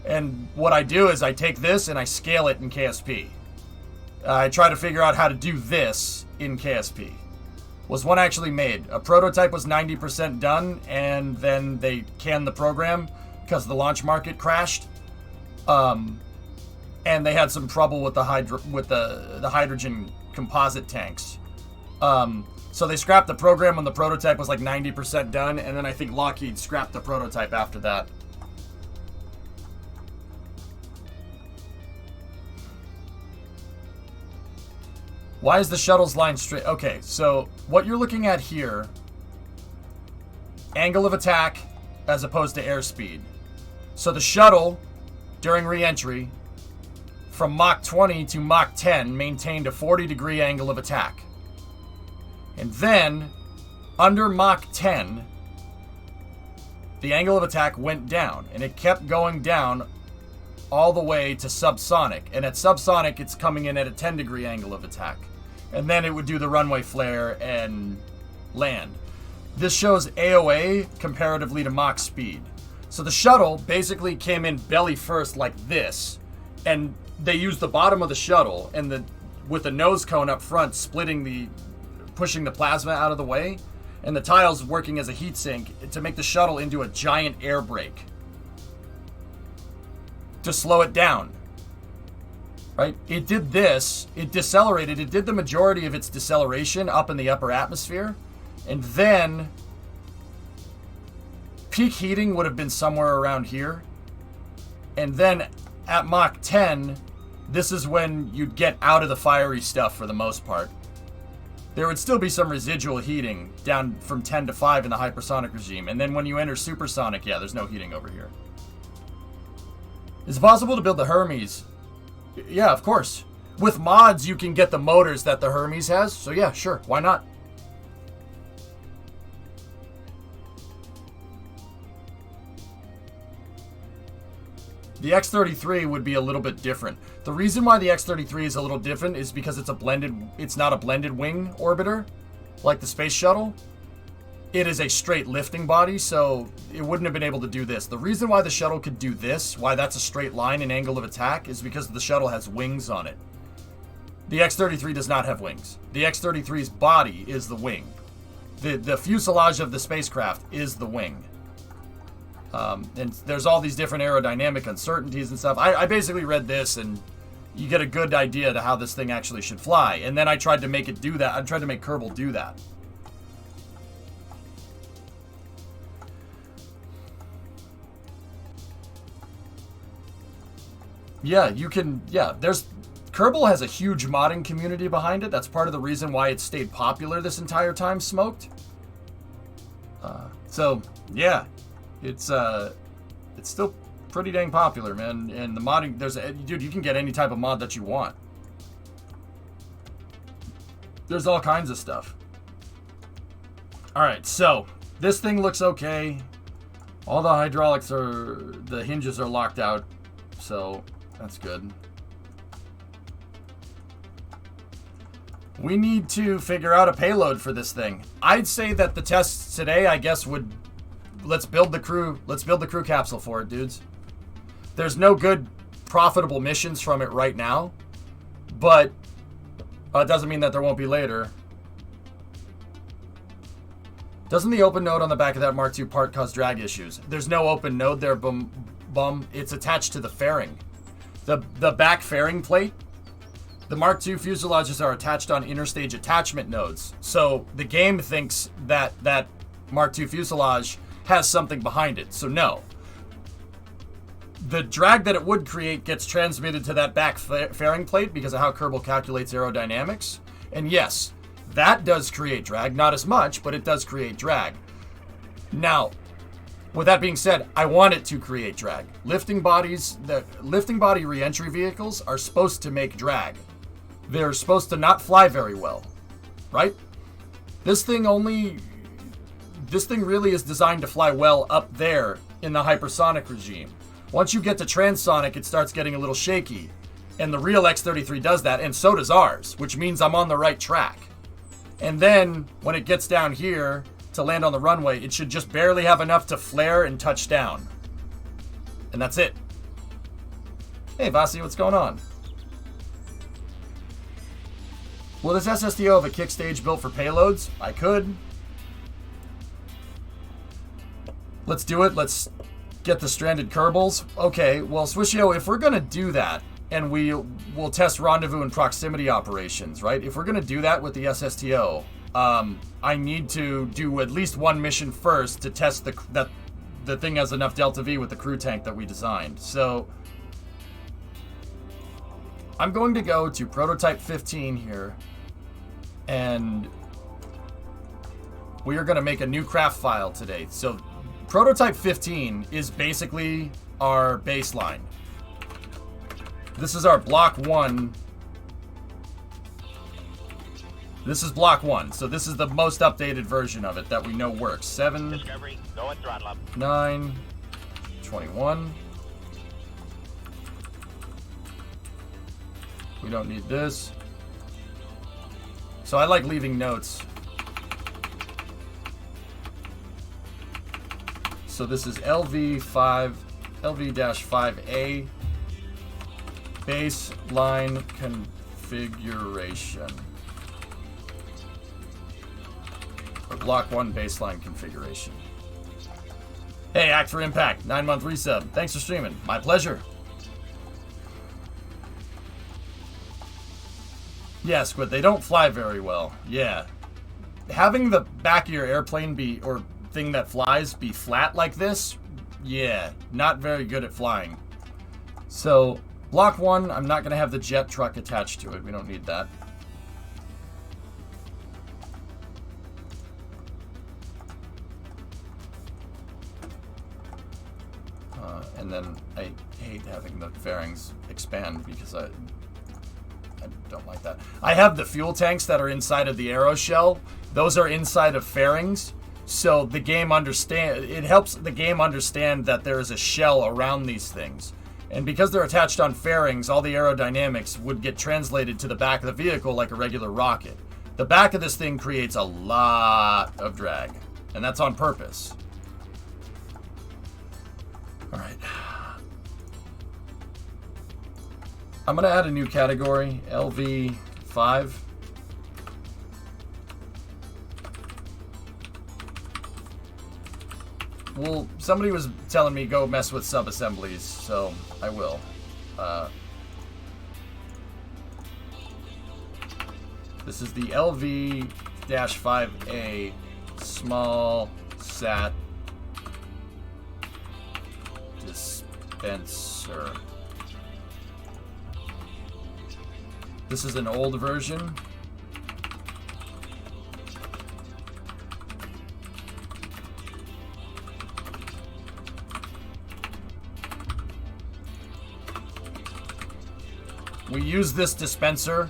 And what I do is I take this and I scale it in KSP. I try to figure out how to do this in KSP. Was one actually made. A prototype was 90% done, and then they canned the program because the launch market crashed. And they had some trouble with the hydrogen composite tanks. So they scrapped the program when the prototype was like 90% done, and then I think Lockheed scrapped the prototype after that. Why is the shuttle's line straight? Okay, so what you're looking at here, angle of attack as opposed to airspeed. So the shuttle, during re-entry, from Mach 20 to Mach 10, maintained a 40-degree angle of attack. And then, under Mach 10, the angle of attack went down, and it kept going down all the way to subsonic. And at subsonic, it's coming in at a 10-degree angle of attack. And then it would do the runway flare and land. This shows AOA comparatively to Mach speed. So the shuttle basically came in belly first like this, and they used the bottom of the shuttle and with the nose cone up front pushing the plasma out of the way, and the tiles working as a heat sink to make the shuttle into a giant air brake to slow it down. Right? It did this, it decelerated, it did the majority of its deceleration up in the upper atmosphere, and then peak heating would have been somewhere around here. And then at Mach 10, this is when you'd get out of the fiery stuff for the most part. There would still be some residual heating down from 10 to 5 in the hypersonic regime. And then when you enter supersonic, yeah, there's no heating over here. Is it possible to build the Hermes? Yeah, of course. With mods, you can get the motors that the Hermes has. So yeah, sure, why not? The X-33 would be a little bit different. The reason why the X-33 is a little different is because it's not a blended wing orbiter like the space shuttle. It is a straight lifting body, so it wouldn't have been able to do this. The reason why the shuttle could do this, why that's a straight line and angle of attack, is because the shuttle has wings on it. The X-33 does not have wings. The X-33's body is the wing. The fuselage of the spacecraft is the wing. And there's all these different aerodynamic uncertainties and stuff. I basically read this, and you get a good idea to how this thing actually should fly. And then I tried to make it do that. I tried to make Kerbal do that. Yeah, you can, yeah, Kerbal has a huge modding community behind it. That's part of the reason why it stayed popular this entire time, Smoked. So, yeah, it's still pretty dang popular, man. And the modding, dude, you can get any type of mod that you want. There's all kinds of stuff. Alright, so, this thing looks okay. All the hydraulics the hinges are locked out, so that's good. We need to figure out a payload for this thing. I'd say that the tests today, I guess, let's build the crew capsule for it, dudes. There's no good profitable missions from it right now, but it doesn't mean that there won't be later. Doesn't the open node on the back of that Mark II part cause drag issues? There's no open node there, bum. It's attached to the fairing. The back fairing plate. The Mark II fuselages are attached on interstage attachment nodes. So the game thinks that that Mark II fuselage has something behind it. So no. The drag that it would create gets transmitted to that back fairing plate because of how Kerbal calculates aerodynamics. And yes, that does create drag. Not as much, but it does create drag. Now, with that being said, I want it to create drag. Lifting body re-entry vehicles are supposed to make drag. They're supposed to not fly very well, right? This thing really is designed to fly well up there in the hypersonic regime. Once you get to transonic, it starts getting a little shaky. And the real X-33 does that, and so does ours, which means I'm on the right track. And then, when it gets down here to land on the runway, it should just barely have enough to flare and touch down. And that's it. Hey, Vasi, what's going on? Will this SSTO have a kick stage built for payloads? I could. Let's do it. Let's get the stranded Kerbals. Okay, well, Swishio, if we're going to do that, and we'll test rendezvous and proximity operations, right? If we're going to do that with the SSTO, I need to do at least one mission first to test that the thing has enough Delta V with the crew tank that we designed. So I'm going to go to prototype 15 here, And we are going to make a new craft file today. So prototype 15 is basically our baseline. This is our block 1. This is block 1. So this is the most updated version of it that we know works. 7, Discovery, go and throttle up. 9, 21. We don't need this. So I like leaving notes. So this is LV5, LV-5A, baseline configuration. Or block 1 baseline configuration. Hey, Act for Impact, 9-month resub. Thanks for streaming. My pleasure. Yeah, Squid, they don't fly very well. Yeah. Having the back of your airplane be, or thing that flies, be flat like this, yeah, not very good at flying. So, block 1, I'm not going to have the jet truck attached to it. We don't need that. And then I hate having the fairings expand because I don't like that. I have the fuel tanks that are inside of the aero shell. Those are inside of fairings. So the game it helps the game understand that there is a shell around these things. And because they're attached on fairings, all the aerodynamics would get translated to the back of the vehicle like a regular rocket. The back of this thing creates a lot of drag, and that's on purpose. All right. I'm going to add a new category, LV5. Well, somebody was telling me go mess with sub-assemblies, so I will. This is the LV-5A small sat dispenser. This is an old version. We use this dispenser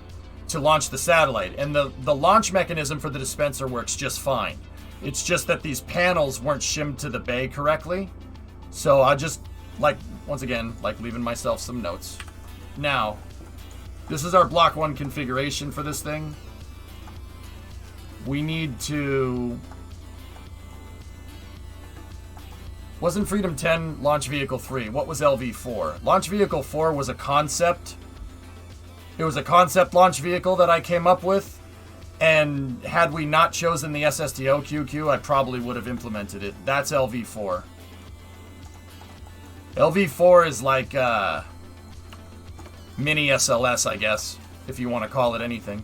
to launch the satellite, and the launch mechanism for the dispenser works just fine. It's just that these panels weren't shimmed to the bay correctly. So I just, once again, leaving myself some notes. Now, this is our block 1 configuration for this thing. We need to... Wasn't Freedom 10 Launch Vehicle 3? What was LV4? Launch Vehicle 4 was a concept. It was a concept launch vehicle that I came up with. And had we not chosen the SSTO QQ, I probably would have implemented it. That's LV4. LV4 is like... mini SLS, I guess, if you want to call it anything.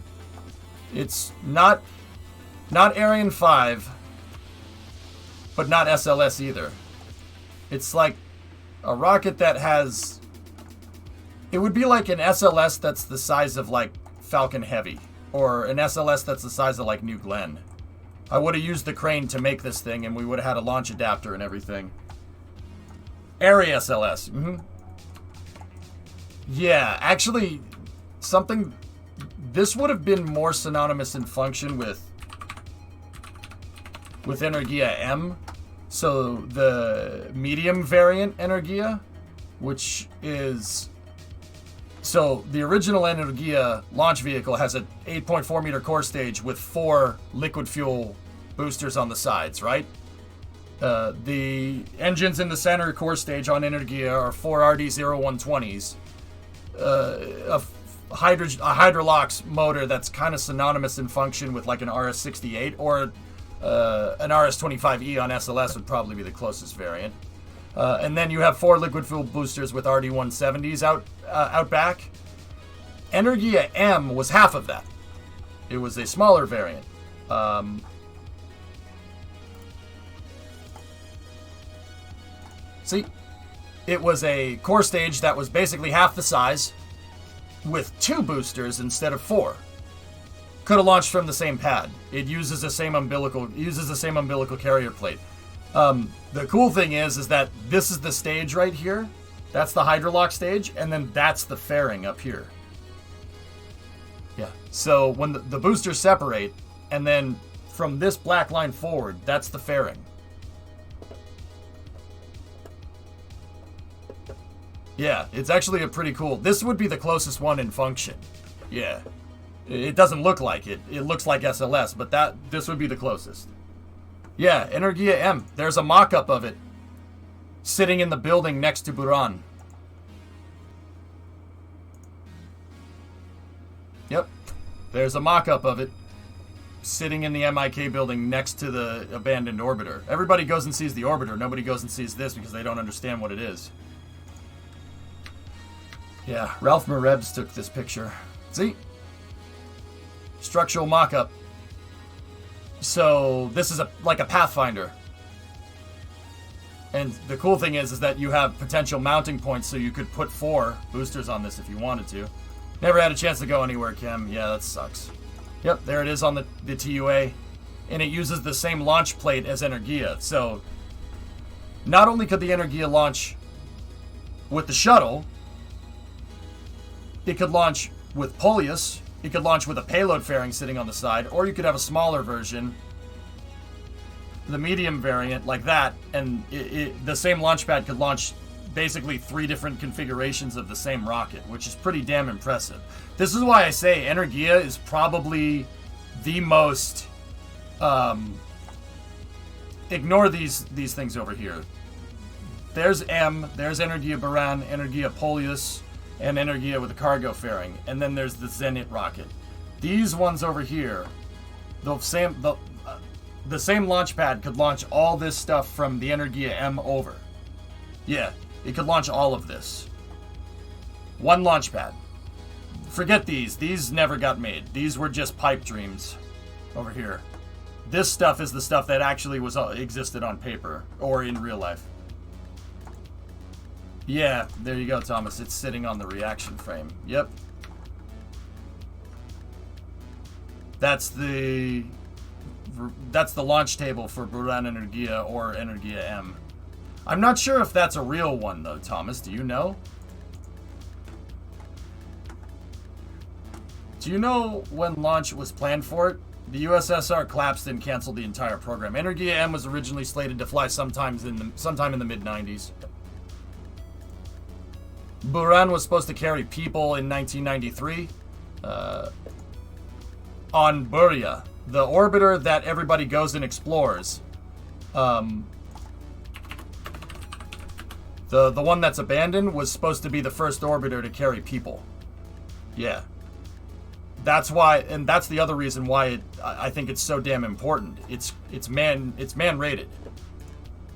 It's not Ariane 5, but not SLS either. It's like a rocket that has... It would be like an SLS that's the size of, Falcon Heavy, or an SLS that's the size of, New Glenn. I would have used the crane to make this thing, and we would have had a launch adapter and everything. Airy SLS. Yeah, actually, this would have been more synonymous in function with Energia M. So the medium variant Energia, which is... So the original Energia launch vehicle has an 8.4 meter core stage with 4 liquid fuel boosters on the sides, right? The engines in the center core stage on Energia are 4 RD-0120s. A Hydrolox motor that's kind of synonymous in function with an RS-68, or an RS-25E on SLS would probably be the closest variant. And then you have 4 liquid fuel boosters with RD-170s out back. Energia M was half of that. It was a smaller variant. See? It was a core stage that was basically half the size with 2 boosters instead of 4. could have launched from the same pad. It uses the same umbilical carrier plate. The cool thing is that this is the stage right here. That's the hydrolock stage, and then that's the fairing up here. Yeah. So when the boosters separate, and then from this black line forward, that's the fairing. Yeah, it's actually a pretty cool. This would be the closest one in function. Yeah. It doesn't look like it. It looks like SLS, but this would be the closest. Yeah, Energia M. There's a mock-up of it sitting in the building next to Buran. Yep. There's a mock-up of it sitting in the MIK building next to the abandoned orbiter. Everybody goes and sees the orbiter. Nobody goes and sees this because they don't understand what it is. Yeah, Ralph Merebs took this picture. See? Structural mock-up. So this is like a Pathfinder. And the cool thing is that you have potential mounting points, so you could put 4 boosters on this if you wanted to. Never had a chance to go anywhere, Kim. Yeah, that sucks. Yep, there it is on the TUA. And it uses the same launch plate as Energia. So not only could the Energia launch with the shuttle, it could launch with Polius, it could launch with a payload fairing sitting on the side, or you could have a smaller version, the medium variant, like that, and the same launch pad could launch basically 3 different configurations of the same rocket, which is pretty damn impressive. This is why I say Energia is probably the most... ignore these things over here. There's M, there's Energia Buran, Energia Polius, and Energia with a cargo fairing, and then there's the Zenit rocket. These ones over here, the same launch pad could launch all this stuff from the Energia M over. Yeah, it could launch all of this. One launch pad. Forget these. These never got made. These were just pipe dreams over here. This stuff is the stuff that actually existed on paper or in real life. Yeah, there you go, Thomas. It's sitting on the reaction frame. Yep. That's the launch table for Buran Energia or Energia M. I'm not sure if that's a real one, though, Thomas. Do you know? Do you know when launch was planned for it? The USSR collapsed and canceled the entire program. Energia M was originally slated to fly sometime in the mid-90s. Buran was supposed to carry people in 1993 on Buria, the orbiter that everybody goes and explores. The one that's abandoned was supposed to be the first orbiter to carry people. Yeah. That's why, and that's the other reason why I think it's so damn important. It's man rated.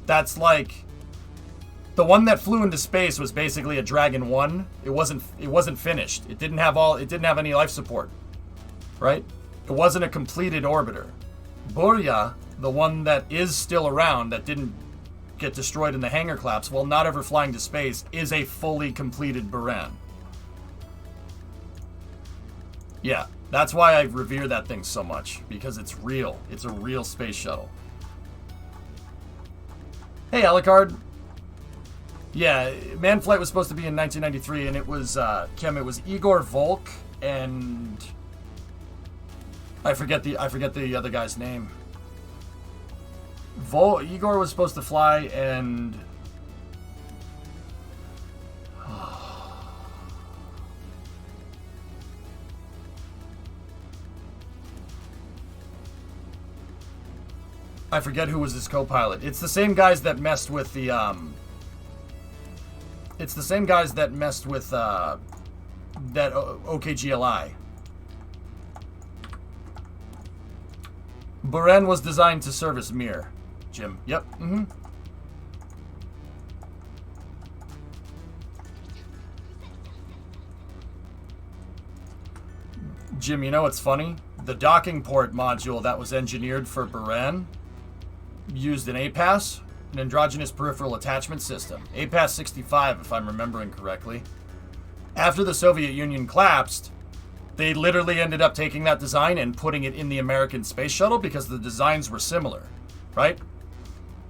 That's like the one that flew into space was basically a Dragon 1. It wasn't finished. It didn't have any life support. Right? It wasn't a completed orbiter. Buria, the one that is still around that didn't get destroyed in the hangar collapse while not ever flying to space, is a fully completed Buran. Yeah, that's why I revere that thing so much, because it's real. It's a real space shuttle. Hey, Alucard. Yeah, Manned Flight was supposed to be in 1993, and it was, Kim, it was Igor Volk and... I forget the other guy's name. Igor was supposed to fly, and... I forget who was his co-pilot. It's the same guys that messed with the, It's the same guys that messed with, that OKGLI. Buran was designed to service Mir. Jim. Yep. Mm-hmm. Jim, you know what's funny? The docking port module that was engineered for Buran used an APAS, an androgynous peripheral attachment system. APAS 65, if I'm remembering correctly. After the Soviet Union collapsed, They literally ended up taking that design and putting it in the American space shuttle because the designs were similar, right?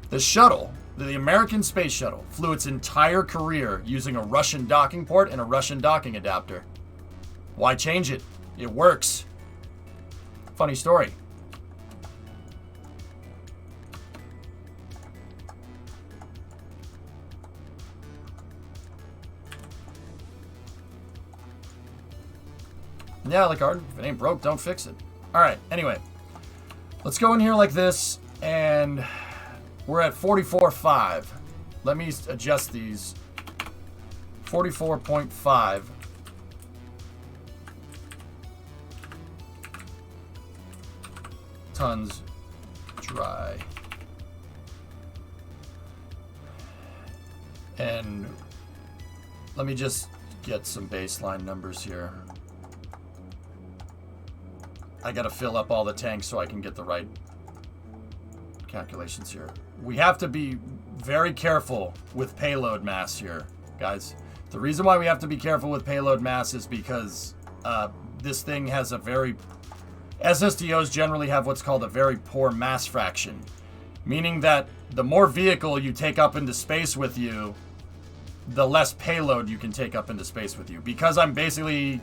The shuttle, the American space shuttle, flew its entire career using a Russian docking port and a Russian docking adapter. Why change it? It works. Funny story. Yeah, Licard, if it ain't broke, don't fix it. Alright, anyway. Let's go in here like this, and we're at 44.5. Let me adjust these. 44.5. Tons dry. And let me just get some baseline numbers here. I gotta fill up all the tanks so I can get the right calculations here. We have to be very careful with payload mass here, guys. The reason why we have to be careful with payload mass is because this thing has a very... SSDOs generally have what's called a very poor mass fraction, meaning that the more vehicle you take up into space with you, the less payload you can take up into space with you. Because I'm basically...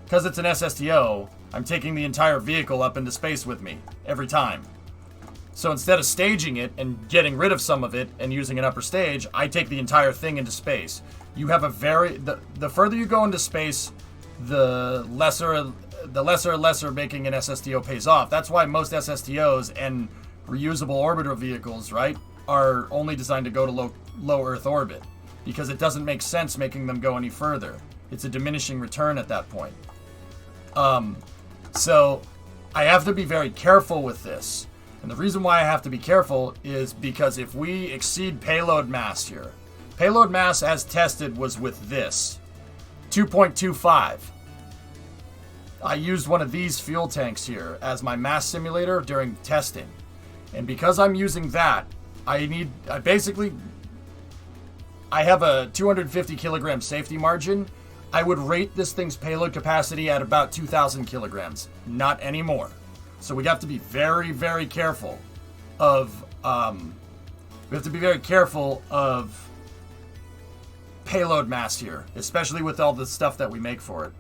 Because it's an SSDO, I'm taking the entire vehicle up into space with me every time. So instead of staging it and getting rid of some of it and using an upper stage, I take the entire thing into space. You have a very... The further you go into space, the lesser making an SSDO pays off. That's why most SSDOs and reusable orbiter vehicles, right, are only designed to go to low Earth orbit. Because it doesn't make sense making them go any further. It's a diminishing return at that point. So I have to be very careful with this. And the reason why I have to be careful is because if we exceed payload mass here, payload mass as tested was with this, 2.25. I used one of these fuel tanks here as my mass simulator during testing. And because I'm using that, I have a 250 kilogram safety margin. I would rate this thing's payload capacity at about 2,000 kilograms, not anymore. So we have to be very, very careful of payload mass here, especially with all the stuff that we make for it.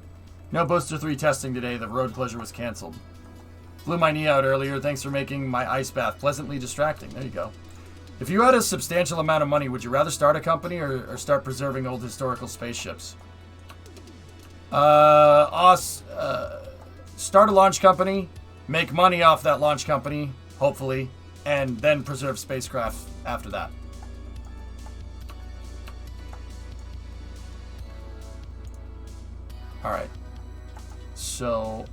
No Booster 3 testing today. The road closure was canceled. Blew my knee out earlier. Thanks for making my ice bath pleasantly distracting. There you go. If you had a substantial amount of money, would you rather start a company or start preserving old historical spaceships? Start a launch company, make money off that launch company, hopefully, and then preserve spacecraft after that. Alright. So...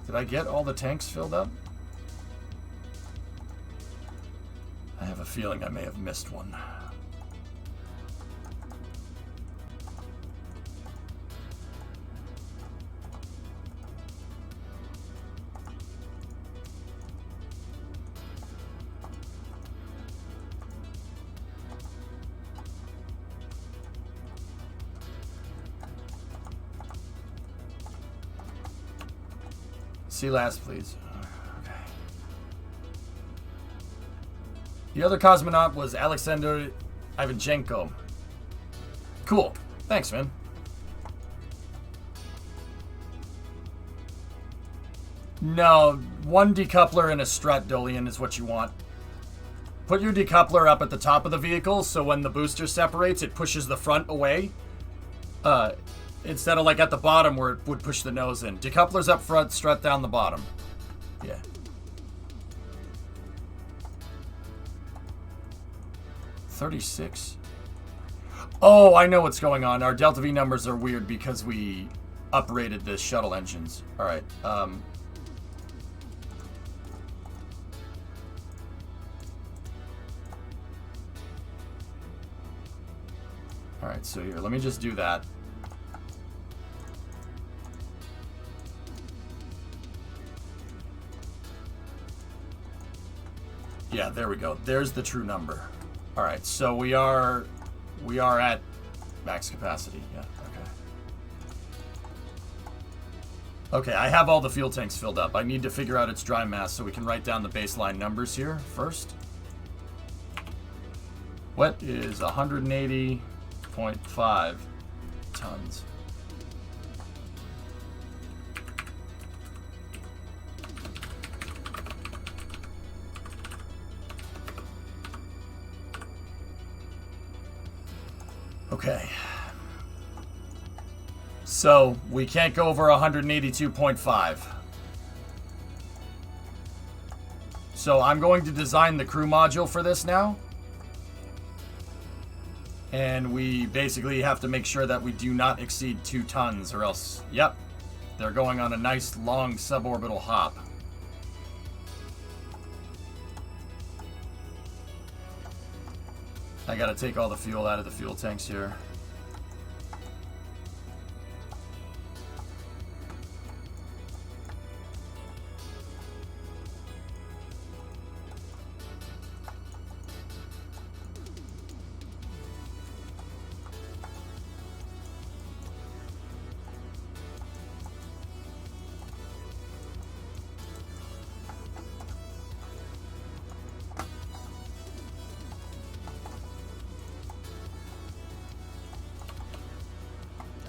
Did I get all the tanks filled up? I have a feeling I may have missed one. See last, please. Okay. The other cosmonaut was Alexander Ivanchenko. Cool. Thanks, man. No, one decoupler and a strut, Dolian, is what you want. Put your decoupler up at the top of the vehicle, so when the booster separates, it pushes the front away. Instead of like at the bottom where it would push the nose in. Decouplers up front, strut down the bottom. Yeah. $36. Oh, I know what's going on. Our Delta V numbers are weird because we uprated the shuttle engines. Alright, Alright, so here, let me just do that. Yeah, there we go. There's the true number. All right, so we are at max capacity. Yeah, okay. Okay, I have all the fuel tanks filled up. I need to figure out its dry mass so we can write down the baseline numbers here first. Wet is 180.5 tons. Okay. So, we can't go over 182.5. So, I'm going to design the crew module for this now. And we basically have to make sure that we do not exceed 2 tons or else, yep, they're going on a nice long suborbital hop. I gotta take all the fuel out of the fuel tanks here.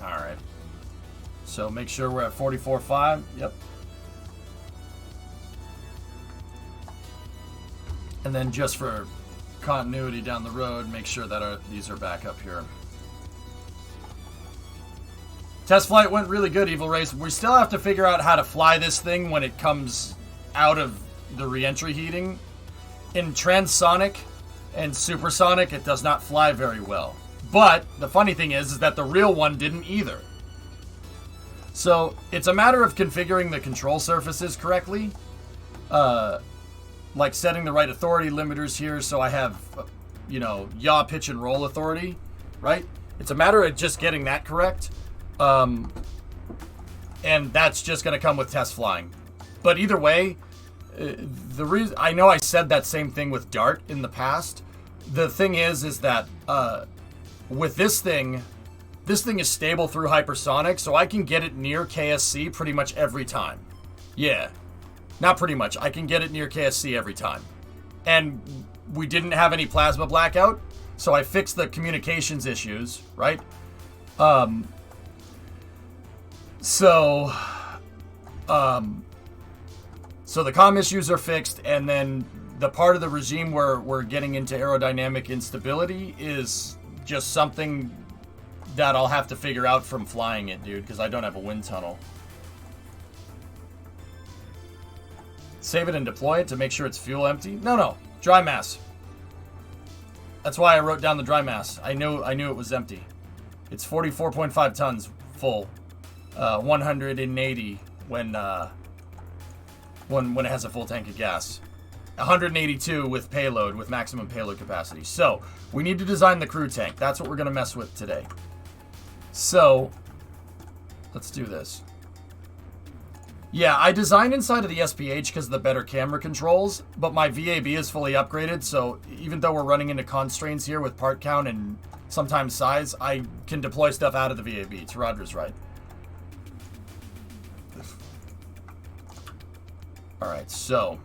Alright. So make sure we're at 44.5. Yep. And then just for continuity down the road, make sure that these are back up here. Test flight went really good, Evil Race. We still have to figure out how to fly this thing when it comes out of the re-entry heating. In transonic and supersonic, it does not fly very well. But the funny thing is that the real one didn't either. So it's a matter of configuring the control surfaces correctly. Like setting the right authority limiters here so I have, you know, yaw, pitch, and roll authority, right? It's a matter of just getting that correct. And that's just going to come with test flying. But either way, the reason I know I said that same thing with Dart in the past. The thing is that with this thing is stable through hypersonic, so I can get it near KSC pretty much every time. Yeah. Not pretty much. I can get it near KSC every time. And we didn't have any plasma blackout, so I fixed the communications issues, right? So the comm issues are fixed, and then the part of the regime where we're getting into aerodynamic instability is just something that I'll have to figure out from flying it, dude, because I don't have a wind tunnel. Save it and deploy it to make sure it's fuel empty? No. Dry mass. That's why I wrote down the dry mass. I knew it was empty. It's 44.5 tons full. 180 when it has a full tank of gas. 182 with payload, with maximum payload capacity. So, we need to design the crew tank. That's what we're going to mess with today. So, let's do this. Yeah, I designed inside of the SPH because of the better camera controls, but my VAB is fully upgraded, so even though we're running into constraints here with part count and sometimes size, I can deploy stuff out of the VAB. Roger's right. Alright, so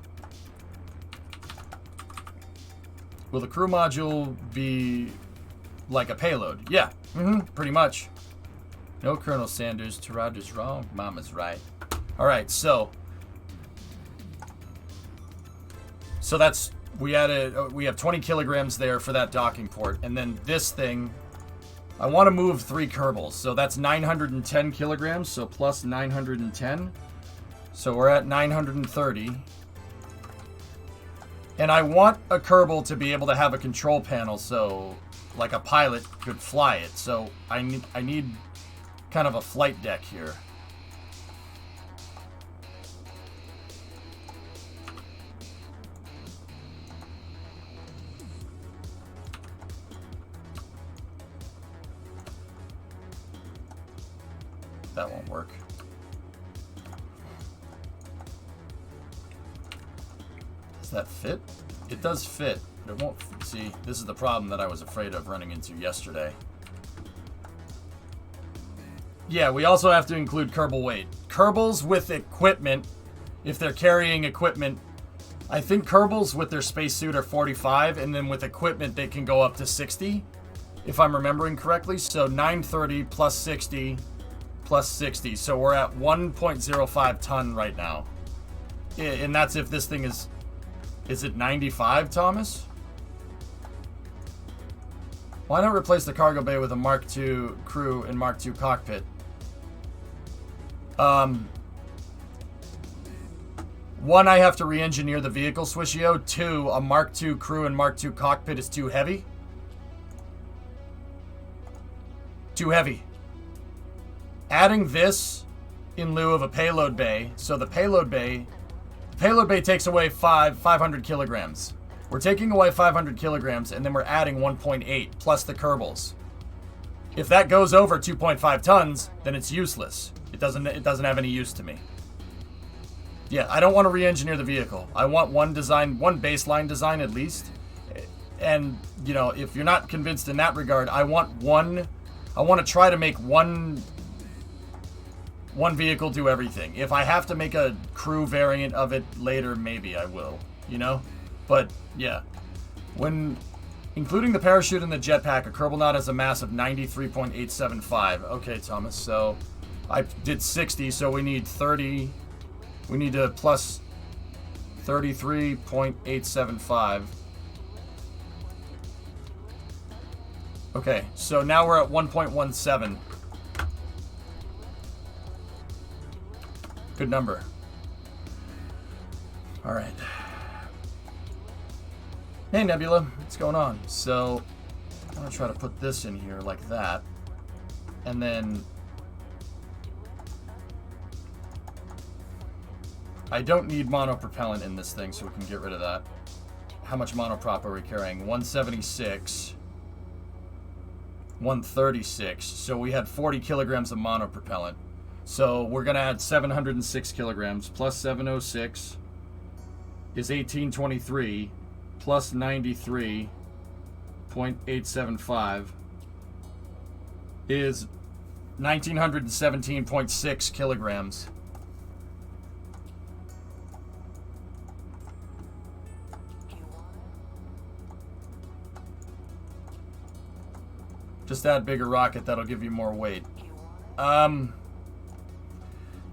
will the crew module be like a payload? Yeah, pretty much. No, Colonel Sanders. Roger's wrong. Mama's right. Alright, so that's, we have 20 kilograms there for that docking port, and then this thing, I want to move 3 Kerbals, so that's 910 kilograms, so plus 910. So we're at 930. And I want a Kerbal to be able to have a control panel, so like a pilot could fly it. So I need kind of a flight deck here. That won't work. Does that fit? It does fit, but it won't. See, this is the problem that I was afraid of running into yesterday. Yeah, we also have to include Kerbal weight. Kerbals with equipment, if they're carrying equipment, I think Kerbals with their spacesuit are 45, and then with equipment they can go up to 60, if I'm remembering correctly. So 930 plus 60 plus 60. So we're at 1.05 ton right now. And that's if this thing is it 95, Thomas? Why not replace the cargo bay with a Mark II crew and Mark II cockpit? One, I have to re-engineer the vehicle, Swishio. Two, a Mark II crew and Mark II cockpit is too heavy. Too heavy. Adding this in lieu of a payload bay. So the payload bay takes away 500 kilograms. We're taking away 500 kilograms, and then we're adding 1.8 plus the Kerbals. If that goes over 2.5 tons, then it's useless. It doesn't have any use to me. Yeah, I don't want to re-engineer the vehicle. I want one baseline design at least. And, you know, if you're not convinced in that regard, I want to try to make one vehicle do everything. If I have to make a crew variant of it later, maybe I will, you know? But, yeah. When including the parachute and the jetpack, a Kerbal has a mass of 93.875. Okay, Thomas, so I did 60, so we need 30. We need to plus 33.875. Okay, so now we're at 1.17. Good number. All right. Hey, Nebula, what's going on? So, I'm going to try to put this in here like that. And then I don't need monopropellant in this thing, so we can get rid of that. How much monoprop are we carrying? 176. 136. So we had 40 kilograms of monopropellant. So we're going to add 706 kilograms plus 706 is 1823 plus 93.875 is 1917.6 kilograms. Just add bigger rocket, that'll give you more weight.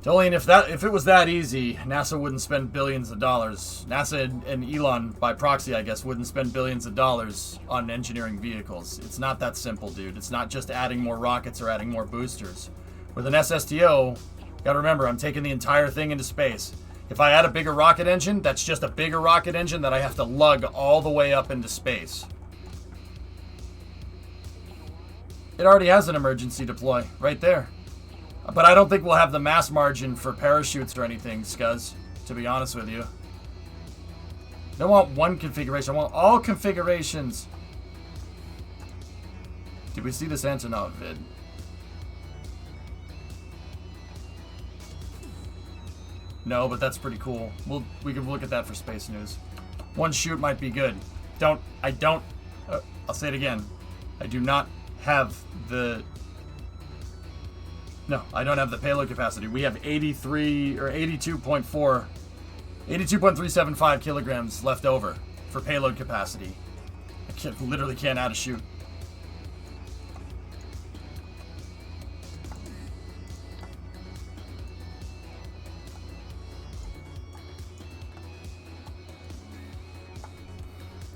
Jolene, if it was that easy, NASA wouldn't spend billions of dollars. NASA and Elon, by proxy, I guess, wouldn't spend billions of dollars on engineering vehicles. It's not that simple, dude. It's not just adding more rockets or adding more boosters. With an SSTO, gotta remember, I'm taking the entire thing into space. If I add a bigger rocket engine, that's just a bigger rocket engine that I have to lug all the way up into space. It already has an emergency deploy right there. But I don't think we'll have the mass margin for parachutes or anything, Scuzz, to be honest with you. I don't want one configuration. I want all configurations. Did we see this Antonov vid? No, but that's pretty cool. We can look at that for Space News. One shoot might be good. I'll say it again. I do not have the... No, I don't have the payload capacity. We have 83 or 82.375 kilograms left over for payload capacity. I literally can't add a chute.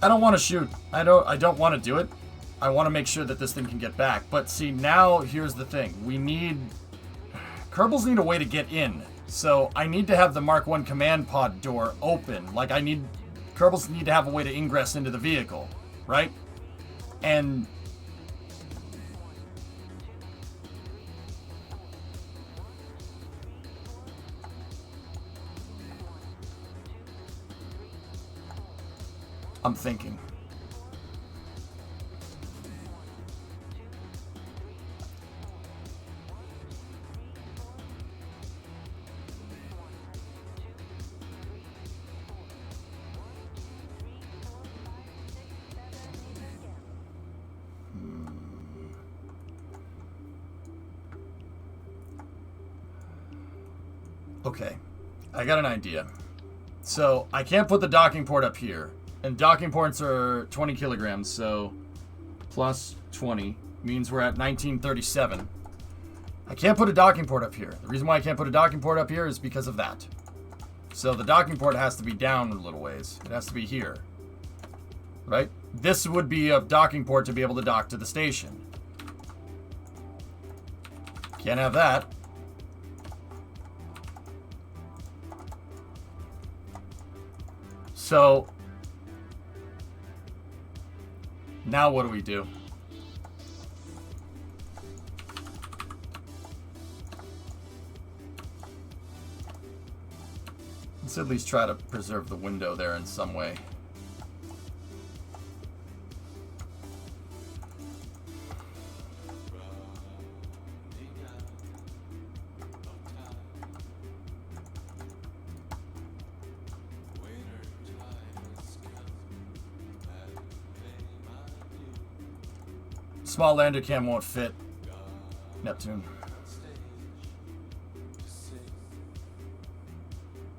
I don't want to shoot. I don't want to do it. I want to make sure that this thing can get back. But see, now here's the thing. Kerbals need a way to get in. So I need to have the Mark I command pod door open. Like Kerbals need to have a way to ingress into the vehicle, right? And I'm thinking. Okay, I got an idea. So I can't put the docking port up here. And docking ports are 20 kilograms, so plus 20 means we're at 1937. I can't put a docking port up here. The reason why I can't put a docking port up here is because of that. So the docking port has to be down a little ways. It has to be here. Right? This would be a docking port to be able to dock to the station. Can't have that. So now what do we do? Let's at least try to preserve the window there in some way. Small lander cam won't fit Neptune.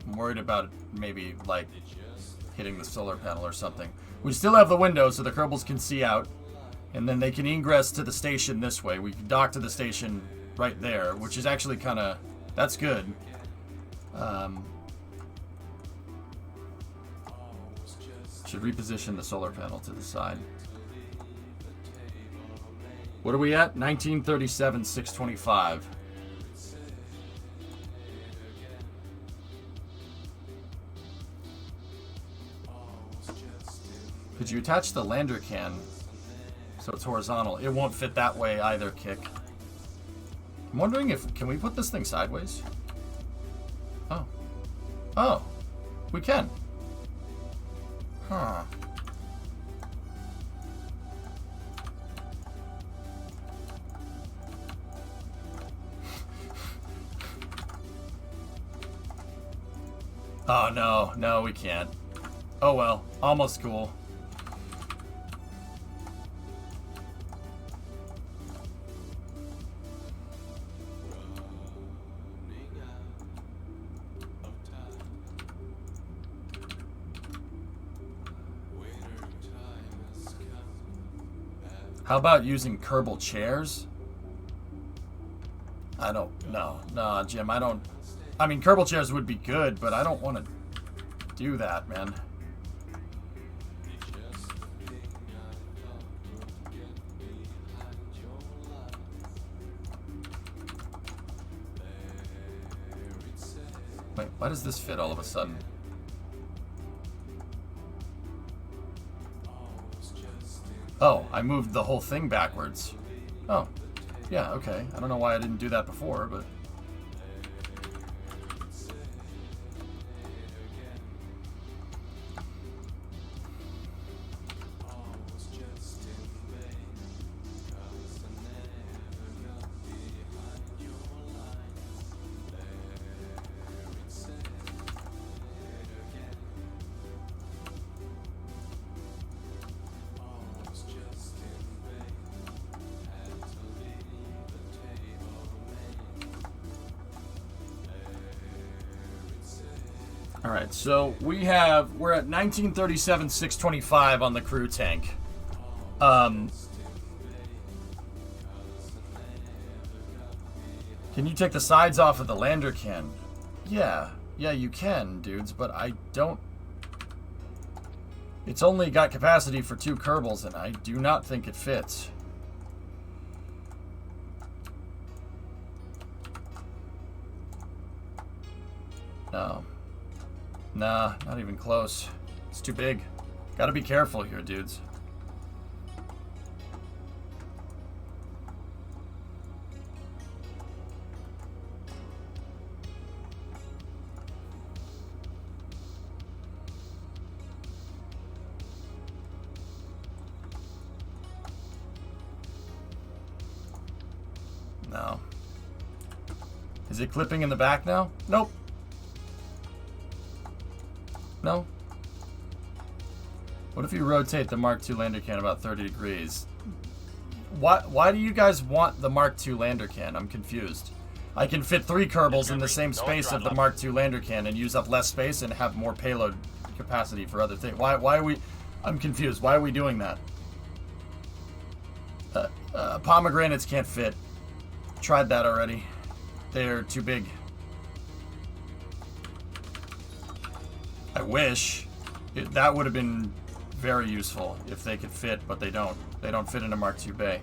I'm worried about maybe like hitting the solar panel or something. We still have the window so the Kerbals can see out, and then they can ingress to the station this way. We can dock to the station right there, which is actually kind of, that's good. Should reposition the solar panel to the side. What are we at? 1937, 625. Could you attach the lander can so it's horizontal? It won't fit that way either, Kick. I'm wondering if, can we put this thing sideways? Oh. Oh. We can. Huh. Oh, no. No, we can't. Oh, well. Almost cool. How about using Kerbal chairs? I don't know. No, Jim, I don't. I mean, Kerbal chairs would be good, but I don't want to do that, man. Wait, why does this fit all of a sudden? Oh, I moved the whole thing backwards. Oh, yeah, okay. I don't know why I didn't do that before, but... Alright, so we're at 1937, 625 on the crew tank. Can you take the sides off of the lander can? Yeah, you can, dudes, but I don't... It's only got capacity for 2 Kerbals, and I do not think it fits. No. Nah, not even close. It's too big. Gotta be careful here, dudes. No. Is it clipping in the back now? Nope. No? What if you rotate the Mark II lander can about 30 degrees? Why do you guys want the Mark II lander can? I'm confused. I can fit 3 Kerbals in the same Discovery, space go of the throttle Mark II lander can and use up less space and have more payload capacity for other things. Why are we... I'm confused. Why are we doing that? Pomegranates can't fit. Tried that already. They're too big. I wish. That would have been very useful if they could fit, but they don't. They don't fit in a Mark II bay.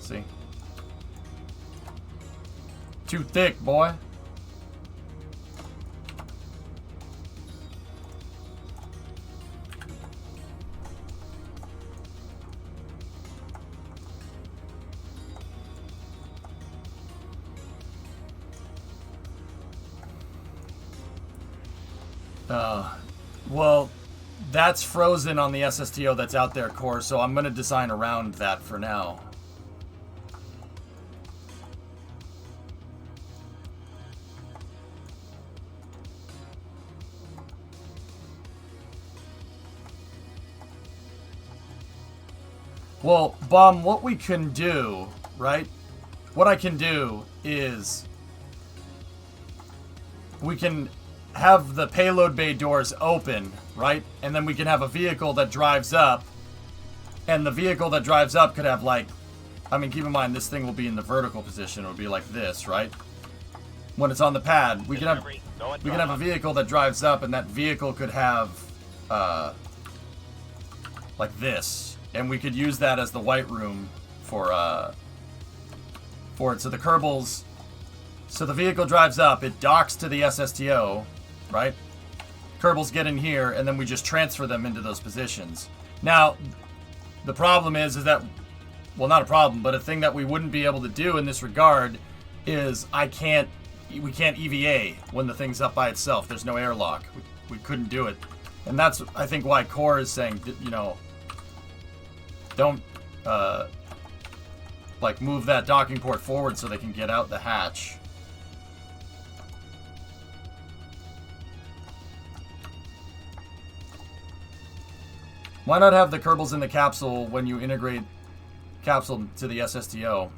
See? Too thick, boy. Well, that's frozen on the SSTO that's out there, Core, so I'm going to design around that for now. Well, Bomb, what we can do, right? What I can do is we can have the payload bay doors open, right? And then we can have a vehicle that drives up. And the vehicle that drives up could have, like... I mean, keep in mind, this thing will be in the vertical position. It would be like this, right? When it's on the pad, we can have a vehicle that drives up, and that vehicle could have, like this. And we could use that as the white room for it. So the Kerbals... So the vehicle drives up, it docks to the SSTO, right? Kerbals get in here, and then we just transfer them into those positions. Now, the problem is that... Well, not a problem, but a thing that we wouldn't be able to do in this regard is we can't EVA when the thing's up by itself. There's no airlock. We couldn't do it. And that's, I think, why Core is saying, you know, don't, like, move that docking port forward so they can get out the hatch. Why not have the Kerbals in the capsule when you integrate capsule to the SSTO?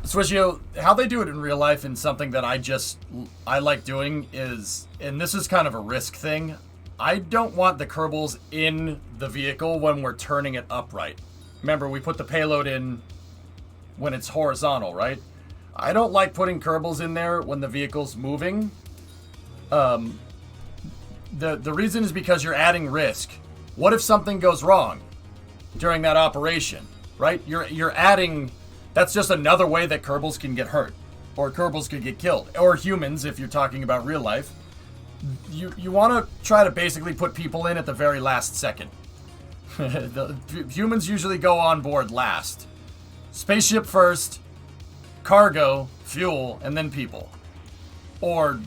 Swishio, how they do it in real life and something that I like doing is, and this is kind of a risk thing, I don't want the Kerbals in the vehicle when we're turning it upright. Remember, we put the payload in when it's horizontal, right? I don't like putting Kerbals in there when the vehicle's moving. The reason is because you're adding risk. What if something goes wrong during that operation, right? You're adding... That's just another way that Kerbals can get hurt. Or Kerbals could get killed. Or humans, if you're talking about real life. You want to try to basically put people in at the very last second. The humans usually go on board last. Spaceship first, cargo, fuel, and then people. Or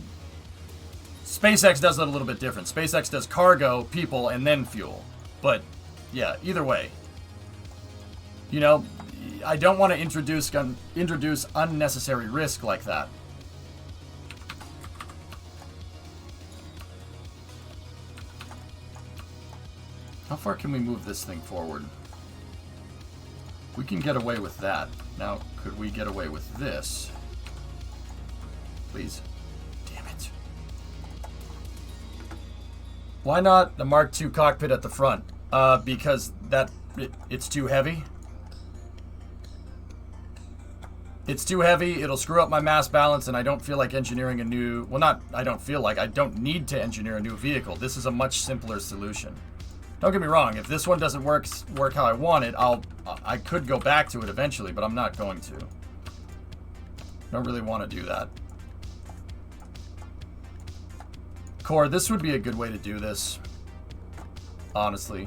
SpaceX does it a little bit different. SpaceX does cargo, people, and then fuel. But, yeah, either way. You know, I don't want to introduce unnecessary risk like that. How far can we move this thing forward? We can get away with that. Now, could we get away with this? Please. Damn it. Why not the Mark II cockpit at the front? Because it's too heavy. It's too heavy, it'll screw up my mass balance, and I don't feel like engineering a new... Well, not I don't feel like. I don't need to engineer a new vehicle. This is a much simpler solution. Don't get me wrong, if this one doesn't work how I want it, I could go back to it eventually, but I'm not going to. Don't really want to do that. Core, this would be a good way to do this. Honestly.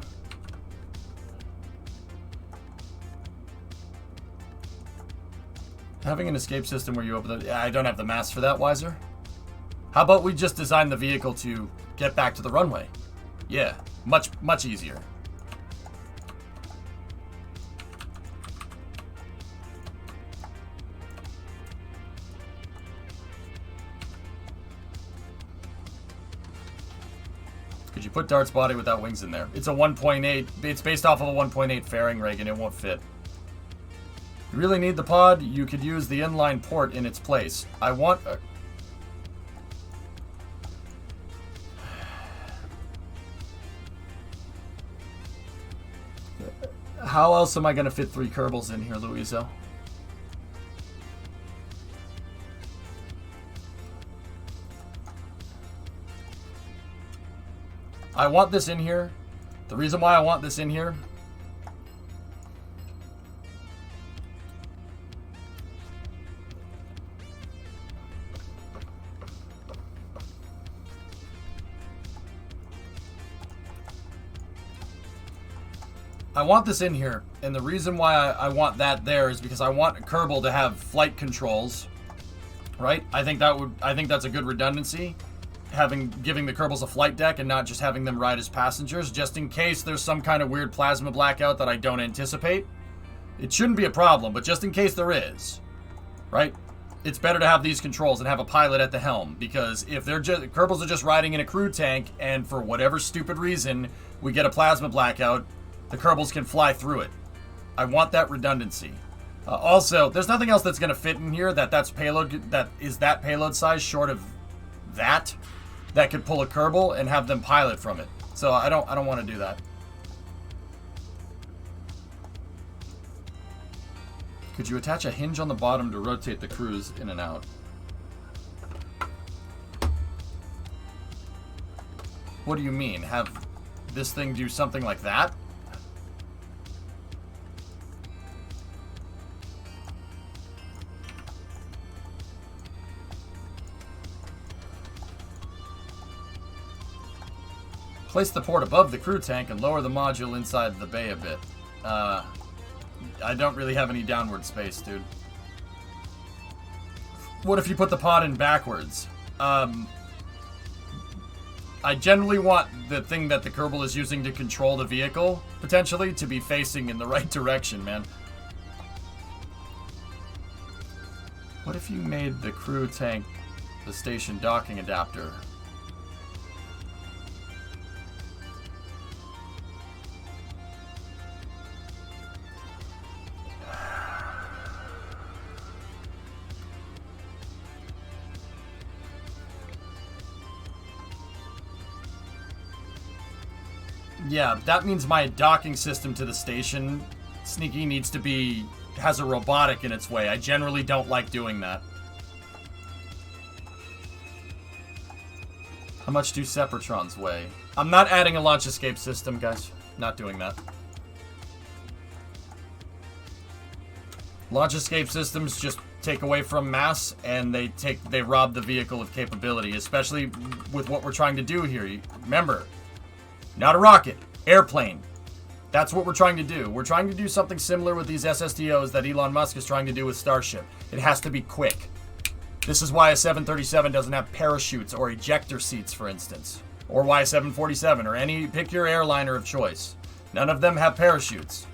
Having an escape system where you open the... I don't have the mass for that, Wiser. How about we just design the vehicle to get back to the runway? Yeah, much easier. Could you put Dart's body without wings in there? It's a 1.8. It's based off of a 1.8 fairing rig, and it won't fit. You really need the pod? You could use the inline port in its place. I want a... How else am I going to fit 3 Kerbals in here, Louisa? I want this in here. The reason why I want this in here... I want this in here, and the reason why I want that there is because I want Kerbal to have flight controls, right? I think that's a good redundancy, giving the Kerbals a flight deck and not just having them ride as passengers, just in case there's some kind of weird plasma blackout that I don't anticipate. It shouldn't be a problem, but just in case there is, right? It's better to have these controls and have a pilot at the helm, because if Kerbals are just riding in a crew tank, and for whatever stupid reason we get a plasma blackout, the Kerbals can fly through it. I want that redundancy. Also, there's nothing else that's going to fit in here that's payload that is that payload size short of that could pull a Kerbal and have them pilot from it. So I don't want to do that. Could you attach a hinge on the bottom to rotate the crews in and out? What do you mean? Have this thing do something like that? Place the port above the crew tank and lower the module inside the bay a bit. I don't really have any downward space, dude. What if you put the pod in backwards? I generally want the thing that the Kerbal is using to control the vehicle, potentially, to be facing in the right direction, man. What if you made the crew tank the station docking adapter? Yeah, that means my docking system to the station, Sneaky, has a robotic in its way. I generally don't like doing that. How much do Separatrons weigh? I'm not adding a launch escape system, guys. Not doing that. Launch escape systems just take away from mass, and they rob the vehicle of capability, especially with what we're trying to do here. Remember, not a rocket, airplane. That's what we're trying to do. We're trying to do something similar with these SSTOs that Elon Musk is trying to do with Starship. It has to be quick. This is why a 737 doesn't have parachutes or ejector seats, for instance. Or why a 747 or pick your airliner of choice. None of them have parachutes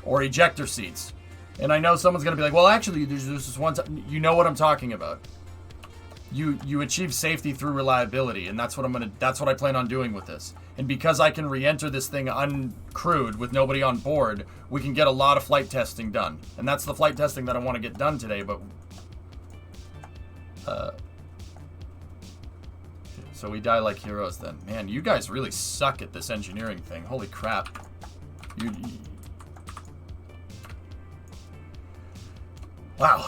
or ejector seats. And I know someone's going to be like, well, actually, there's this one time. You know what I'm talking about. You achieve safety through reliability, and that's what I plan on doing with this. And because I can re-enter this thing uncrewed with nobody on board, we can get a lot of flight testing done. And that's the flight testing that I want to get done today, but so we die like heroes then. Man, you guys really suck at this engineering thing. Holy crap. Wow.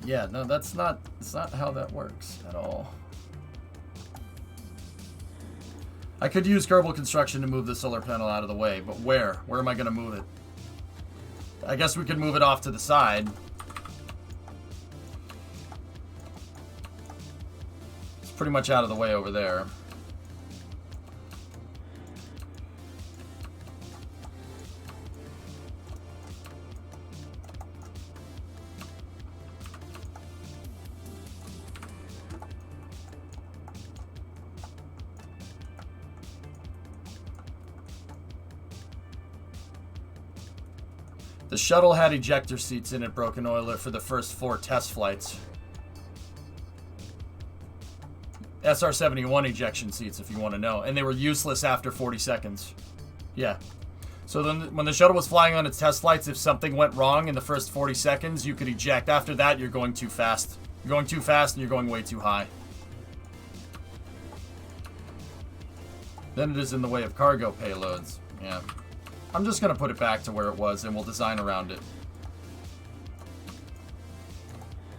Yeah, no, that's not how that works at all. I could use Kerbal construction to move the solar panel out of the way, but where? Where am I going to move it? I guess we could move it off to the side. It's pretty much out of the way over there. The shuttle had ejector seats in it, broken oiler, for the first 4 test flights. SR-71 ejection seats, if you want to know. And they were useless after 40 seconds. Yeah. So then when the shuttle was flying on its test flights, if something went wrong in the first 40 seconds, you could eject. After that, you're going too fast. You're going too fast and you're going way too high. Then it is in the way of cargo payloads. Yeah. I'm just going to put it back to where it was and we'll design around it.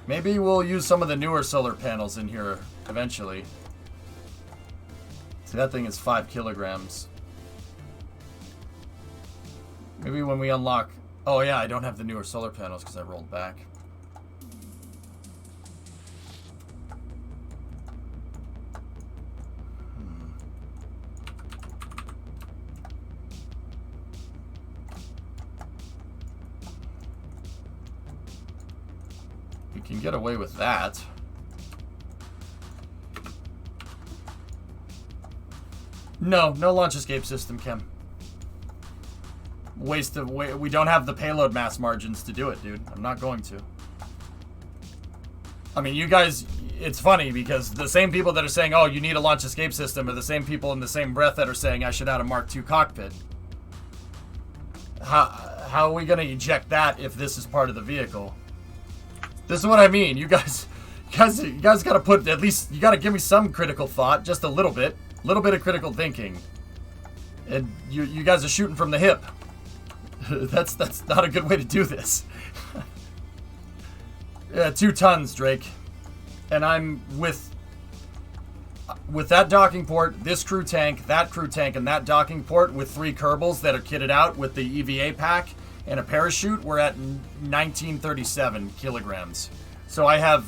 Maybe we'll use some of the newer solar panels in here eventually. See, that thing is 5 kilograms. Maybe when we unlock... Oh yeah, I don't have the newer solar panels because I rolled back. We can get away with that. No launch escape system, Kim. Waste of we don't have the payload mass margins to do it, dude. I'm not going to. I mean, you guys, it's funny because the same people that are saying, oh, you need a launch escape system are the same people in the same breath that are saying I should add a Mark II cockpit. How are we going to eject that if this is part of the vehicle? This is what I mean. You guys got to put, at least, you got to give me some critical thought, just a little bit of critical thinking. And you guys are shooting from the hip. That's not a good way to do this. Yeah, 2 tons, Drake. And I'm with that docking port, this crew tank, that crew tank, and that docking port with 3 Kerbals that are kitted out with the EVA pack and a parachute, we're at 1937 kilograms. So I have,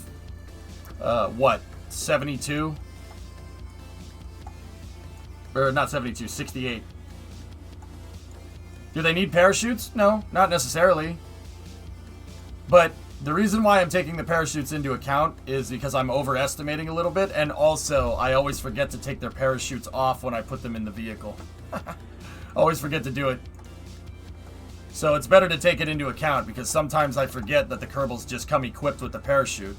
what, 72? Or not 72, 68. Do they need parachutes? No, not necessarily. But the reason why I'm taking the parachutes into account is because I'm overestimating a little bit, and also I always forget to take their parachutes off when I put them in the vehicle. Always forget to do it. So it's better to take it into account because sometimes I forget that the Kerbals just come equipped with the parachute.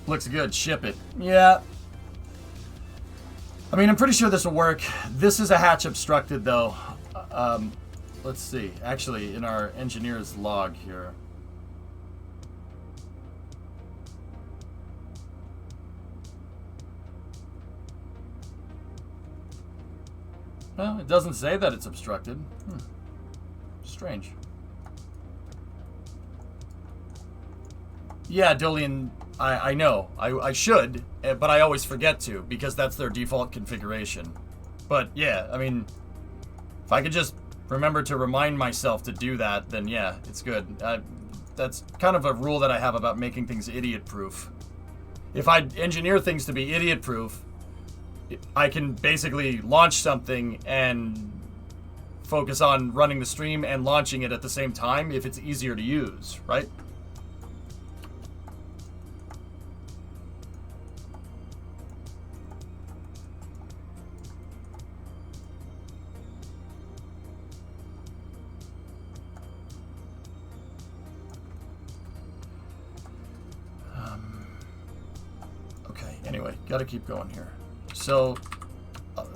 Looks good, ship it. Yeah. I mean, I'm pretty sure this will work. This is a hatch obstructed, though. Let's see. Actually, in our engineer's log here. No, it doesn't say that it's obstructed. Strange. Yeah, Dolian, I know. I should, but I always forget to because that's their default configuration. But yeah, I mean, if I could just remember to remind myself to do that, then yeah, it's good. That's kind of a rule that I have about making things idiot-proof. If I engineer things to be idiot-proof, I can basically launch something and focus on running the stream and launching it at the same time if it's easier to use, right? Okay, anyway, gotta keep going here. So,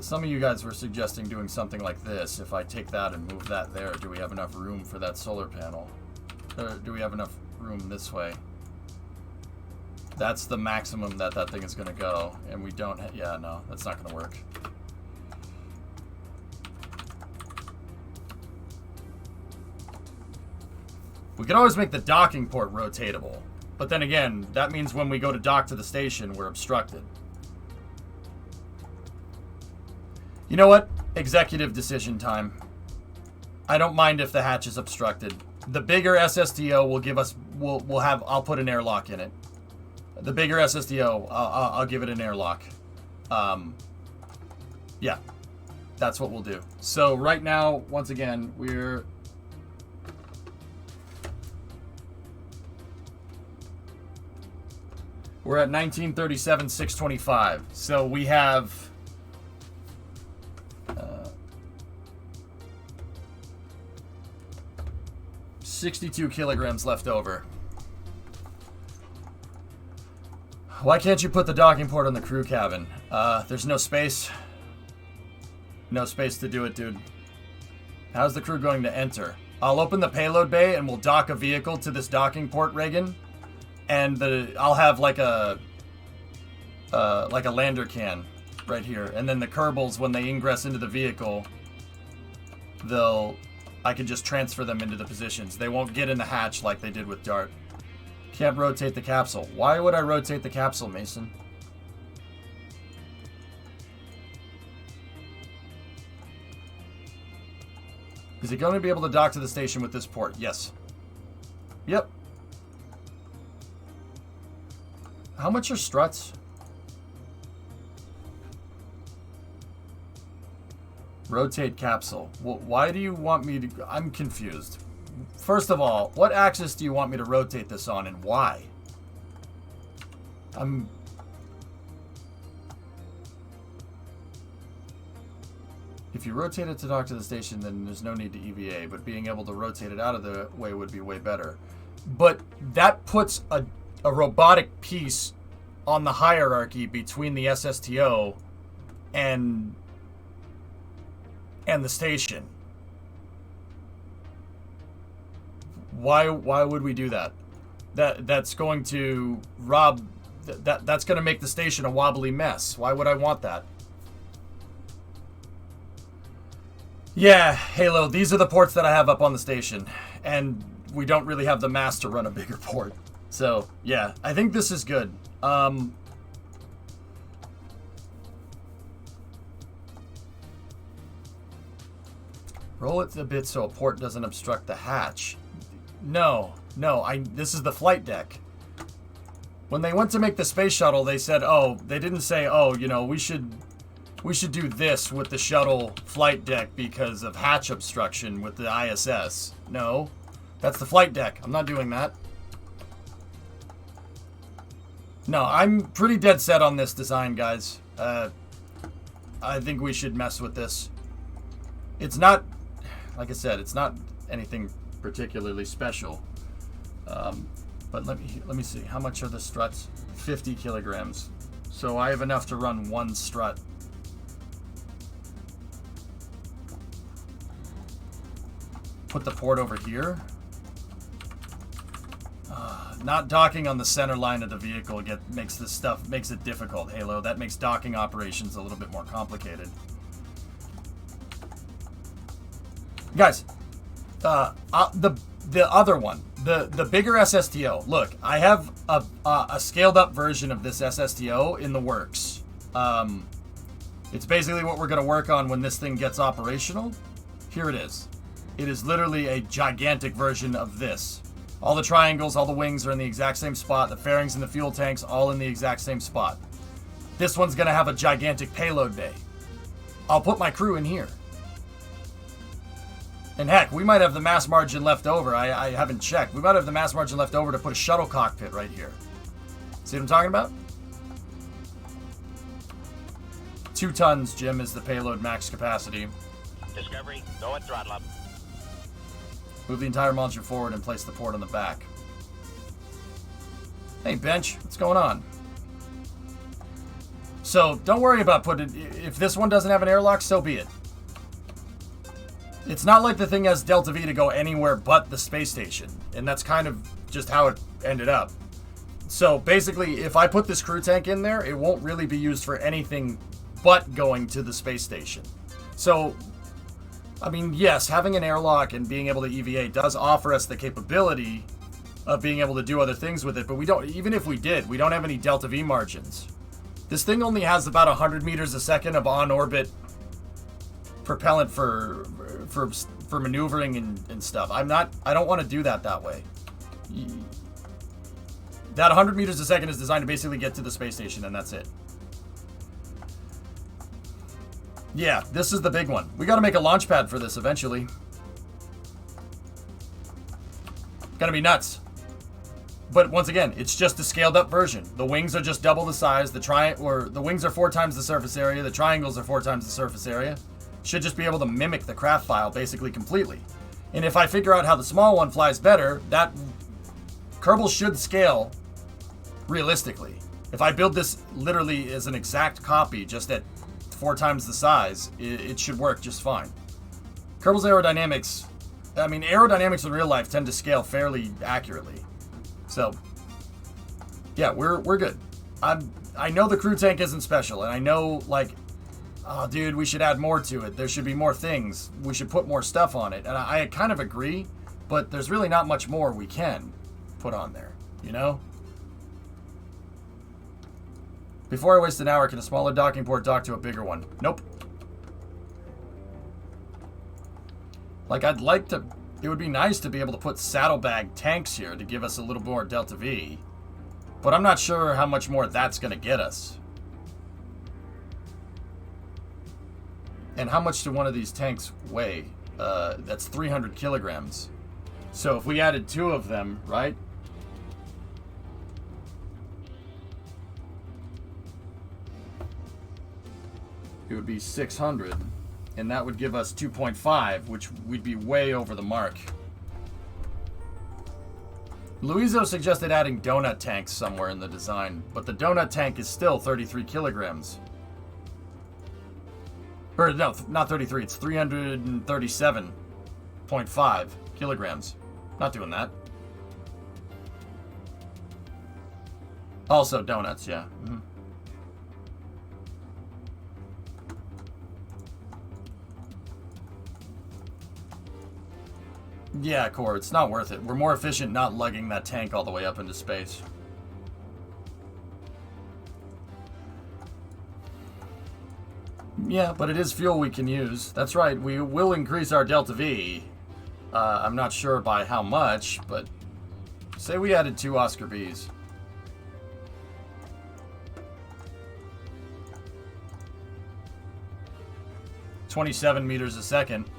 some of you guys were suggesting doing something like this. If I take that and move that there, do we have enough room for that solar panel? Or do we have enough room this way? That's the maximum that thing is going to go. And we don't... yeah, no, that's not going to work. We can always make the docking port rotatable. But then again, that means when we go to dock to the station, we're obstructed. You know what? Executive decision time. I don't mind if the hatch is obstructed. The bigger SSTO will give us... We'll have... I'll put an airlock in it. The bigger SSTO, I'll give it an airlock. Yeah. That's what we'll do. So right now, once again, we're... We're at 1937, 625. So we have... 62 kilograms left over. Why can't you put the docking port on the crew cabin? There's no space. No space to do it, dude. How's the crew going to enter? I'll open the payload bay and we'll dock a vehicle to this docking port, Reagan. And I'll have like a lander can right here. And then the Kerbals, when they ingress into the vehicle, I can just transfer them into the positions. They won't get in the hatch like they did with DART. Can't rotate the capsule. Why would I rotate the capsule, Mason? Is it going to be able to dock to the station with this port? Yes. Yep. How much are struts? Rotate capsule. Well, why do you want me to... I'm confused. First of all, what axis do you want me to rotate this on and why? If you rotate it to dock to the station, then there's no need to EVA, but being able to rotate it out of the way would be way better. But that puts a robotic piece on the hierarchy between the SSTO and the station. Why would we do that? That's going to rob... That's going to make the station a wobbly mess. Why would I want that? Yeah, Halo, these are the ports that I have up on the station. And we don't really have the mass to run a bigger port. So, yeah, I think this is good. Roll it a bit so a port doesn't obstruct the hatch. No, this is the flight deck. When they went to make the space shuttle, they said, they didn't say, we should do this with the shuttle flight deck because of hatch obstruction with the ISS. No, that's the flight deck. I'm not doing that. No, I'm pretty dead set on this design, guys. I think we should mess with this. It's not, like I said, it's not anything particularly special. But let me see. How much are the struts? 50 kilograms. So I have enough to run one strut. Put the port over here. Not docking on the center line of the vehicle makes it difficult, Halo. That makes docking operations a little bit more complicated. Guys, the other one, the bigger SSTO. Look, I have a scaled up version of this SSTO in the works. It's basically what we're going to work on when this thing gets operational. Here it is. It is literally a gigantic version of this. All the triangles, all the wings are in the exact same spot. The fairings and the fuel tanks all in the exact same spot. This one's going to have a gigantic payload bay. I'll put my crew in here. And heck, we might have the mass margin left over. I haven't checked. We might have the mass margin left over to put a shuttle cockpit right here. See what I'm talking about? 2 tons, Jim, is the payload max capacity. Discovery, go at throttle up. Move the entire module forward and place the port on the back. Hey, Bench, what's going on? So, don't worry about putting... If this one doesn't have an airlock, so be it. It's not like the thing has Delta V to go anywhere but the space station. And that's kind of just how it ended up. So, basically, if I put this crew tank in there, it won't really be used for anything but going to the space station. So... I mean, yes, having an airlock and being able to EVA does offer us the capability of being able to do other things with it, but we don't, even if we did, we don't have any Delta V margins. This thing only has about 100 meters a second of on-orbit propellant for maneuvering and stuff. I don't want to do that way. That 100 meters a second is designed to basically get to the space station, and that's it. Yeah, this is the big one. We got to make a launch pad for this eventually. Gonna be nuts. But once again, it's just a scaled up version. The wings are just double the size. The wings are 4 times the surface area. The triangles are 4 times the surface area. Should just be able to mimic the craft file basically completely. And if I figure out how the small one flies better, that Kerbal should scale realistically. If I build this literally as an exact copy, just at 4 times the size, it should work just fine. Kerbal's aerodynamics, I mean, aerodynamics in real life tend to scale fairly accurately. So, yeah, we're good. I know the crew tank isn't special, and I know, like, oh, dude, we should add more to it. There should be more things. We should put more stuff on it. And I kind of agree, but there's really not much more we can put on there, you know? Before I waste an hour, can a smaller docking port dock to a bigger one? Nope. Like, I'd like to... It would be nice to be able to put saddlebag tanks here to give us a little more Delta V. But I'm not sure how much more that's going to get us. And how much do one of these tanks weigh? That's 300 kilograms. So if we added 2 of them, right? It would be 600. And that would give us 2.5, which we'd be way over the mark. Luizo suggested adding donut tanks somewhere in the design, but the donut tank is still 33 kilograms. Or no, not 33, it's 337.5 kilograms. Not doing that. Also donuts, yeah. Mm-hmm. Yeah, Core, it's not worth it. We're more efficient not lugging that tank all the way up into space. Yeah, but it is fuel we can use. That's right, we will increase our Delta V. I'm not sure by how much, but say we added 2 Oscar Bs. $27 meters a second.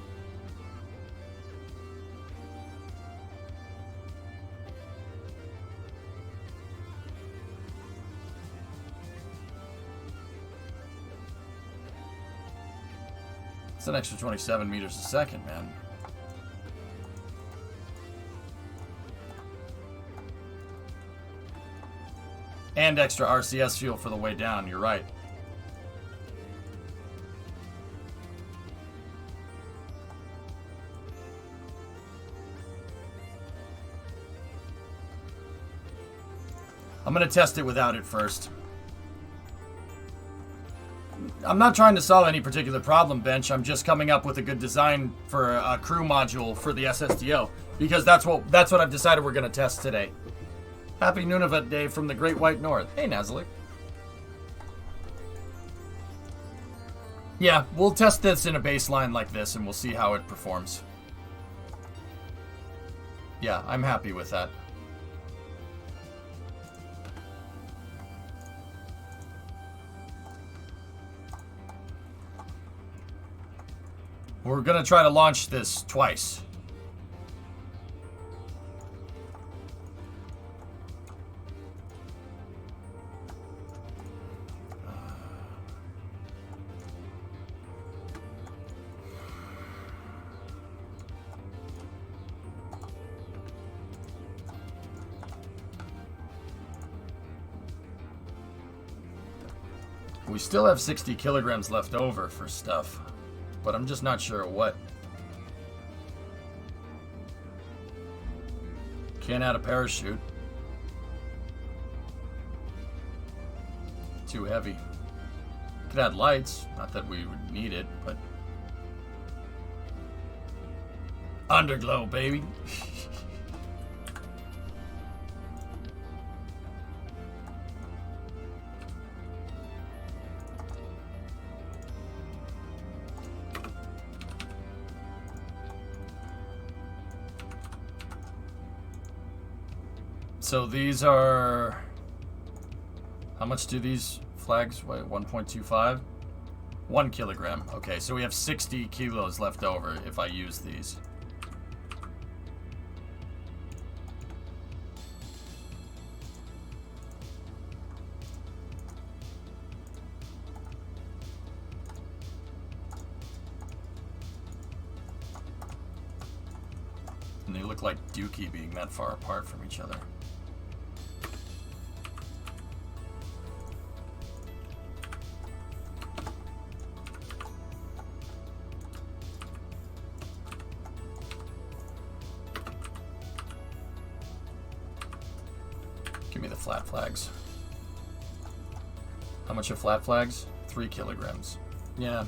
It's an extra 27 meters a second, man. And extra RCS fuel for the way down, you're right. I'm going to test it without it first. I'm not trying to solve any particular problem, Bench. I'm just coming up with a good design for a crew module for the SSDO, because that's what I've decided we're going to test today. Happy Nunavut Day from the Great White North. Hey, Nazalik. Yeah, we'll test this in a baseline like this, and we'll see how it performs. Yeah, I'm happy with that. We're going to try to launch this twice. We still have 60 kilograms left over for stuff, but I'm just not sure what. Can't add a parachute. Too heavy. Could add lights, not that we would need it, but... Underglow, baby. So these are... How much do these flags weigh? 1.25? 1 kilogram. Okay, so we have 60 kilos left over if I use these. look like Dookie being that far apart from each other. Give me the flat flags. How much are flat flags? 3 kilograms. Yeah.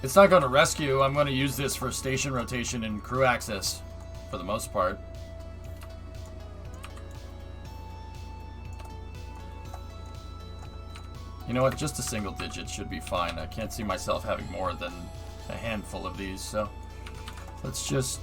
It's not going to rescue. I'm going to use this for station rotation and crew access for the most part. You know what? Just a single digit should be fine. I can't see myself having more than a handful of these, so let's just...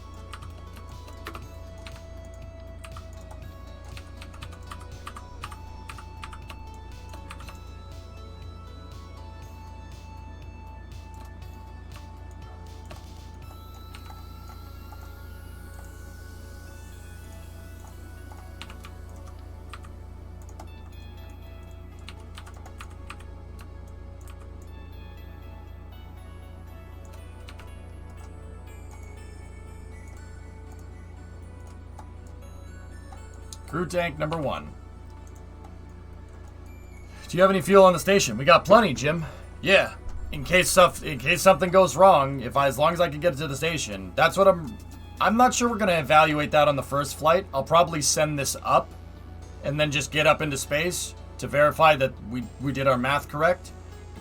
Crew tank number 1. Do you have any fuel on the station? We got plenty, Jim. Yeah. In case something goes wrong, as long as I can get it to the station. That's what I'm not sure we're gonna evaluate that on the first flight. I'll probably send this up and then just get up into space to verify that we did our math correct.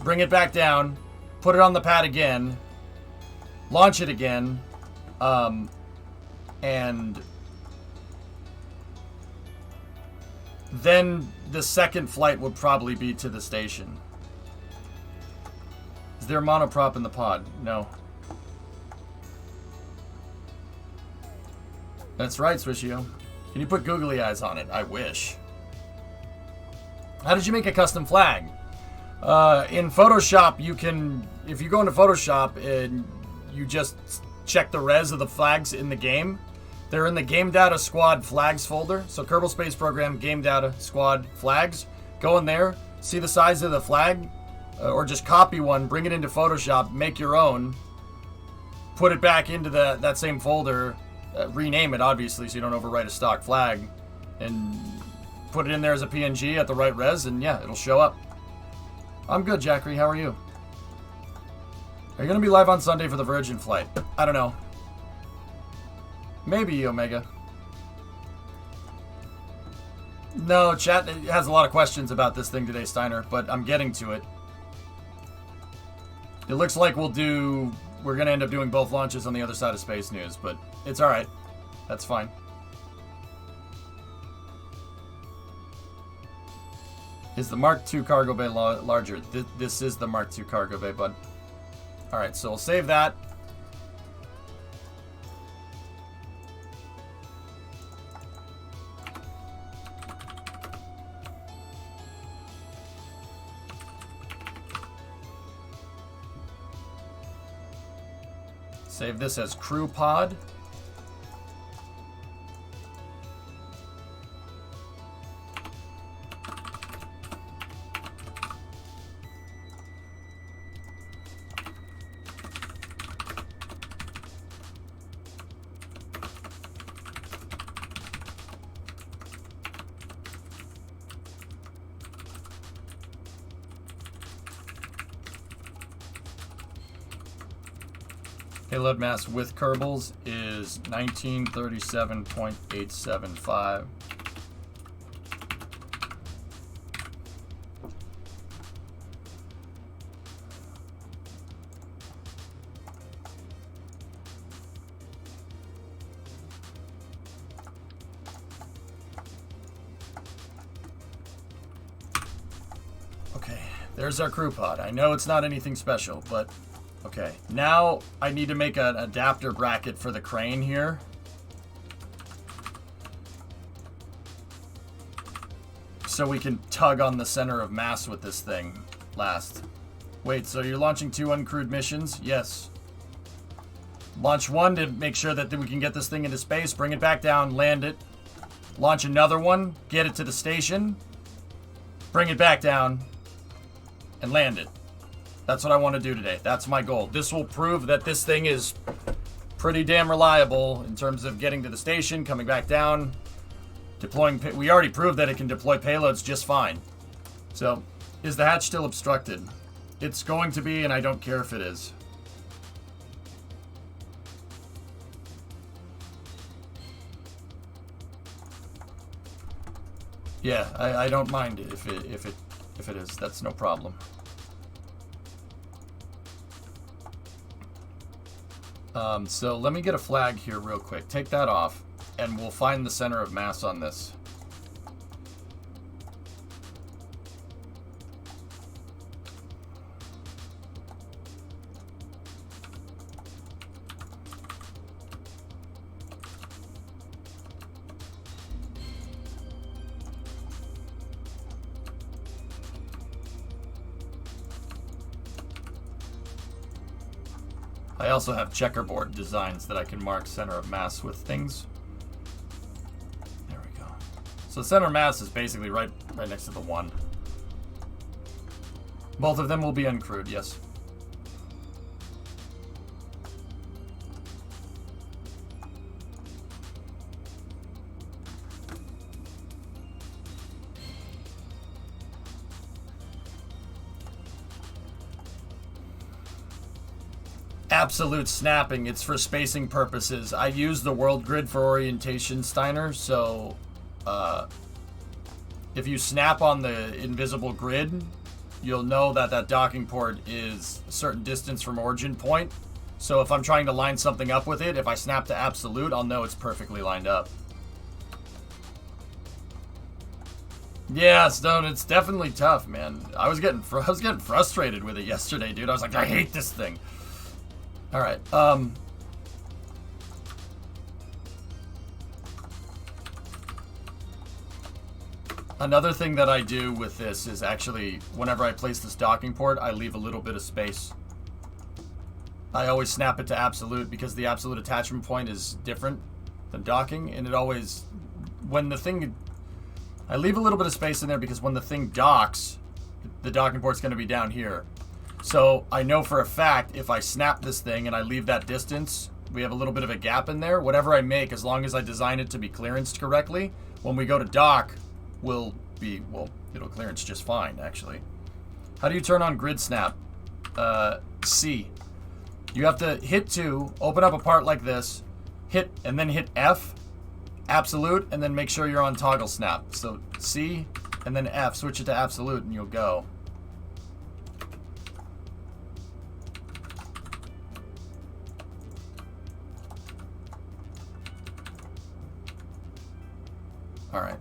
Bring it back down, put it on the pad again, launch it again, and then the second flight would probably be to the station. Is there a monoprop in the pod? No. That's right, Swishio. Can you put googly eyes on it? I wish. How did you make a custom flag? In Photoshop, you can... If you go into Photoshop and you just check the res of the flags in the game, they're in the Game Data Squad Flags folder. So Kerbal Space Program, Game Data Squad Flags. Go in there, see the size of the flag, or just copy one, bring it into Photoshop, make your own, put it back into that same folder, rename it, obviously, so you don't overwrite a stock flag, and put it in there as a PNG at the right res, and yeah, it'll show up. I'm good, Jackery. How are you? Are you going to be live on Sunday for the Virgin flight? I don't know. Maybe, Omega. No, chat has a lot of questions about this thing today, Steiner, but I'm getting to it. It looks like we're going to end up doing both launches on the other side of Space News, but it's alright. That's fine. Is the Mark II cargo bay larger? This is the Mark II cargo bay, bud. Alright, so we'll save that. Save this as crew pod. Payload mass with Kerbals is 1937.875. Okay, there's our crew pod. I know it's not anything special, but okay, now I need to make an adapter bracket for the crane here. So we can tug on the center of mass with this thing last. Wait, so you're launching 2 uncrewed missions? Yes. Launch 1 to make sure that we can get this thing into space, bring it back down, land it. Launch another one, get it to the station, bring it back down, and land it. That's what I want to do today. That's my goal. This will prove that this thing is pretty damn reliable in terms of getting to the station, coming back down, deploying. We already proved that it can deploy payloads just fine. So, is the hatch still obstructed? It's going to be, and I don't care if it is. Yeah, I don't mind if it is. That's no problem. So let me get a flag here real quick. Take that off, and we'll find the center of mass on this. I also have checkerboard designs that I can mark center of mass with things. There we go. So center of mass is basically right next to the 1. Both of them will be uncrewed, yes. Absolute snapping. It's for spacing purposes. I use the world grid for orientation, Steiner, so if you snap on the invisible grid, you'll know that that docking port is a certain distance from origin point. So if I'm trying to line something up with it, if I snap to absolute, I'll know it's perfectly lined up. Yeah, Stone, it's definitely tough, man. I was getting frustrated with it yesterday, dude. I was like, I hate this thing. All right. Another thing that I do with this is actually, whenever I place this docking port, I leave a little bit of space. I always snap it to absolute because the absolute attachment point is different than docking, and it always, when the thing, I leave a little bit of space in there because when the thing docks, the docking port's going to be down here. So I know for a fact if I snap this thing and I leave that distance, we have a little bit of a gap in there. Whatever I make, as long as I design it to be clearanced correctly, when we go to dock, will be, well, it'll clearance just fine, actually. How do you turn on grid snap? C. You have to hit 2, open up a part like this, hit, and then hit F, absolute, and then make sure you're on toggle snap. So C, and then F, switch it to absolute, and you'll go. All right.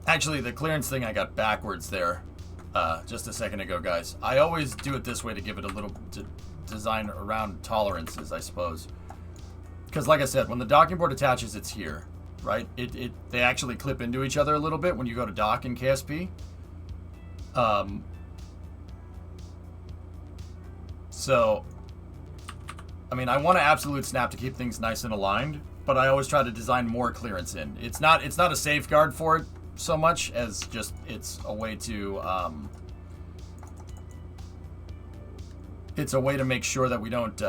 Actually, the clearance thing I got backwards there just a second ago, guys. I always do it this way to give it a little design around tolerances, I suppose. Because like I said, when the docking port attaches, it's here, right? They actually clip into each other a little bit when you go to dock in KSP. So, I mean, I want to absolute snap to keep things nice and aligned, but I always try to design more clearance in. It's not a safeguard for it so much as just it's a way to make sure that we don't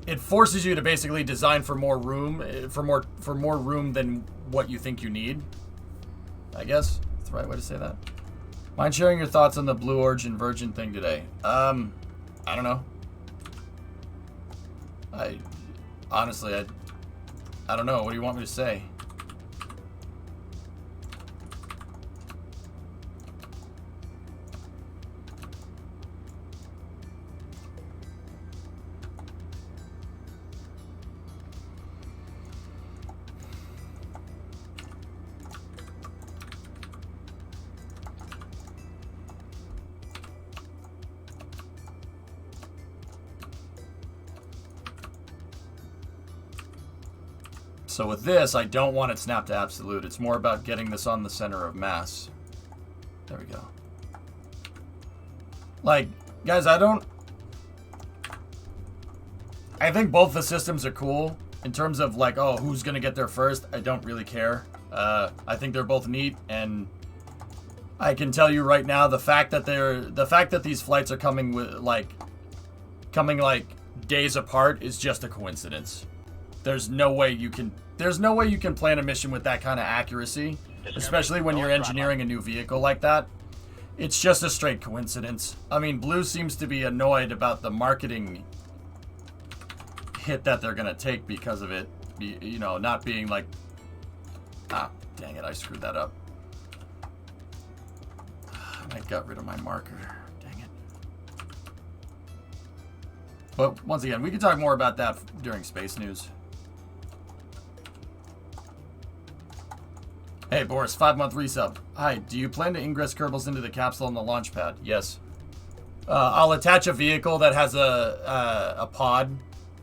it forces you to basically design for more room, for more room than what you think you need. I guess that's the right way to say that. Mind sharing your thoughts on the Blue Origin Virgin thing today? I don't know. Honestly, I don't know. What do you want me to say? So with this, I don't want it snapped to absolute. It's more about getting this on the center of mass. There we go. Like, guys, I think both the systems are cool. In terms of like, oh, who's gonna get there first? I don't really care. I think they're both neat, and I can tell you right now, the fact that these flights are coming days apart is just a coincidence. There's no way you can plan a mission with that kind of accuracy, especially when you're engineering a new vehicle like that. It's just a straight coincidence. I mean, Blue seems to be annoyed about the marketing hit that they're gonna take because of it, you know, not being like, ah, dang it, I screwed that up. I got rid of my marker, dang it. But once again, we can talk more about that during Space News. Hey Boris, 5-month resub. Hi, do you plan to ingress Kerbals into the capsule on the launch pad? Yes. I'll attach a vehicle that has a pod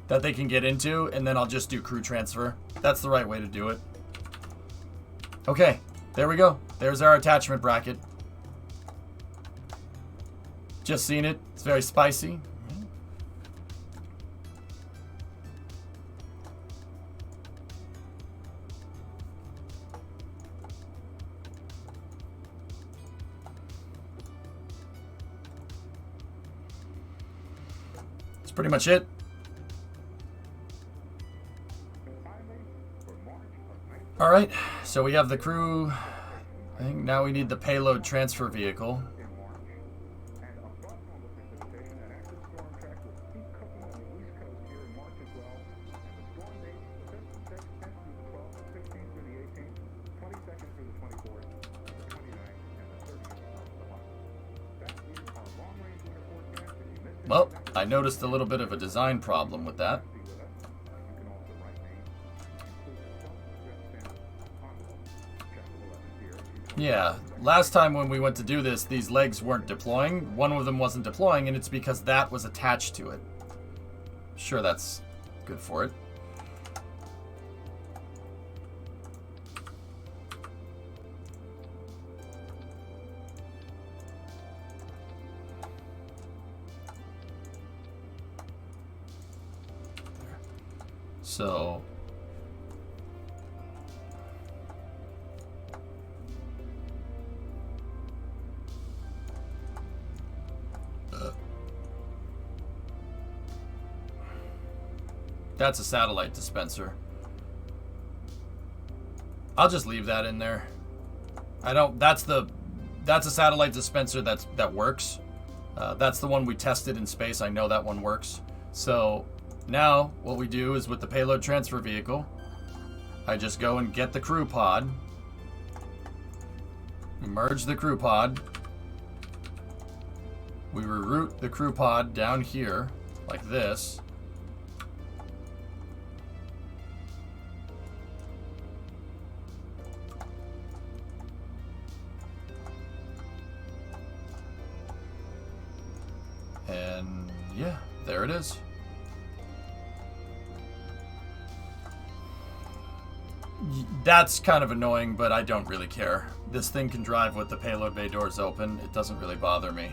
that they can get into, and then I'll just do crew transfer. That's the right way to do it. Okay, there we go. There's our attachment bracket. Just seen it. It's very spicy. That's pretty much it. Alright, so we have the crew. I think now we need the payload transfer vehicle. Well, I noticed a little bit of a design problem with that. Yeah, last time when we went to do this, these legs weren't deploying. One of them wasn't deploying, and it's because that was attached to it. Sure, that's good for it. So that's a satellite dispenser. I'll just leave that in there. That's a satellite dispenser that works. That's the one we tested in space. I know that one works. So now what we do is with the payload transfer vehicle, I just go and get the crew pod. We merge the crew pod. We reroute the crew pod down here like this. And yeah, there it is. That's kind of annoying, but I don't really care. This thing can drive with the payload bay doors open. It doesn't really bother me.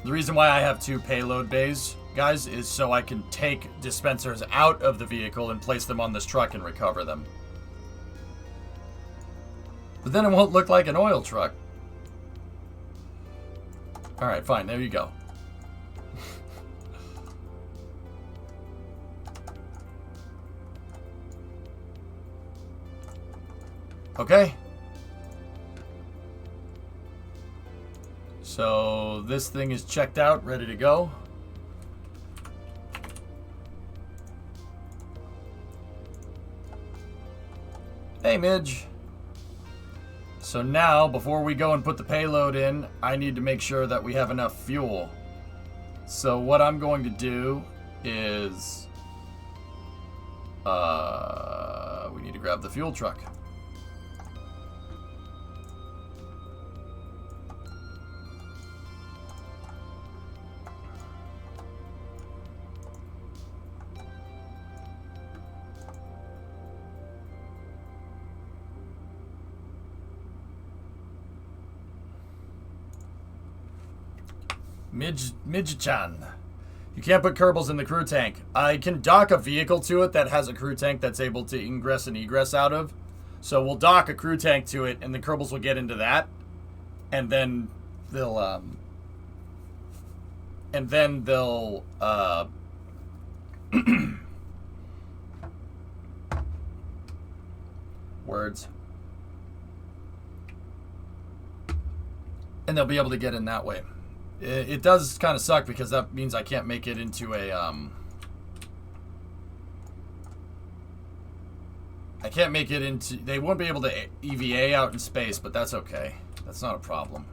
The reason why I have two payload bays, guys, is so I can take dispensers out of the vehicle and place them on this truck and recover them. But then it won't look like an oil truck. Alright, fine, there you go. Okay. So this thing is checked out, ready to go. Hey, Midge. So now, before we go and put the payload in, I need to make sure that we have enough fuel. So what I'm going to do is... we need to grab the fuel truck. Midge-chan. You can't put Kerbals in the crew tank. I can dock a vehicle to it that has a crew tank that's able to ingress and egress out of. So we'll dock a crew tank to it, and the Kerbals will get into that. And then they'll, words. And they'll be able to get in that way. It does kind of suck because that means I can't make it into a, I can't make it into, they won't be able to EVA out in space, but that's okay. That's not a problem.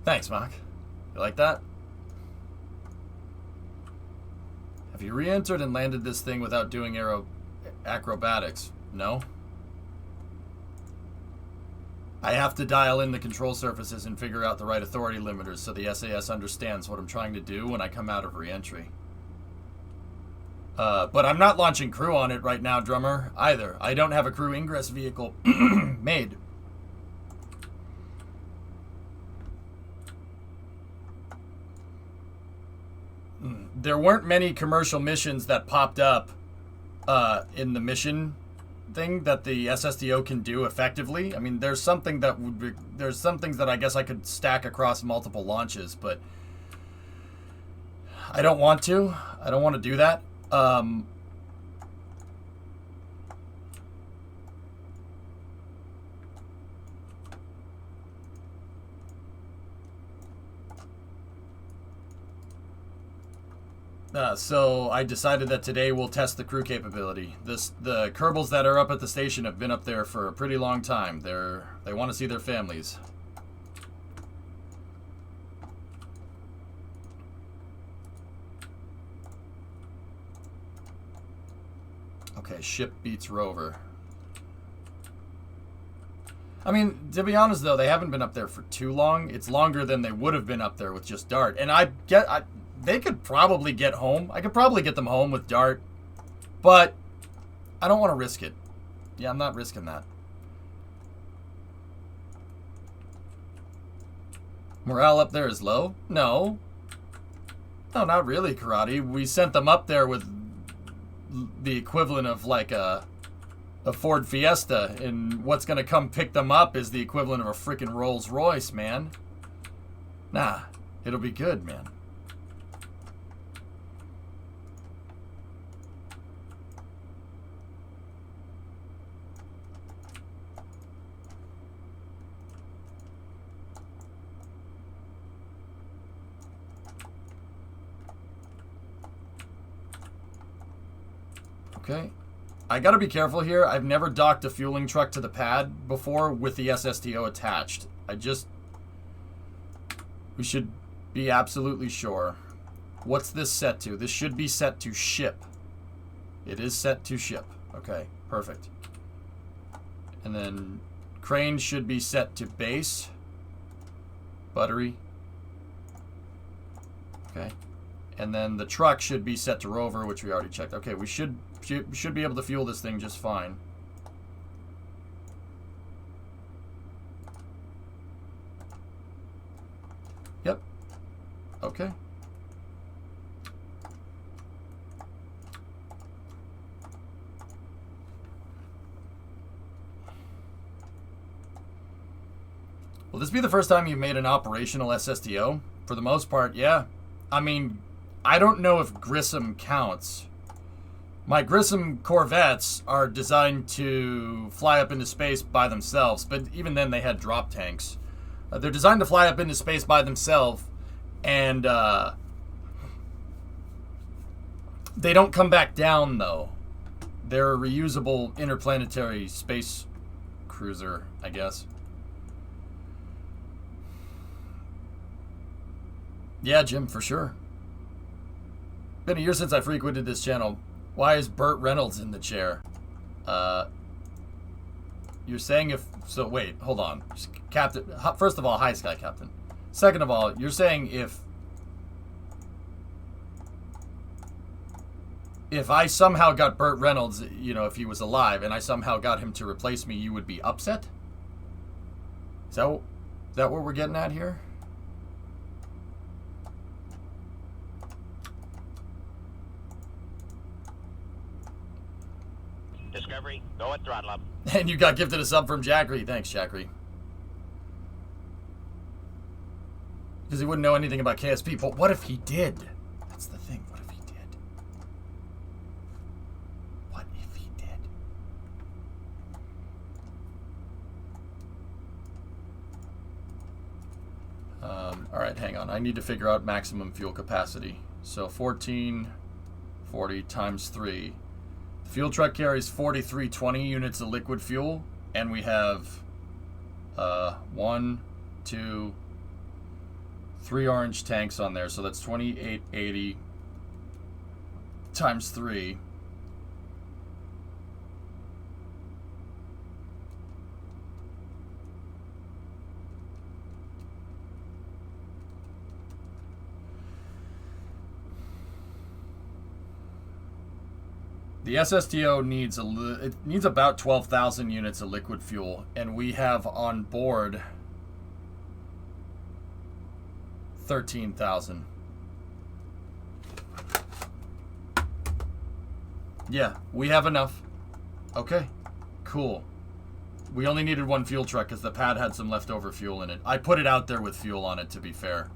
Thanks, Mark. You like that? Have you re-entered and landed this thing without doing acrobatics? No? I have to dial in the control surfaces and figure out the right authority limiters so the SAS understands what I'm trying to do when I come out of re-entry. But I'm not launching crew on it right now, Drummer, either. I don't have a crew ingress vehicle made. There weren't many commercial missions that popped up in the mission thing that the SSDO can do effectively. I mean, there's something that would be, there's some things that I guess I could stack across multiple launches, but I don't want to. I don't want to do that. So I decided that today we'll test the crew capability. The Kerbals that are up at the station have been up there for a pretty long time. They want to see their families. Okay, ship beats rover. I mean, to be honest though, they haven't been up there for too long. It's longer than they would have been up there with just Dart. And they could probably get home. I could probably get them home with Dart. But I don't want to risk it. Yeah, I'm not risking that. Morale up there is low? No. No, not really, Karate. We sent them up there with the equivalent of like a Ford Fiesta, and what's going to come pick them up is the equivalent of a freaking Rolls Royce, man. Nah, it'll be good, man. Okay. I gotta be careful here. I've never docked a fueling truck to the pad before with the SSTO attached. We should be absolutely sure. What's this set to? This should be set to ship. It is set to ship. Okay, perfect. And then crane should be set to base. Buttery. Okay. And then the truck should be set to rover, which we already checked. Okay, we should be able to fuel this thing just fine. Yep. Okay. Will this be the first time you've made an operational SSDO? For the most part, yeah. I mean, I don't know if Grissom counts. My Grissom Corvettes are designed to fly up into space by themselves, but even then they had drop tanks. They're designed to fly up into space by themselves, and they don't come back down, though. They're a reusable interplanetary space cruiser, I guess. Yeah, Jim, for sure. Been a year since I frequented this channel. Why is Burt Reynolds in the chair? You're saying if... So, wait, hold on. Captain... First of all, hi, Sky Captain. Second of all, you're saying if... if I somehow got Burt Reynolds, you know, if he was alive, and I somehow got him to replace me, you would be upset? Is that what we're getting at here? Discovery, go at throttle up. And you got gifted a sub from Jackery. Thanks, Jackery. Because he wouldn't know anything about KSP. But what if he did? That's the thing. What if he did? What if he did? Alright, hang on. I need to figure out maximum fuel capacity. So 1440 times 3. The fuel truck carries 4,320 units of liquid fuel. And we have 1, 2, 3 orange tanks on there. So that's 2,880 times 3. The SSTO needs it needs about 12,000 units of liquid fuel, and we have on board 13,000. Yeah, we have enough. Okay, cool. We only needed 1 fuel truck because the pad had some leftover fuel in it. I put it out there with fuel on it, to be fair,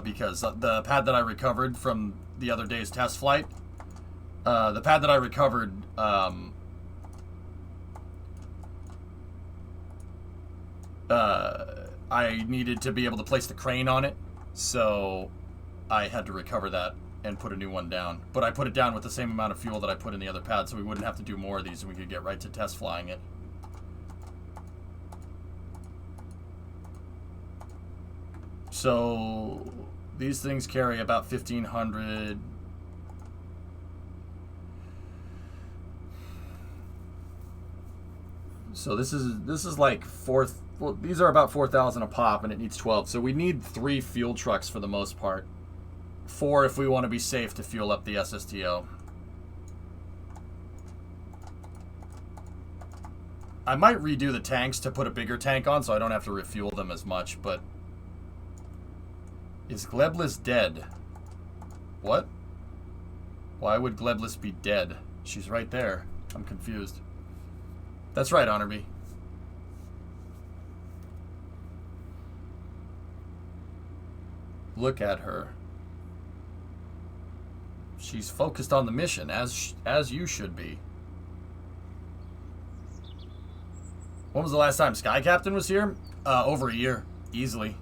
because the pad that I recovered from the other day's test flight, the pad that I recovered, I needed to be able to place the crane on it, so I had to recover that and put a new one down. But I put it down with the same amount of fuel that I put in the other pad, so we wouldn't have to do more of these and we could get right to test flying it. So these things carry about 1,500. So this is like well, these are about 4,000 a pop, and it needs 12. So we need 3 fuel trucks for the most part. 4 if we want to be safe to fuel up the SSTO. I might redo the tanks to put a bigger tank on, so I don't have to refuel them as much. But is Glebless dead? What? Why would Glebless be dead? She's right there. I'm confused. That's right, Honorby. Look at her. She's focused on the mission, as you should be. When was the last time Sky Captain was here? Over a year, easily.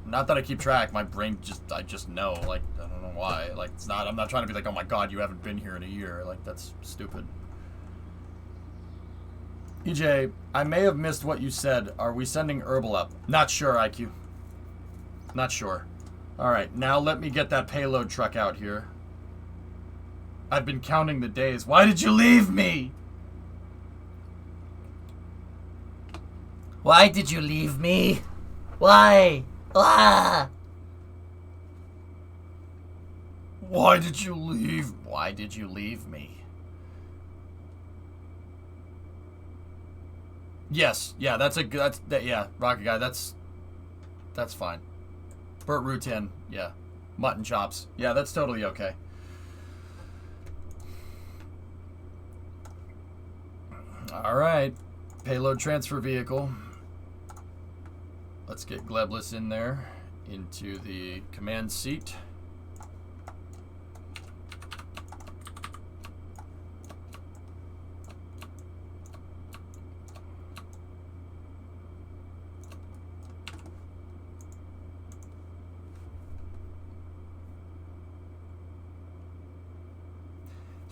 Not that I keep track. My brain I just know. Like, I don't know why. Like, it's not. I'm not trying to be like, oh my god, you haven't been here in a year. Like, that's stupid. EJ, I may have missed what you said. Are we sending Herbal up? Not sure, IQ. Not sure. Alright, now let me get that payload truck out here. I've been counting the days. Why did you leave me? Why did you leave me? Why? Ah! Why did you leave? Why did you leave me? Yes, yeah, yeah, Rocket Guy, that's fine. Burt Rutan, yeah. Mutton chops, yeah, that's totally okay. Alright, payload transfer vehicle. Let's get Glebless in there, into the command seat.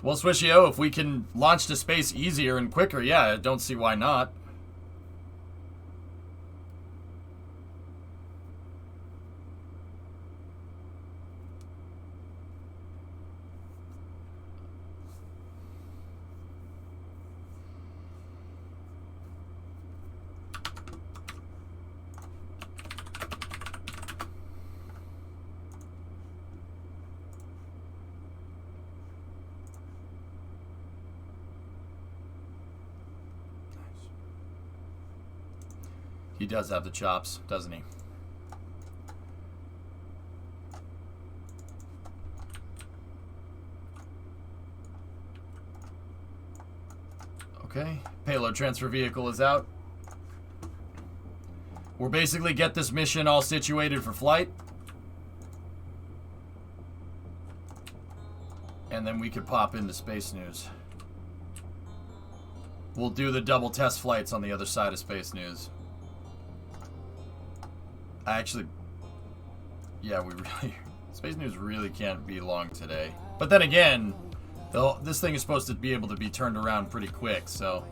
Well, Swishio, if we can launch to space easier and quicker, yeah, I don't see why not. He does have the chops, doesn't he? Okay, payload transfer vehicle is out. We'll basically get this mission all situated for flight. And then we could pop into Space News. We'll do the double test flights on the other side of Space News. Yeah, we really... Space News really can't be long today. But then again, this thing is supposed to be able to be turned around pretty quick, so...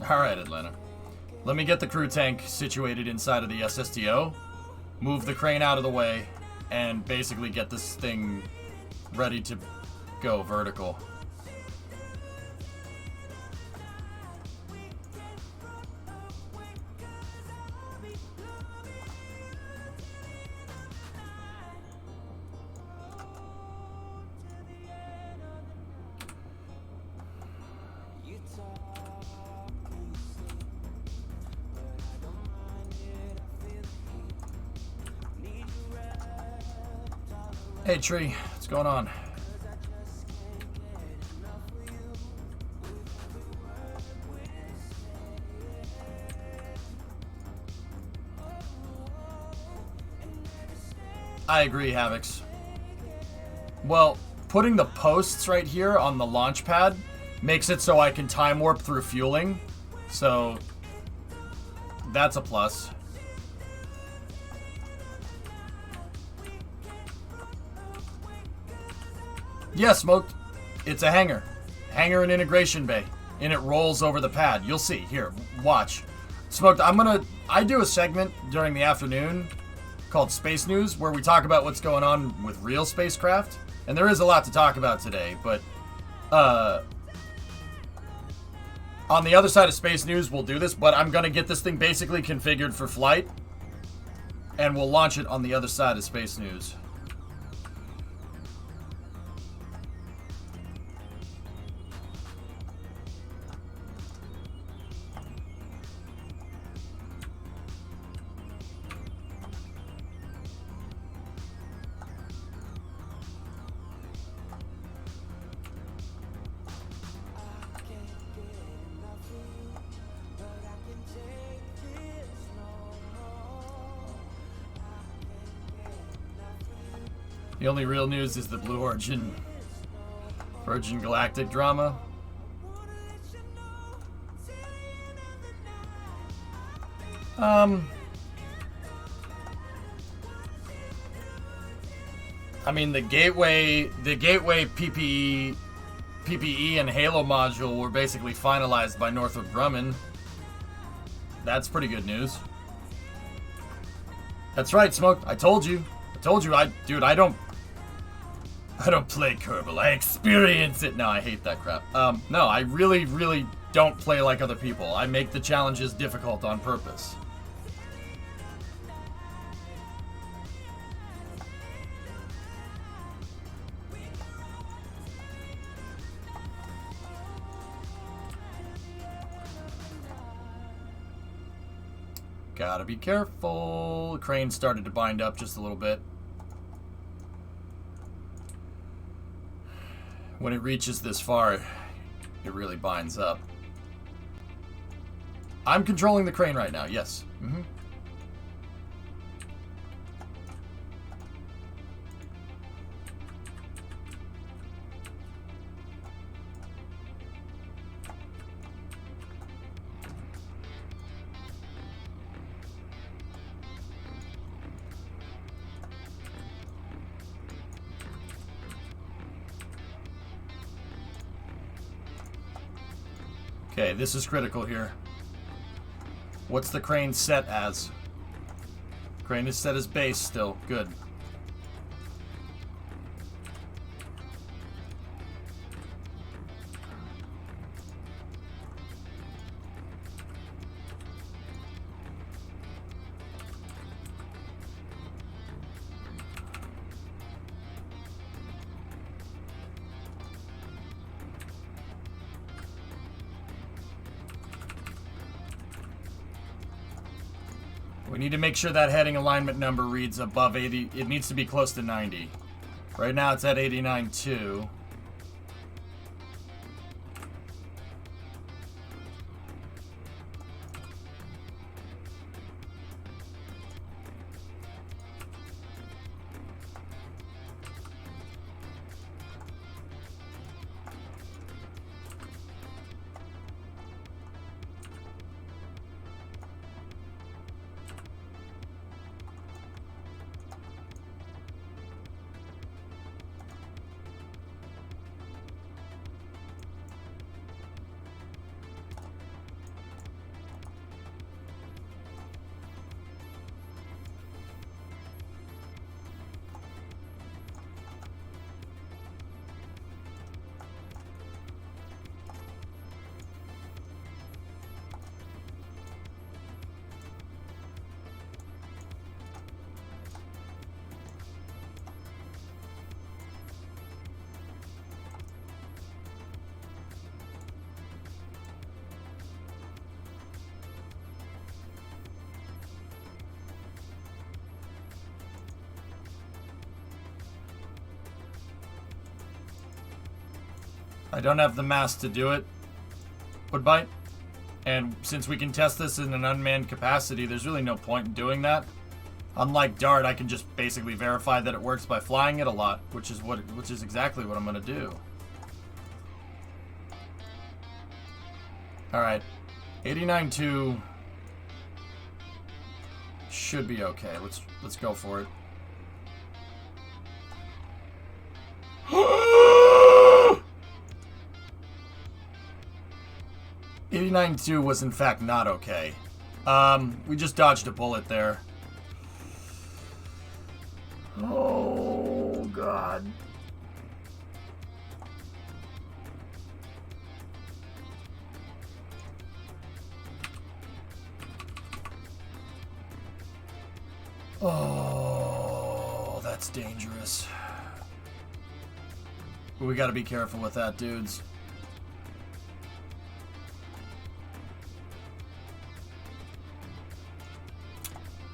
Alright, Atlanta. Let me get the crew tank situated inside of the SSTO, move the crane out of the way, and basically get this thing ready to go vertical. Hey Tree, what's going on? I agree, Havocs. Well, putting the posts right here on the launch pad makes it so I can time warp through fueling. So that's a plus. Yeah, Smoked. It's a hangar. Hangar and integration bay. And it rolls over the pad. You'll see. Here, watch. Smoked, I do a segment during the afternoon called Space News where we talk about what's going on with real spacecraft. And there is a lot to talk about today, but on the other side of Space News, we'll do this, but I'm going to get this thing basically configured for flight, and we'll launch it on the other side of Space News. The only real news is the Blue Origin Virgin Galactic drama. I mean, the gateway PPE and Halo module were basically finalized by Northrop Grumman. That's pretty good news. That's right, Smoke. I told you. Dude, I don't play Kerbal. I experience it. No, I hate that crap. No, I really, really don't play like other people. I make the challenges difficult on purpose. Gotta be careful. The crane started to bind up just a little bit. When it reaches this far, it really binds up. I'm controlling the crane right now, yes. Mm-hmm. Okay, this is critical here. What's the crane set as? Crane is set as base still. Good. We need to make sure that heading alignment number reads above 80. It needs to be close to 90. Right now it's at 89.2. I don't have the mass to do it, Woodbite. And since we can test this in an unmanned capacity, there's really no point in doing that. Unlike Dart, I can just basically verify that it works by flying it a lot, which is exactly what I'm gonna do. All right, 89.2 should be okay. Let's go for it. 89.2 was in fact not okay. We just dodged a bullet there. Oh, God. Oh, that's dangerous. We gotta be careful with that, dudes.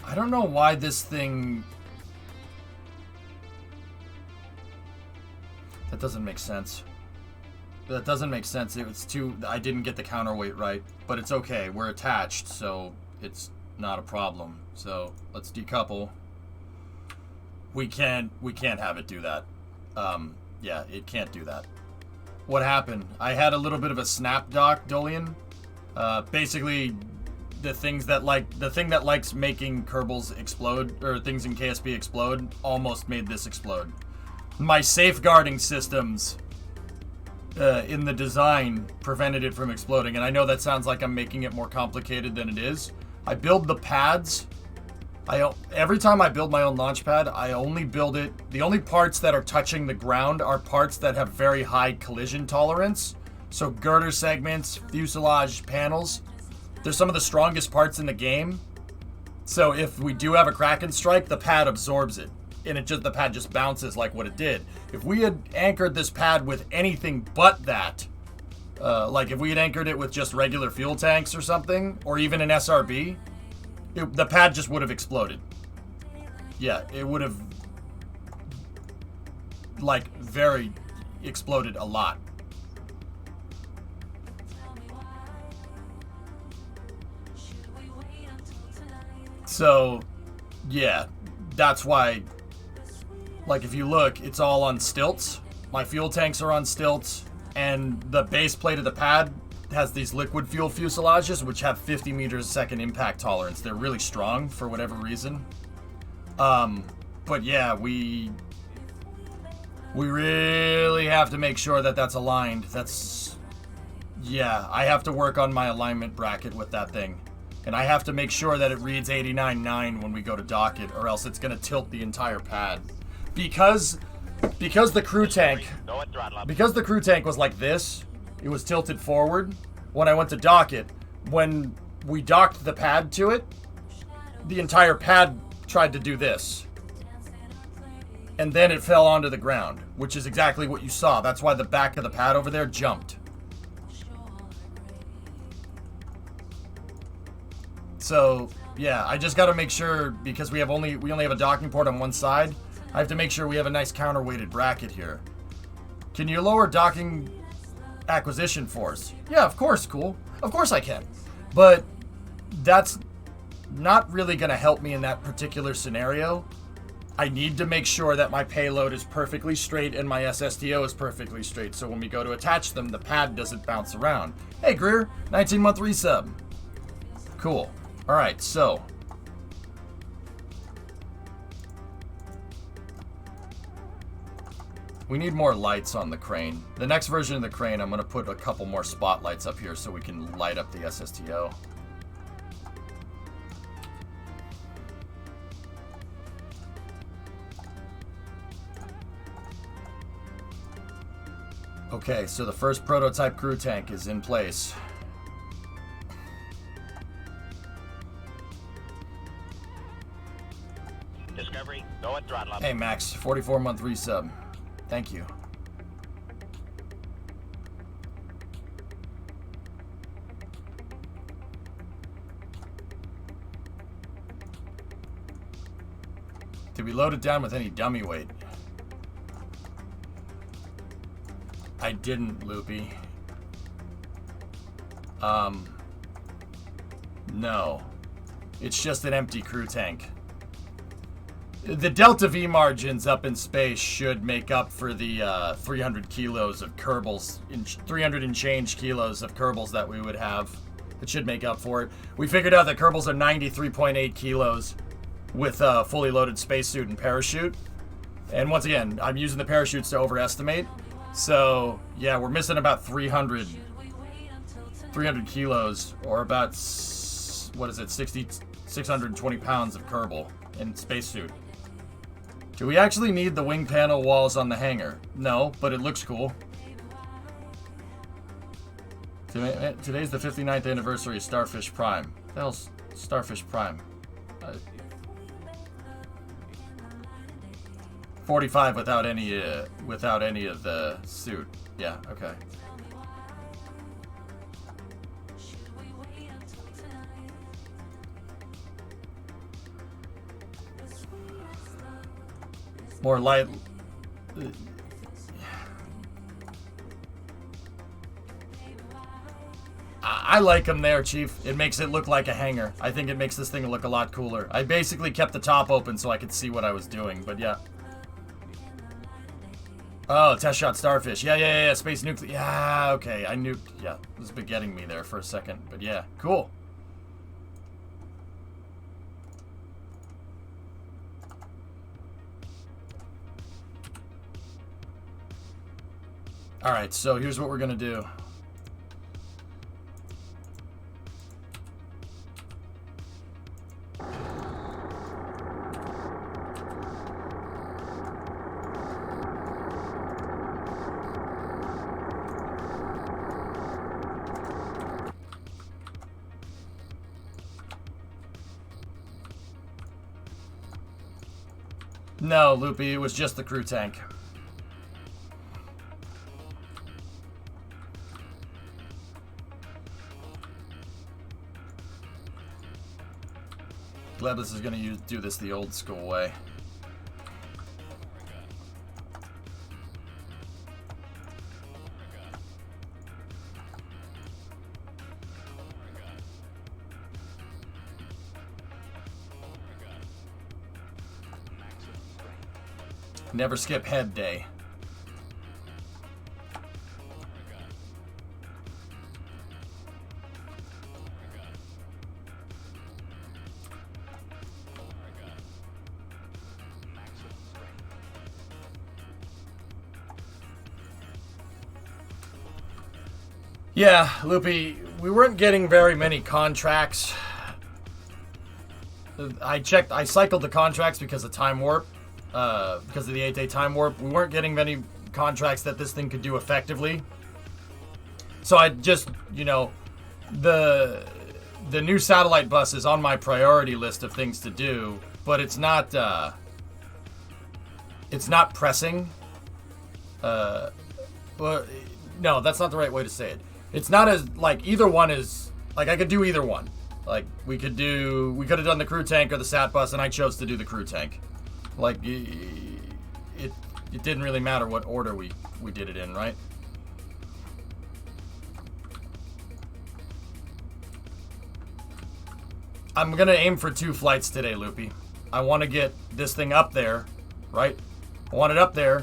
I don't know why this thing... That doesn't make sense. That doesn't make sense. It was too... I didn't get the counterweight right, but it's okay. We're attached, so it's not a problem. So let's decouple. We can't have it do that. Yeah, it can't do that. What happened? I had a little bit of a snap dock, Dolian. Basically... the thing that likes making Kerbals explode, or things in KSP explode, almost made this explode. My safeguarding systems in the design prevented it from exploding, and I know that sounds like I'm making it more complicated than it is. I build the pads. Every time I build my own launch pad, I only build it... The only parts that are touching the ground are parts that have very high collision tolerance. So girder segments, fuselage panels... They're some of the strongest parts in the game. So if we do have a Kraken strike, the pad absorbs it. And the pad just bounces like what it did. If we had anchored this pad with anything but that, like if we had anchored it with just regular fuel tanks or something, or even an SRB, the pad just would have exploded. Yeah, it would have, like, very exploded a lot. So, yeah, that's why, like, if you look, it's all on stilts. My fuel tanks are on stilts, and the base plate of the pad has these liquid fuel fuselages, which have 50 meters a second impact tolerance. They're really strong for whatever reason. But yeah, we really have to make sure that that's aligned. Yeah, I have to work on my alignment bracket with that thing. And I have to make sure that it reads 89.9 when we go to dock it, or else it's going to tilt the entire pad. Because the crew tank was like this, it was tilted forward. When I went to dock it, when we docked the pad to it, the entire pad tried to do this. And then it fell onto the ground, which is exactly what you saw. That's why the back of the pad over there jumped. So, Yeah, I just got to make sure, because we only have a docking port on one side, I have to make sure we have a nice counterweighted bracket here. Can you lower docking acquisition force? Yeah, of course, cool. Of course I can. But that's not really going to help me in that particular scenario. I need to make sure that my payload is perfectly straight and my SSTO is perfectly straight, so when we go to attach them, the pad doesn't bounce around. Hey, Greer, 19-month resub. Cool. All right, so we need more lights on the crane. The next version of the crane, I'm going to put a couple more spotlights up here so we can light up the SSTO. Okay, so the first prototype crew tank is in place. Discovery, go at throttle up. Hey Max, 44-month resub. Thank you. Did we load it down with any dummy weight? I didn't, Loopy. No. It's just an empty crew tank. The Delta V margins up in space should make up for the 300 kilos of Kerbals, 300 and change kilos of Kerbals that we would have. It should make up for it. We figured out that Kerbals are 93.8 kilos with a fully loaded spacesuit and parachute. And once again, I'm using the parachutes to overestimate. So, yeah, we're missing about 300 kilos, or about, what is it, 620 pounds of Kerbal in spacesuit. Do we actually need the wing panel walls on the hangar? No, but it looks cool. Today's the 59th anniversary of Starfish Prime. What the hell's Starfish Prime? 45 without any of the suit. Yeah, okay. More light. I like them there, Chief. It makes it look like a hangar. I think it makes this thing look a lot cooler. I basically kept the top open so I could see what I was doing, but yeah. Oh, test shot Starfish. Yeah. Space nuclear. Yeah, okay. I knew. Yeah, this has been getting me there for a second. But yeah, cool. Alright, so here's what we're going to do. No, Loopy, it was just the crew tank. Glad this is going to do this the old school way. Never skip head day. Yeah, Loopy, we weren't getting very many contracts. I cycled the contracts because of time warp. Because of the 8-day time warp, we weren't getting many contracts that this thing could do effectively. So I just, you know, the new satellite bus is on my priority list of things to do, but it's not pressing. Well, no, that's not the right way to say it. It's not as, like, either one is, like, I could do either one. Like, we could have done the crew tank or the sat bus, and I chose to do the crew tank. Like, it didn't really matter what order we did it in, right? I'm gonna aim for 2 flights today, Loopy. I want to get this thing up there, right? I want it up there,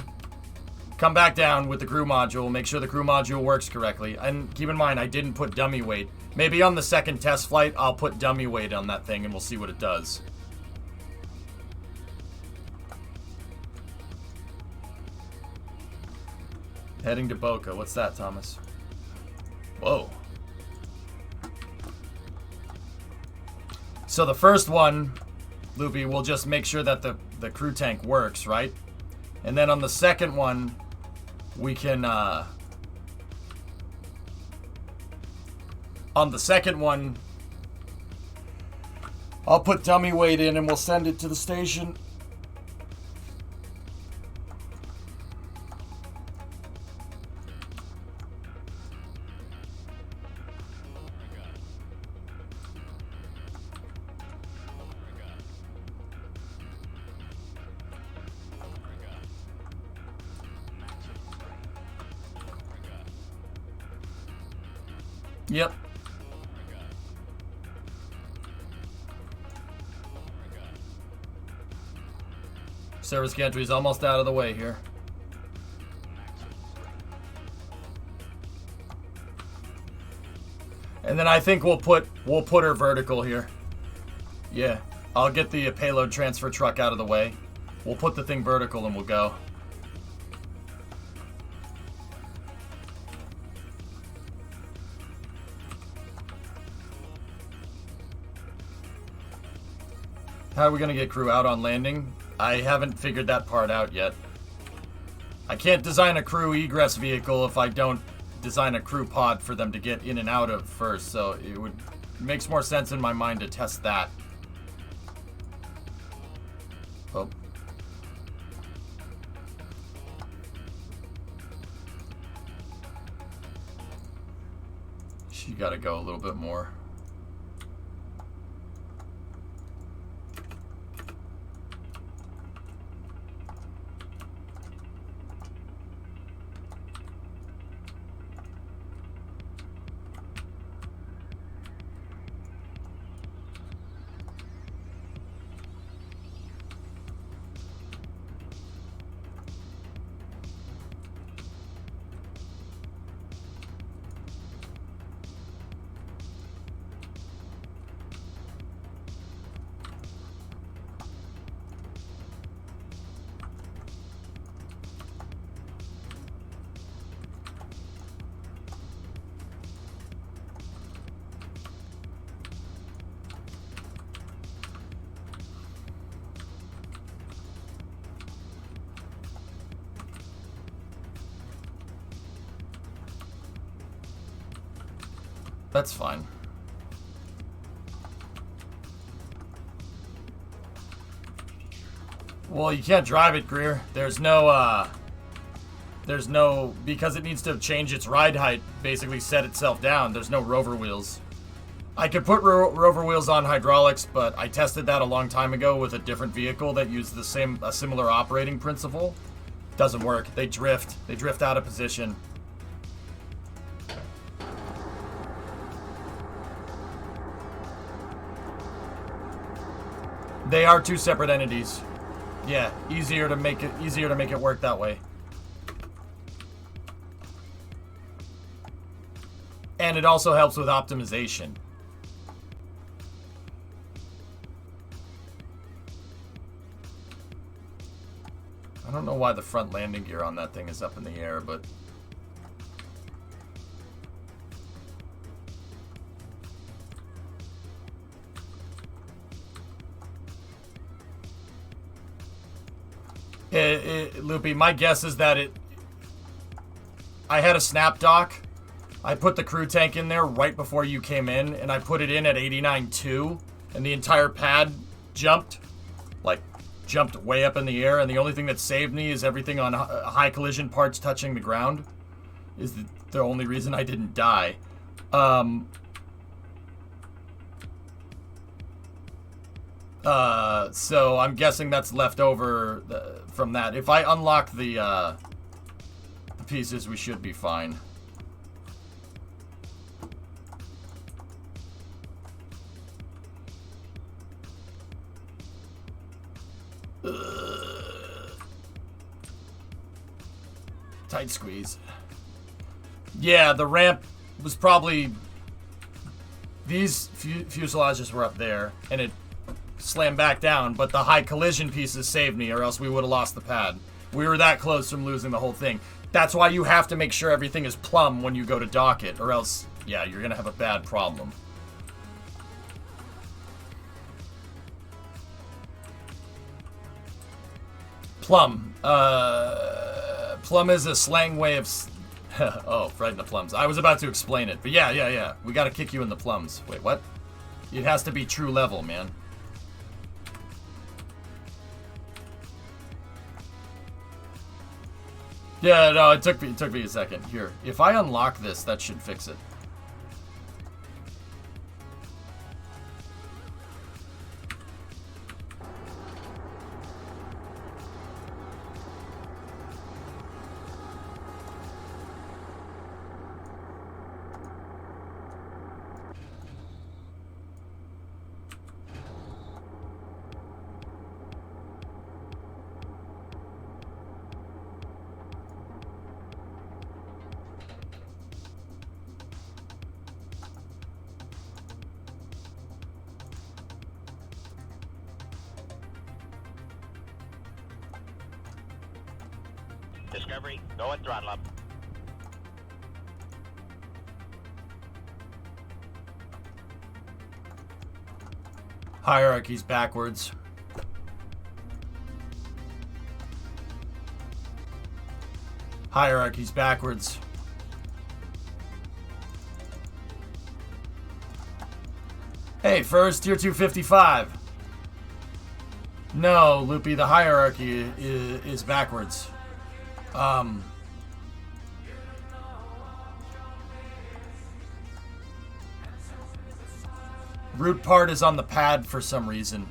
come back down with the crew module, make sure the crew module works correctly. And keep in mind, I didn't put dummy weight. Maybe on the second test flight, I'll put dummy weight on that thing and we'll see what it does. Heading to Boca. What's that, Thomas? Whoa. So the first one, Loopy, we'll just make sure that the crew tank works, right? And then on the second one, we can, on the second one, I'll put dummy weight in and we'll send it to the station. Yep. Service gantry is almost out of the way here. And then I think we'll put her vertical here. Yeah, I'll get the payload transfer truck out of the way. We'll put the thing vertical and we'll go. How are we going to get crew out on landing? I haven't figured that part out yet. I can't design a crew egress vehicle if I don't design a crew pod for them to get in and out of first, so it makes more sense in my mind to test that. Oh. She got to go a little bit more. That's fine. Well, you can't drive it, Greer. There's no, because it needs to change its ride height, basically set itself down. There's no rover wheels. I could put rover wheels on hydraulics, but I tested that a long time ago with a different vehicle that used a similar operating principle. Doesn't work. They drift. They drift out of position. They are 2 separate entities. Yeah, easier to make it work that way. And it also helps with optimization. I don't know why the front landing gear on that thing is up in the air, but Loopy, my guess is that I had a snap dock. I put the crew tank in there right before you came in, and I put it in at 89.2, and the entire pad jumped way up in the air, and the only thing that saved me is everything on high collision parts touching the ground. Is the only reason I didn't die. So I'm guessing that's left over from that. If I unlock the pieces, we should be fine. Tight squeeze. Yeah, the ramp was probably... These fuselages were up there, and it slammed back down, but the high collision pieces saved me, or else we would have lost the pad. We were that close from losing the whole thing. That's why you have to make sure everything is plumb when you go to dock it, or else, yeah, you're gonna have a bad problem. Plumb. Plumb is a slang way of... oh, right in the plums. I was about to explain it, but yeah. We gotta kick you in the plums. Wait, what? It has to be true level, man. Yeah, no, it took me a second. Here, if I unlock this, that should fix it. Discovery, go and throttle up. Hierarchies backwards. Hierarchies backwards. Hey, first, tier 255. No, Loopy, the hierarchy is backwards. Root part is on the pad for some reason.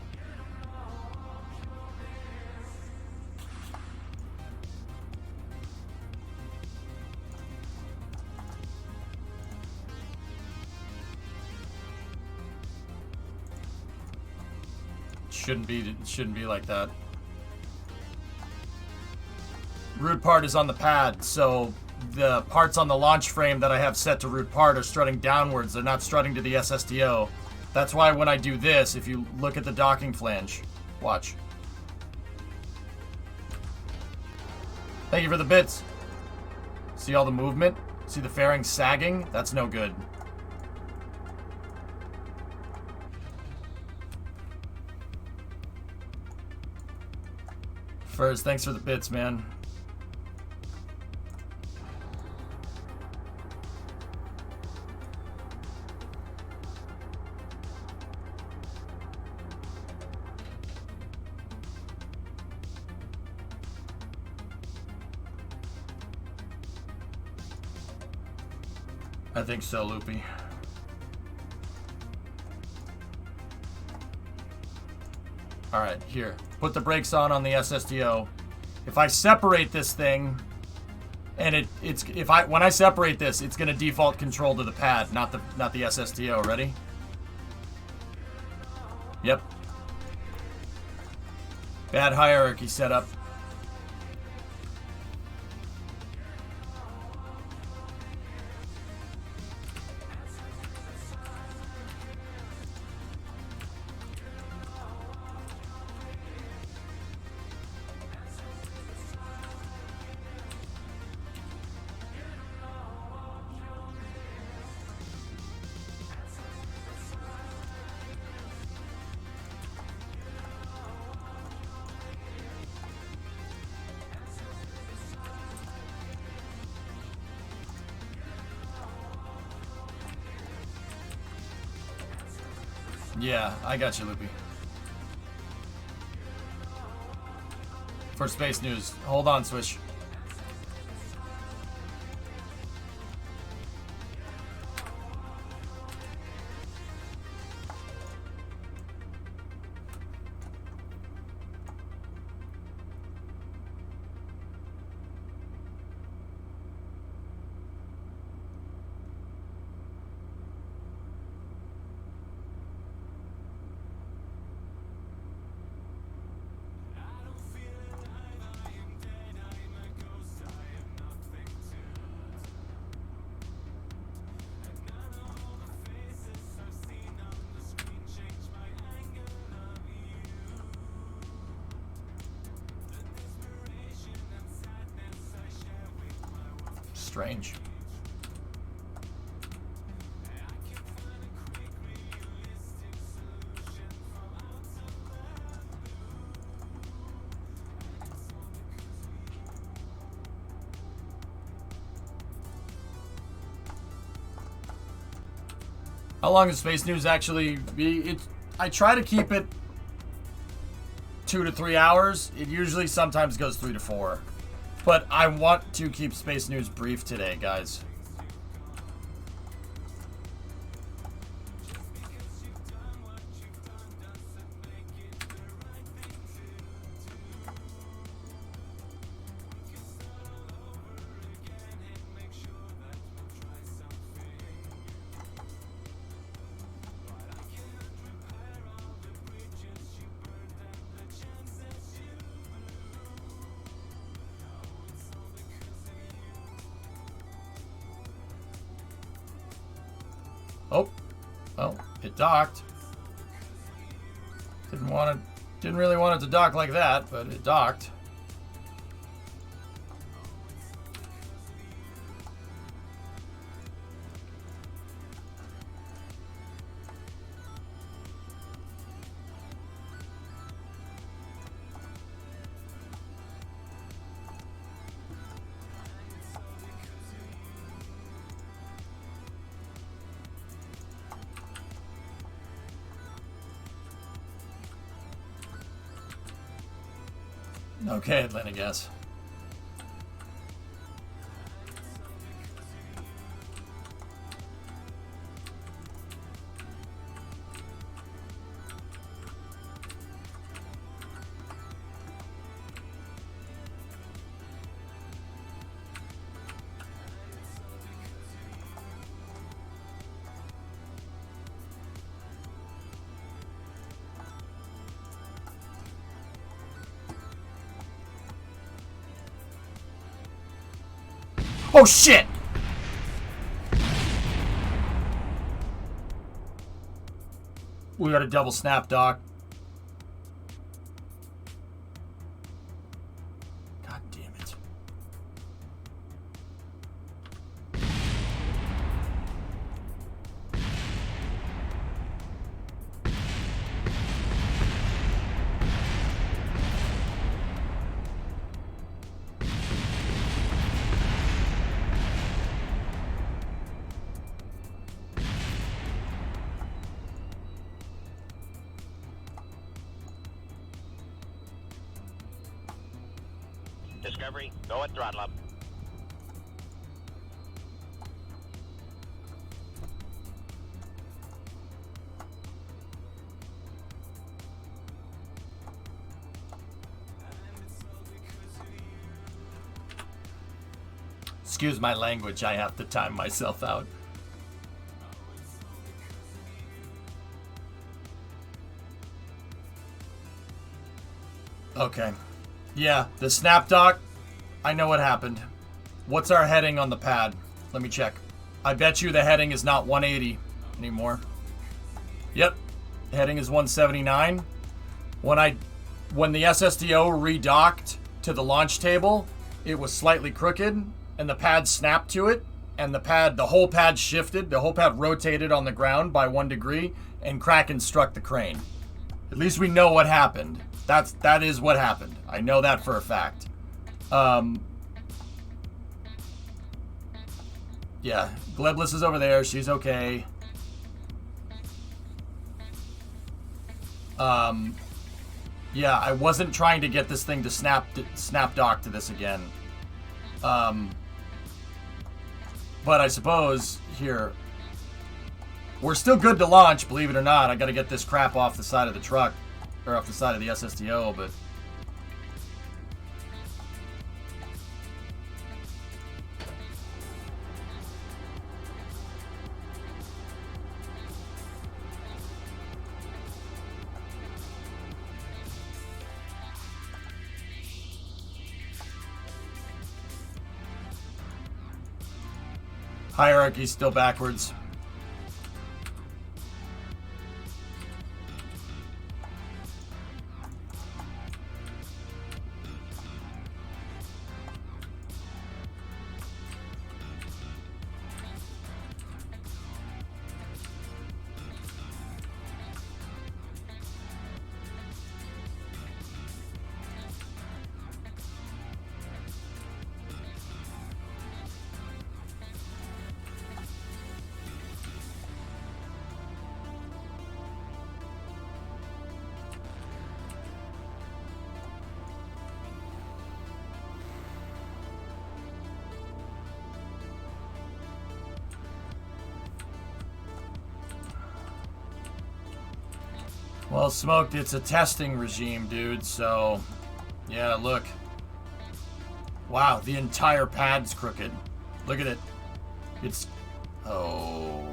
Shouldn't be like that. Root part is on the pad, so the parts on the launch frame that I have set to root part are strutting downwards. They're not strutting to the SSDO. That's why when I do this, if you look at the docking flange, watch. Thank you for the bits. See all the movement? See the fairing sagging? That's no good. First, thanks for the bits, man. I think so, Loopy. Alright, here. Put the brakes on the SSDO. If I separate this thing, and when I separate this, it's gonna default control to the pad, not the SSDO. Ready? Yep. Bad hierarchy setup. Yeah, I got you, Loopy. For space news, hold on, Swish. Strange. How long does Space News actually be? I try to keep it 2 to 3 hours. It usually sometimes goes 3 to 4. But I want to keep Space News brief today, guys. Oh, well, it docked. Didn't really want it to dock like that, but it docked. Okay, Atlanta gas. Oh shit! We got a double snap, Doc. God damn it. Discovery, go at throttle up. Excuse my language, I have to time myself out. Okay. Yeah, the snap dock, I know what happened. What's our heading on the pad? Let me check. I bet you the heading is not 180 anymore. Yep, the heading is 179. When the SSDO redocked to the launch table, it was slightly crooked, and the pad snapped to it, and the whole pad shifted, the whole pad rotated on the ground by 1 degree, and Kraken struck the crane. At least we know what happened. That is what happened. I know that for a fact. Yeah, Glebless is over there. She's okay. Yeah, I wasn't trying to get this thing to snap dock to this again. But I suppose here we're still good to launch, believe it or not. I got to get this crap off the side of the truck, or off the side of the SSDO, but hierarchy's still backwards. Well, Smoked, it's a testing regime, dude, so... Yeah, look. Wow, the entire pad's crooked. Look at it. It's... Oh...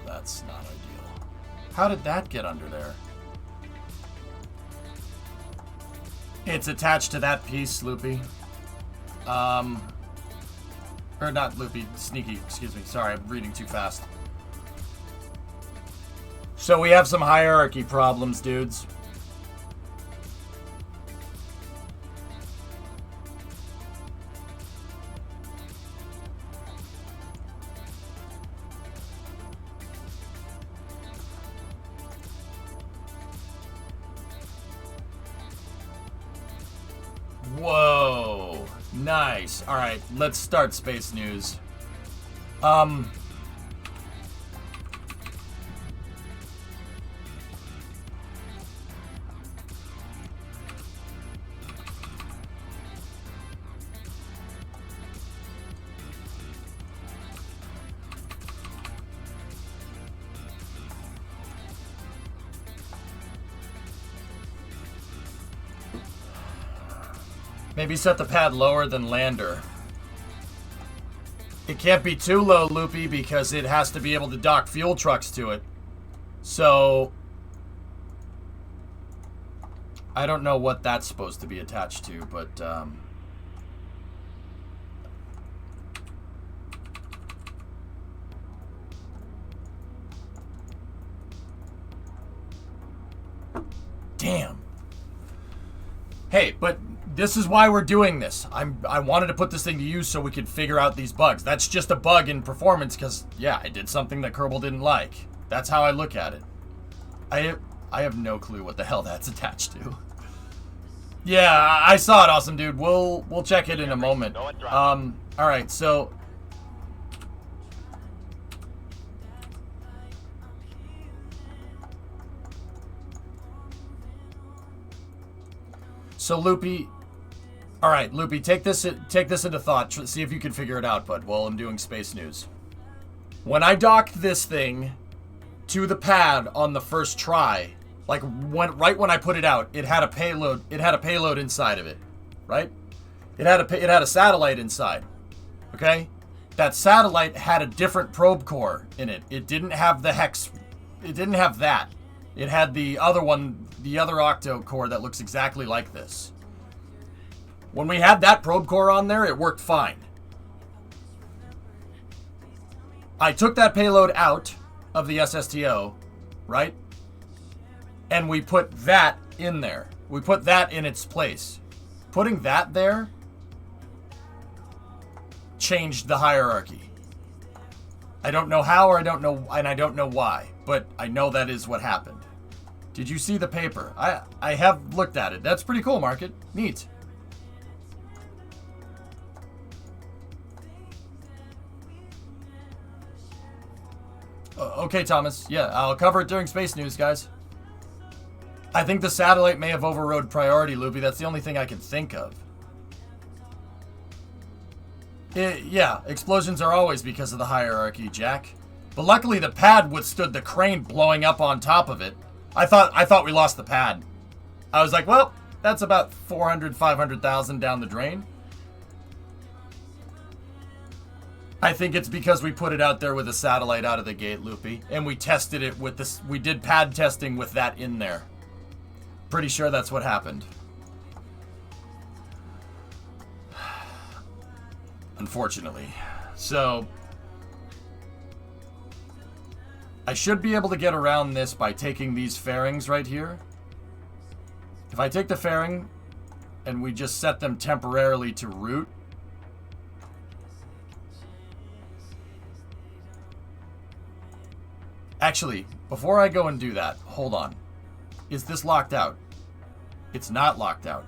That's not ideal. How did that get under there? It's attached to that piece, Loopy. Or not Loopy, Sneaky, excuse me. Sorry, I'm reading too fast. So we have some hierarchy problems, dudes. Whoa. Nice. All right, let's start space news. Maybe set the pad lower than lander. It can't be too low, Loopy, because it has to be able to dock fuel trucks to it. So... I don't know what that's supposed to be attached to, but... Damn. Hey, but... This is why we're doing this. I wanted to put this thing to use so we could figure out these bugs. That's just a bug in performance because, yeah, I did something that Kerbal didn't like. That's how I look at it. I have no clue what the hell that's attached to. Yeah, I saw it, awesome dude. We'll check it in a moment. All right, so... So, Loopy... All right, Loopy, take this into thought. See if you can figure it out, bud, while I'm doing space news. When I docked this thing to the pad on the first try, like right when I put it out, it had a payload. It had a payload inside of it, right? It had a satellite inside. Okay, that satellite had a different probe core in it. It didn't have the hex. It didn't have that. It had the other one, the other octo core that looks exactly like this. When we had that probe core on there, it worked fine. I took that payload out of the SSTO, right? And we put that in there. We put that in its place. Putting that there changed the hierarchy. I don't know how, or I don't know why, but I know that is what happened. Did you see the paper? I have looked at it. That's pretty cool, Market. Neat. Okay, Thomas. Yeah, I'll cover it during space news, guys. I think the satellite may have overrode priority, Loopy. That's the only thing I can think of. Yeah, explosions are always because of the hierarchy, Jack. But luckily the pad withstood the crane blowing up on top of it. I thought we lost the pad. I was like, well, that's about 500,000 down the drain. I think it's because we put it out there with a satellite out of the gate, Loopy, and we tested it with this. We did pad testing with that in there. Pretty sure that's what happened. Unfortunately. So I should be able to get around this by taking these fairings right here. If I take the fairing and we just set them temporarily to root, actually, before I go and do that, hold on. Is this locked out? It's not locked out.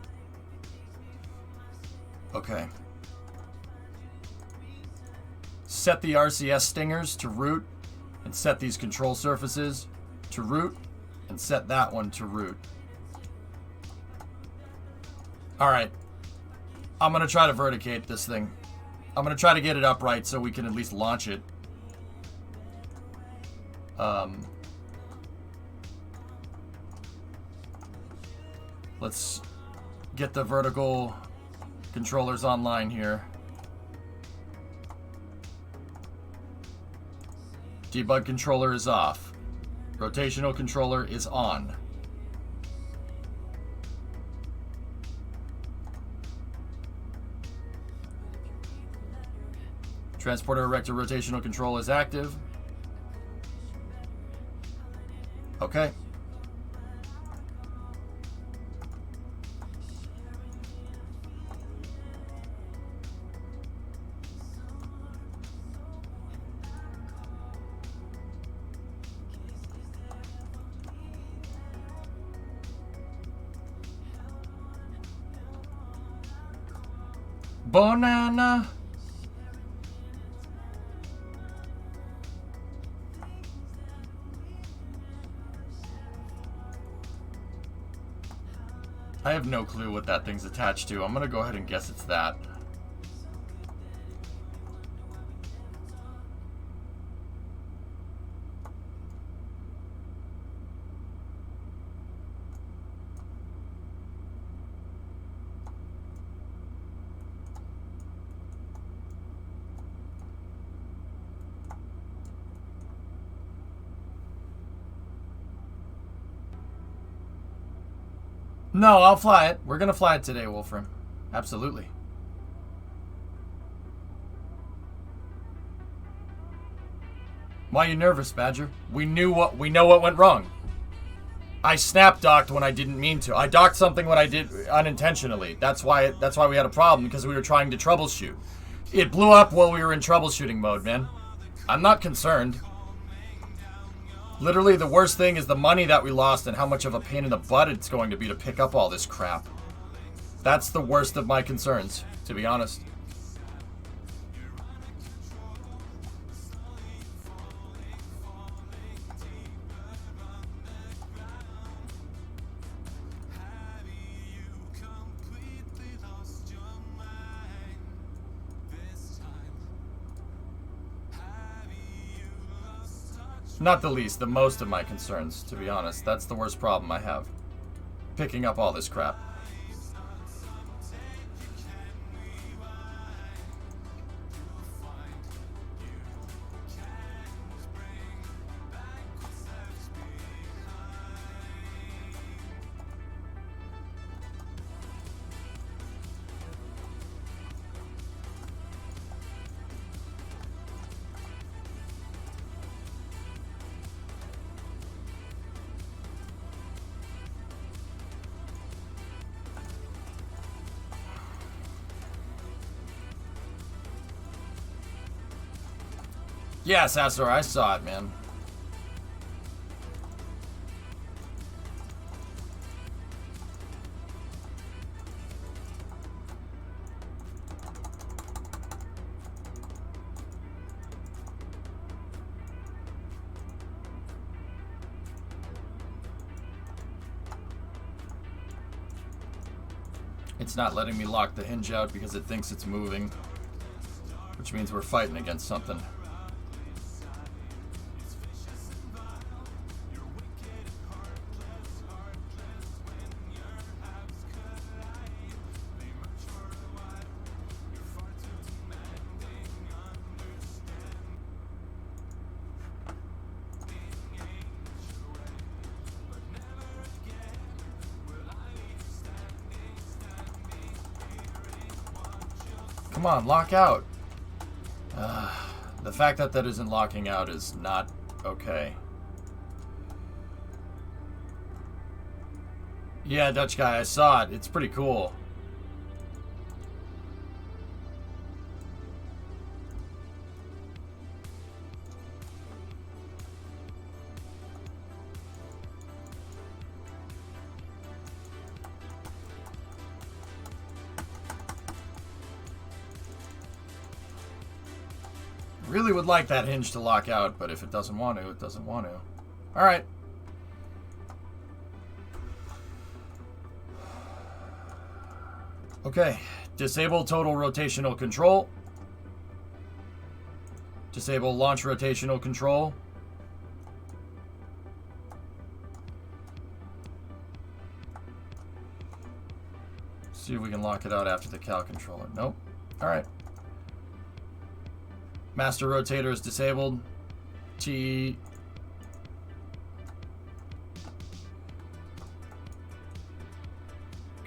Okay. Set the RCS stingers to root, and set these control surfaces to root, and set that one to root. Alright. I'm going to try to verticate this thing. I'm going to try to get it upright so we can at least launch it. Let's get the vertical controllers online here. Debug controller is off. Rotational controller is on. Transporter erector rotational control is active. Okay. Banana. I have no clue what that thing's attached to. I'm gonna go ahead and guess it's that. No, I'll fly it. We're gonna fly it today, Wolfram. Absolutely. Why are you nervous, Badger? We know what went wrong. I snap docked when I didn't mean to. I docked something when I did unintentionally. That's why we had a problem, because we were trying to troubleshoot. It blew up while we were in troubleshooting mode, man. I'm not concerned. Literally, the worst thing is the money that we lost and how much of a pain in the butt it's going to be to pick up all this crap. That's the worst of my concerns, to be honest. Not the least, the most of my concerns, to be honest. That's the worst problem I have. Picking up all this crap. Yeah, Sassor, I saw it, man. It's not letting me lock the hinge out because it thinks it's moving, which means we're fighting against something. Come on, lock out. The fact that that isn't locking out is not okay. Yeah, Dutch guy, I saw it. It's pretty cool. Really would like that hinge to lock out, but if it doesn't want to, it doesn't want to. Alright. Okay. Disable total rotational control. Disable launch rotational control. See if we can lock it out after the cow controller. Nope. Alright. Master rotator is disabled. T.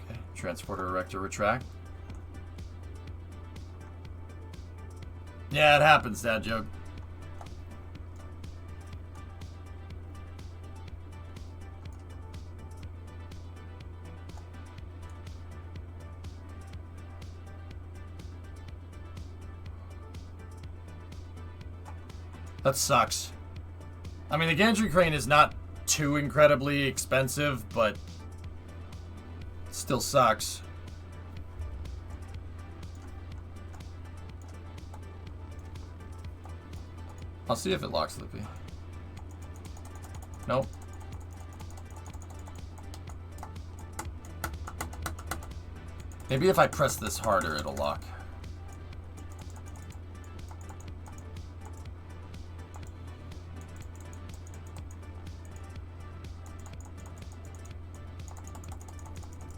Okay. Transporter erector retract. Yeah, it happens, dad joke. That sucks. I mean, the gantry crane is not too incredibly expensive, but it still sucks. I'll see if it locks Lippy. Nope. Maybe if I press this harder, it'll lock.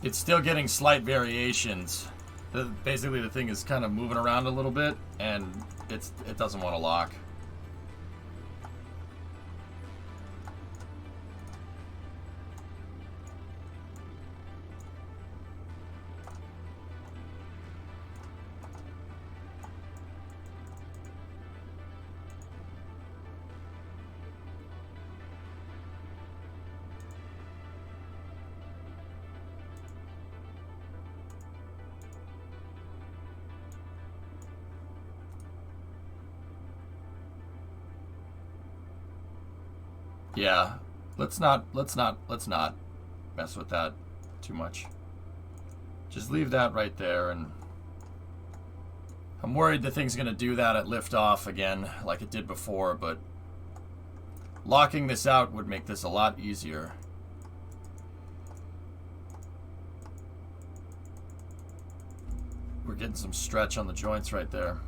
It's still getting slight variations. Basically, the thing is kind of moving around a little bit, and it doesn't want to lock. Yeah, let's not mess with that too much. Just leave that right there, and I'm worried the thing's gonna do that at liftoff again, like it did before, but locking this out would make this a lot easier. We're getting some stretch on the joints right there.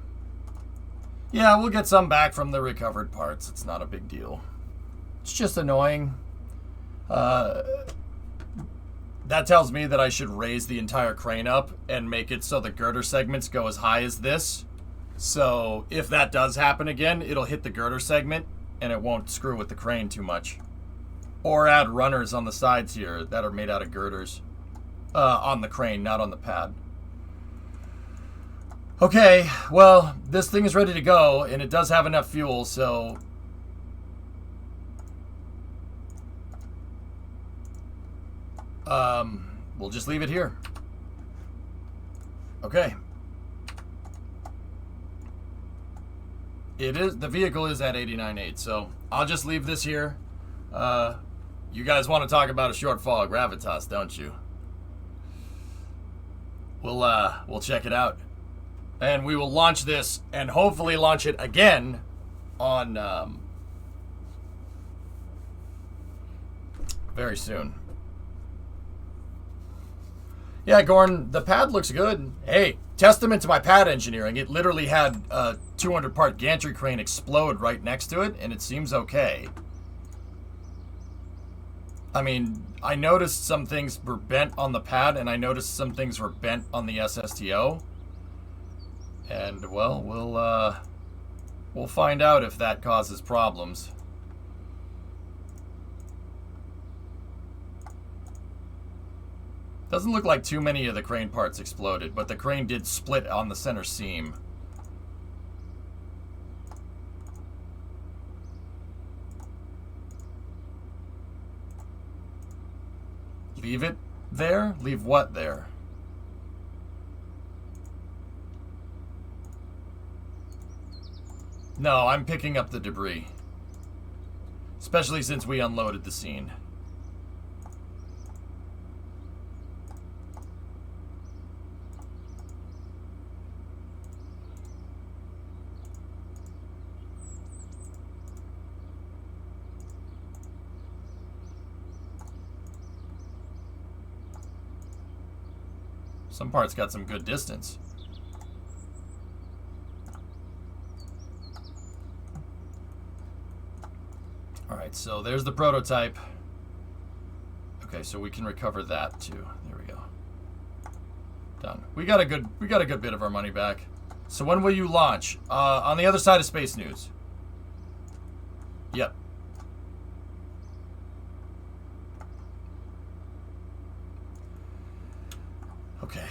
Yeah, we'll get some back from the recovered parts. It's not a big deal. It's just annoying. That tells me that I should raise the entire crane up and make it so the girder segments go as high as this. So if that does happen again, it'll hit the girder segment and it won't screw with the crane too much. Or add runners on the sides here that are made out of girders. On the crane, not on the pad. Okay, well, this thing is ready to go and it does have enough fuel, so... we'll just leave it here. Okay. The vehicle is at 89.8, so I'll just leave this here. You guys want to talk about a shortfall of gravitas, don't you? We'll check it out. And we will launch this and hopefully launch it again on very soon. Yeah, Gorn, the pad looks good. Hey, testament to my pad engineering. It literally had a 200-part gantry crane explode right next to it, and it seems okay. I mean, I noticed some things were bent on the pad, and I noticed some things were bent on the SSTO. And, well, we'll find out if that causes problems. Doesn't look like too many of the crane parts exploded, but the crane did split on the center seam. Leave it there? Leave what there? No, I'm picking up the debris. Especially since we unloaded the scene. Some parts got some good distance. Alright, so there's the prototype. Okay, so we can recover that too. There we go. Done. We got a good bit of our money back. So when will you launch? On the other side of Space News. Yep. Okay.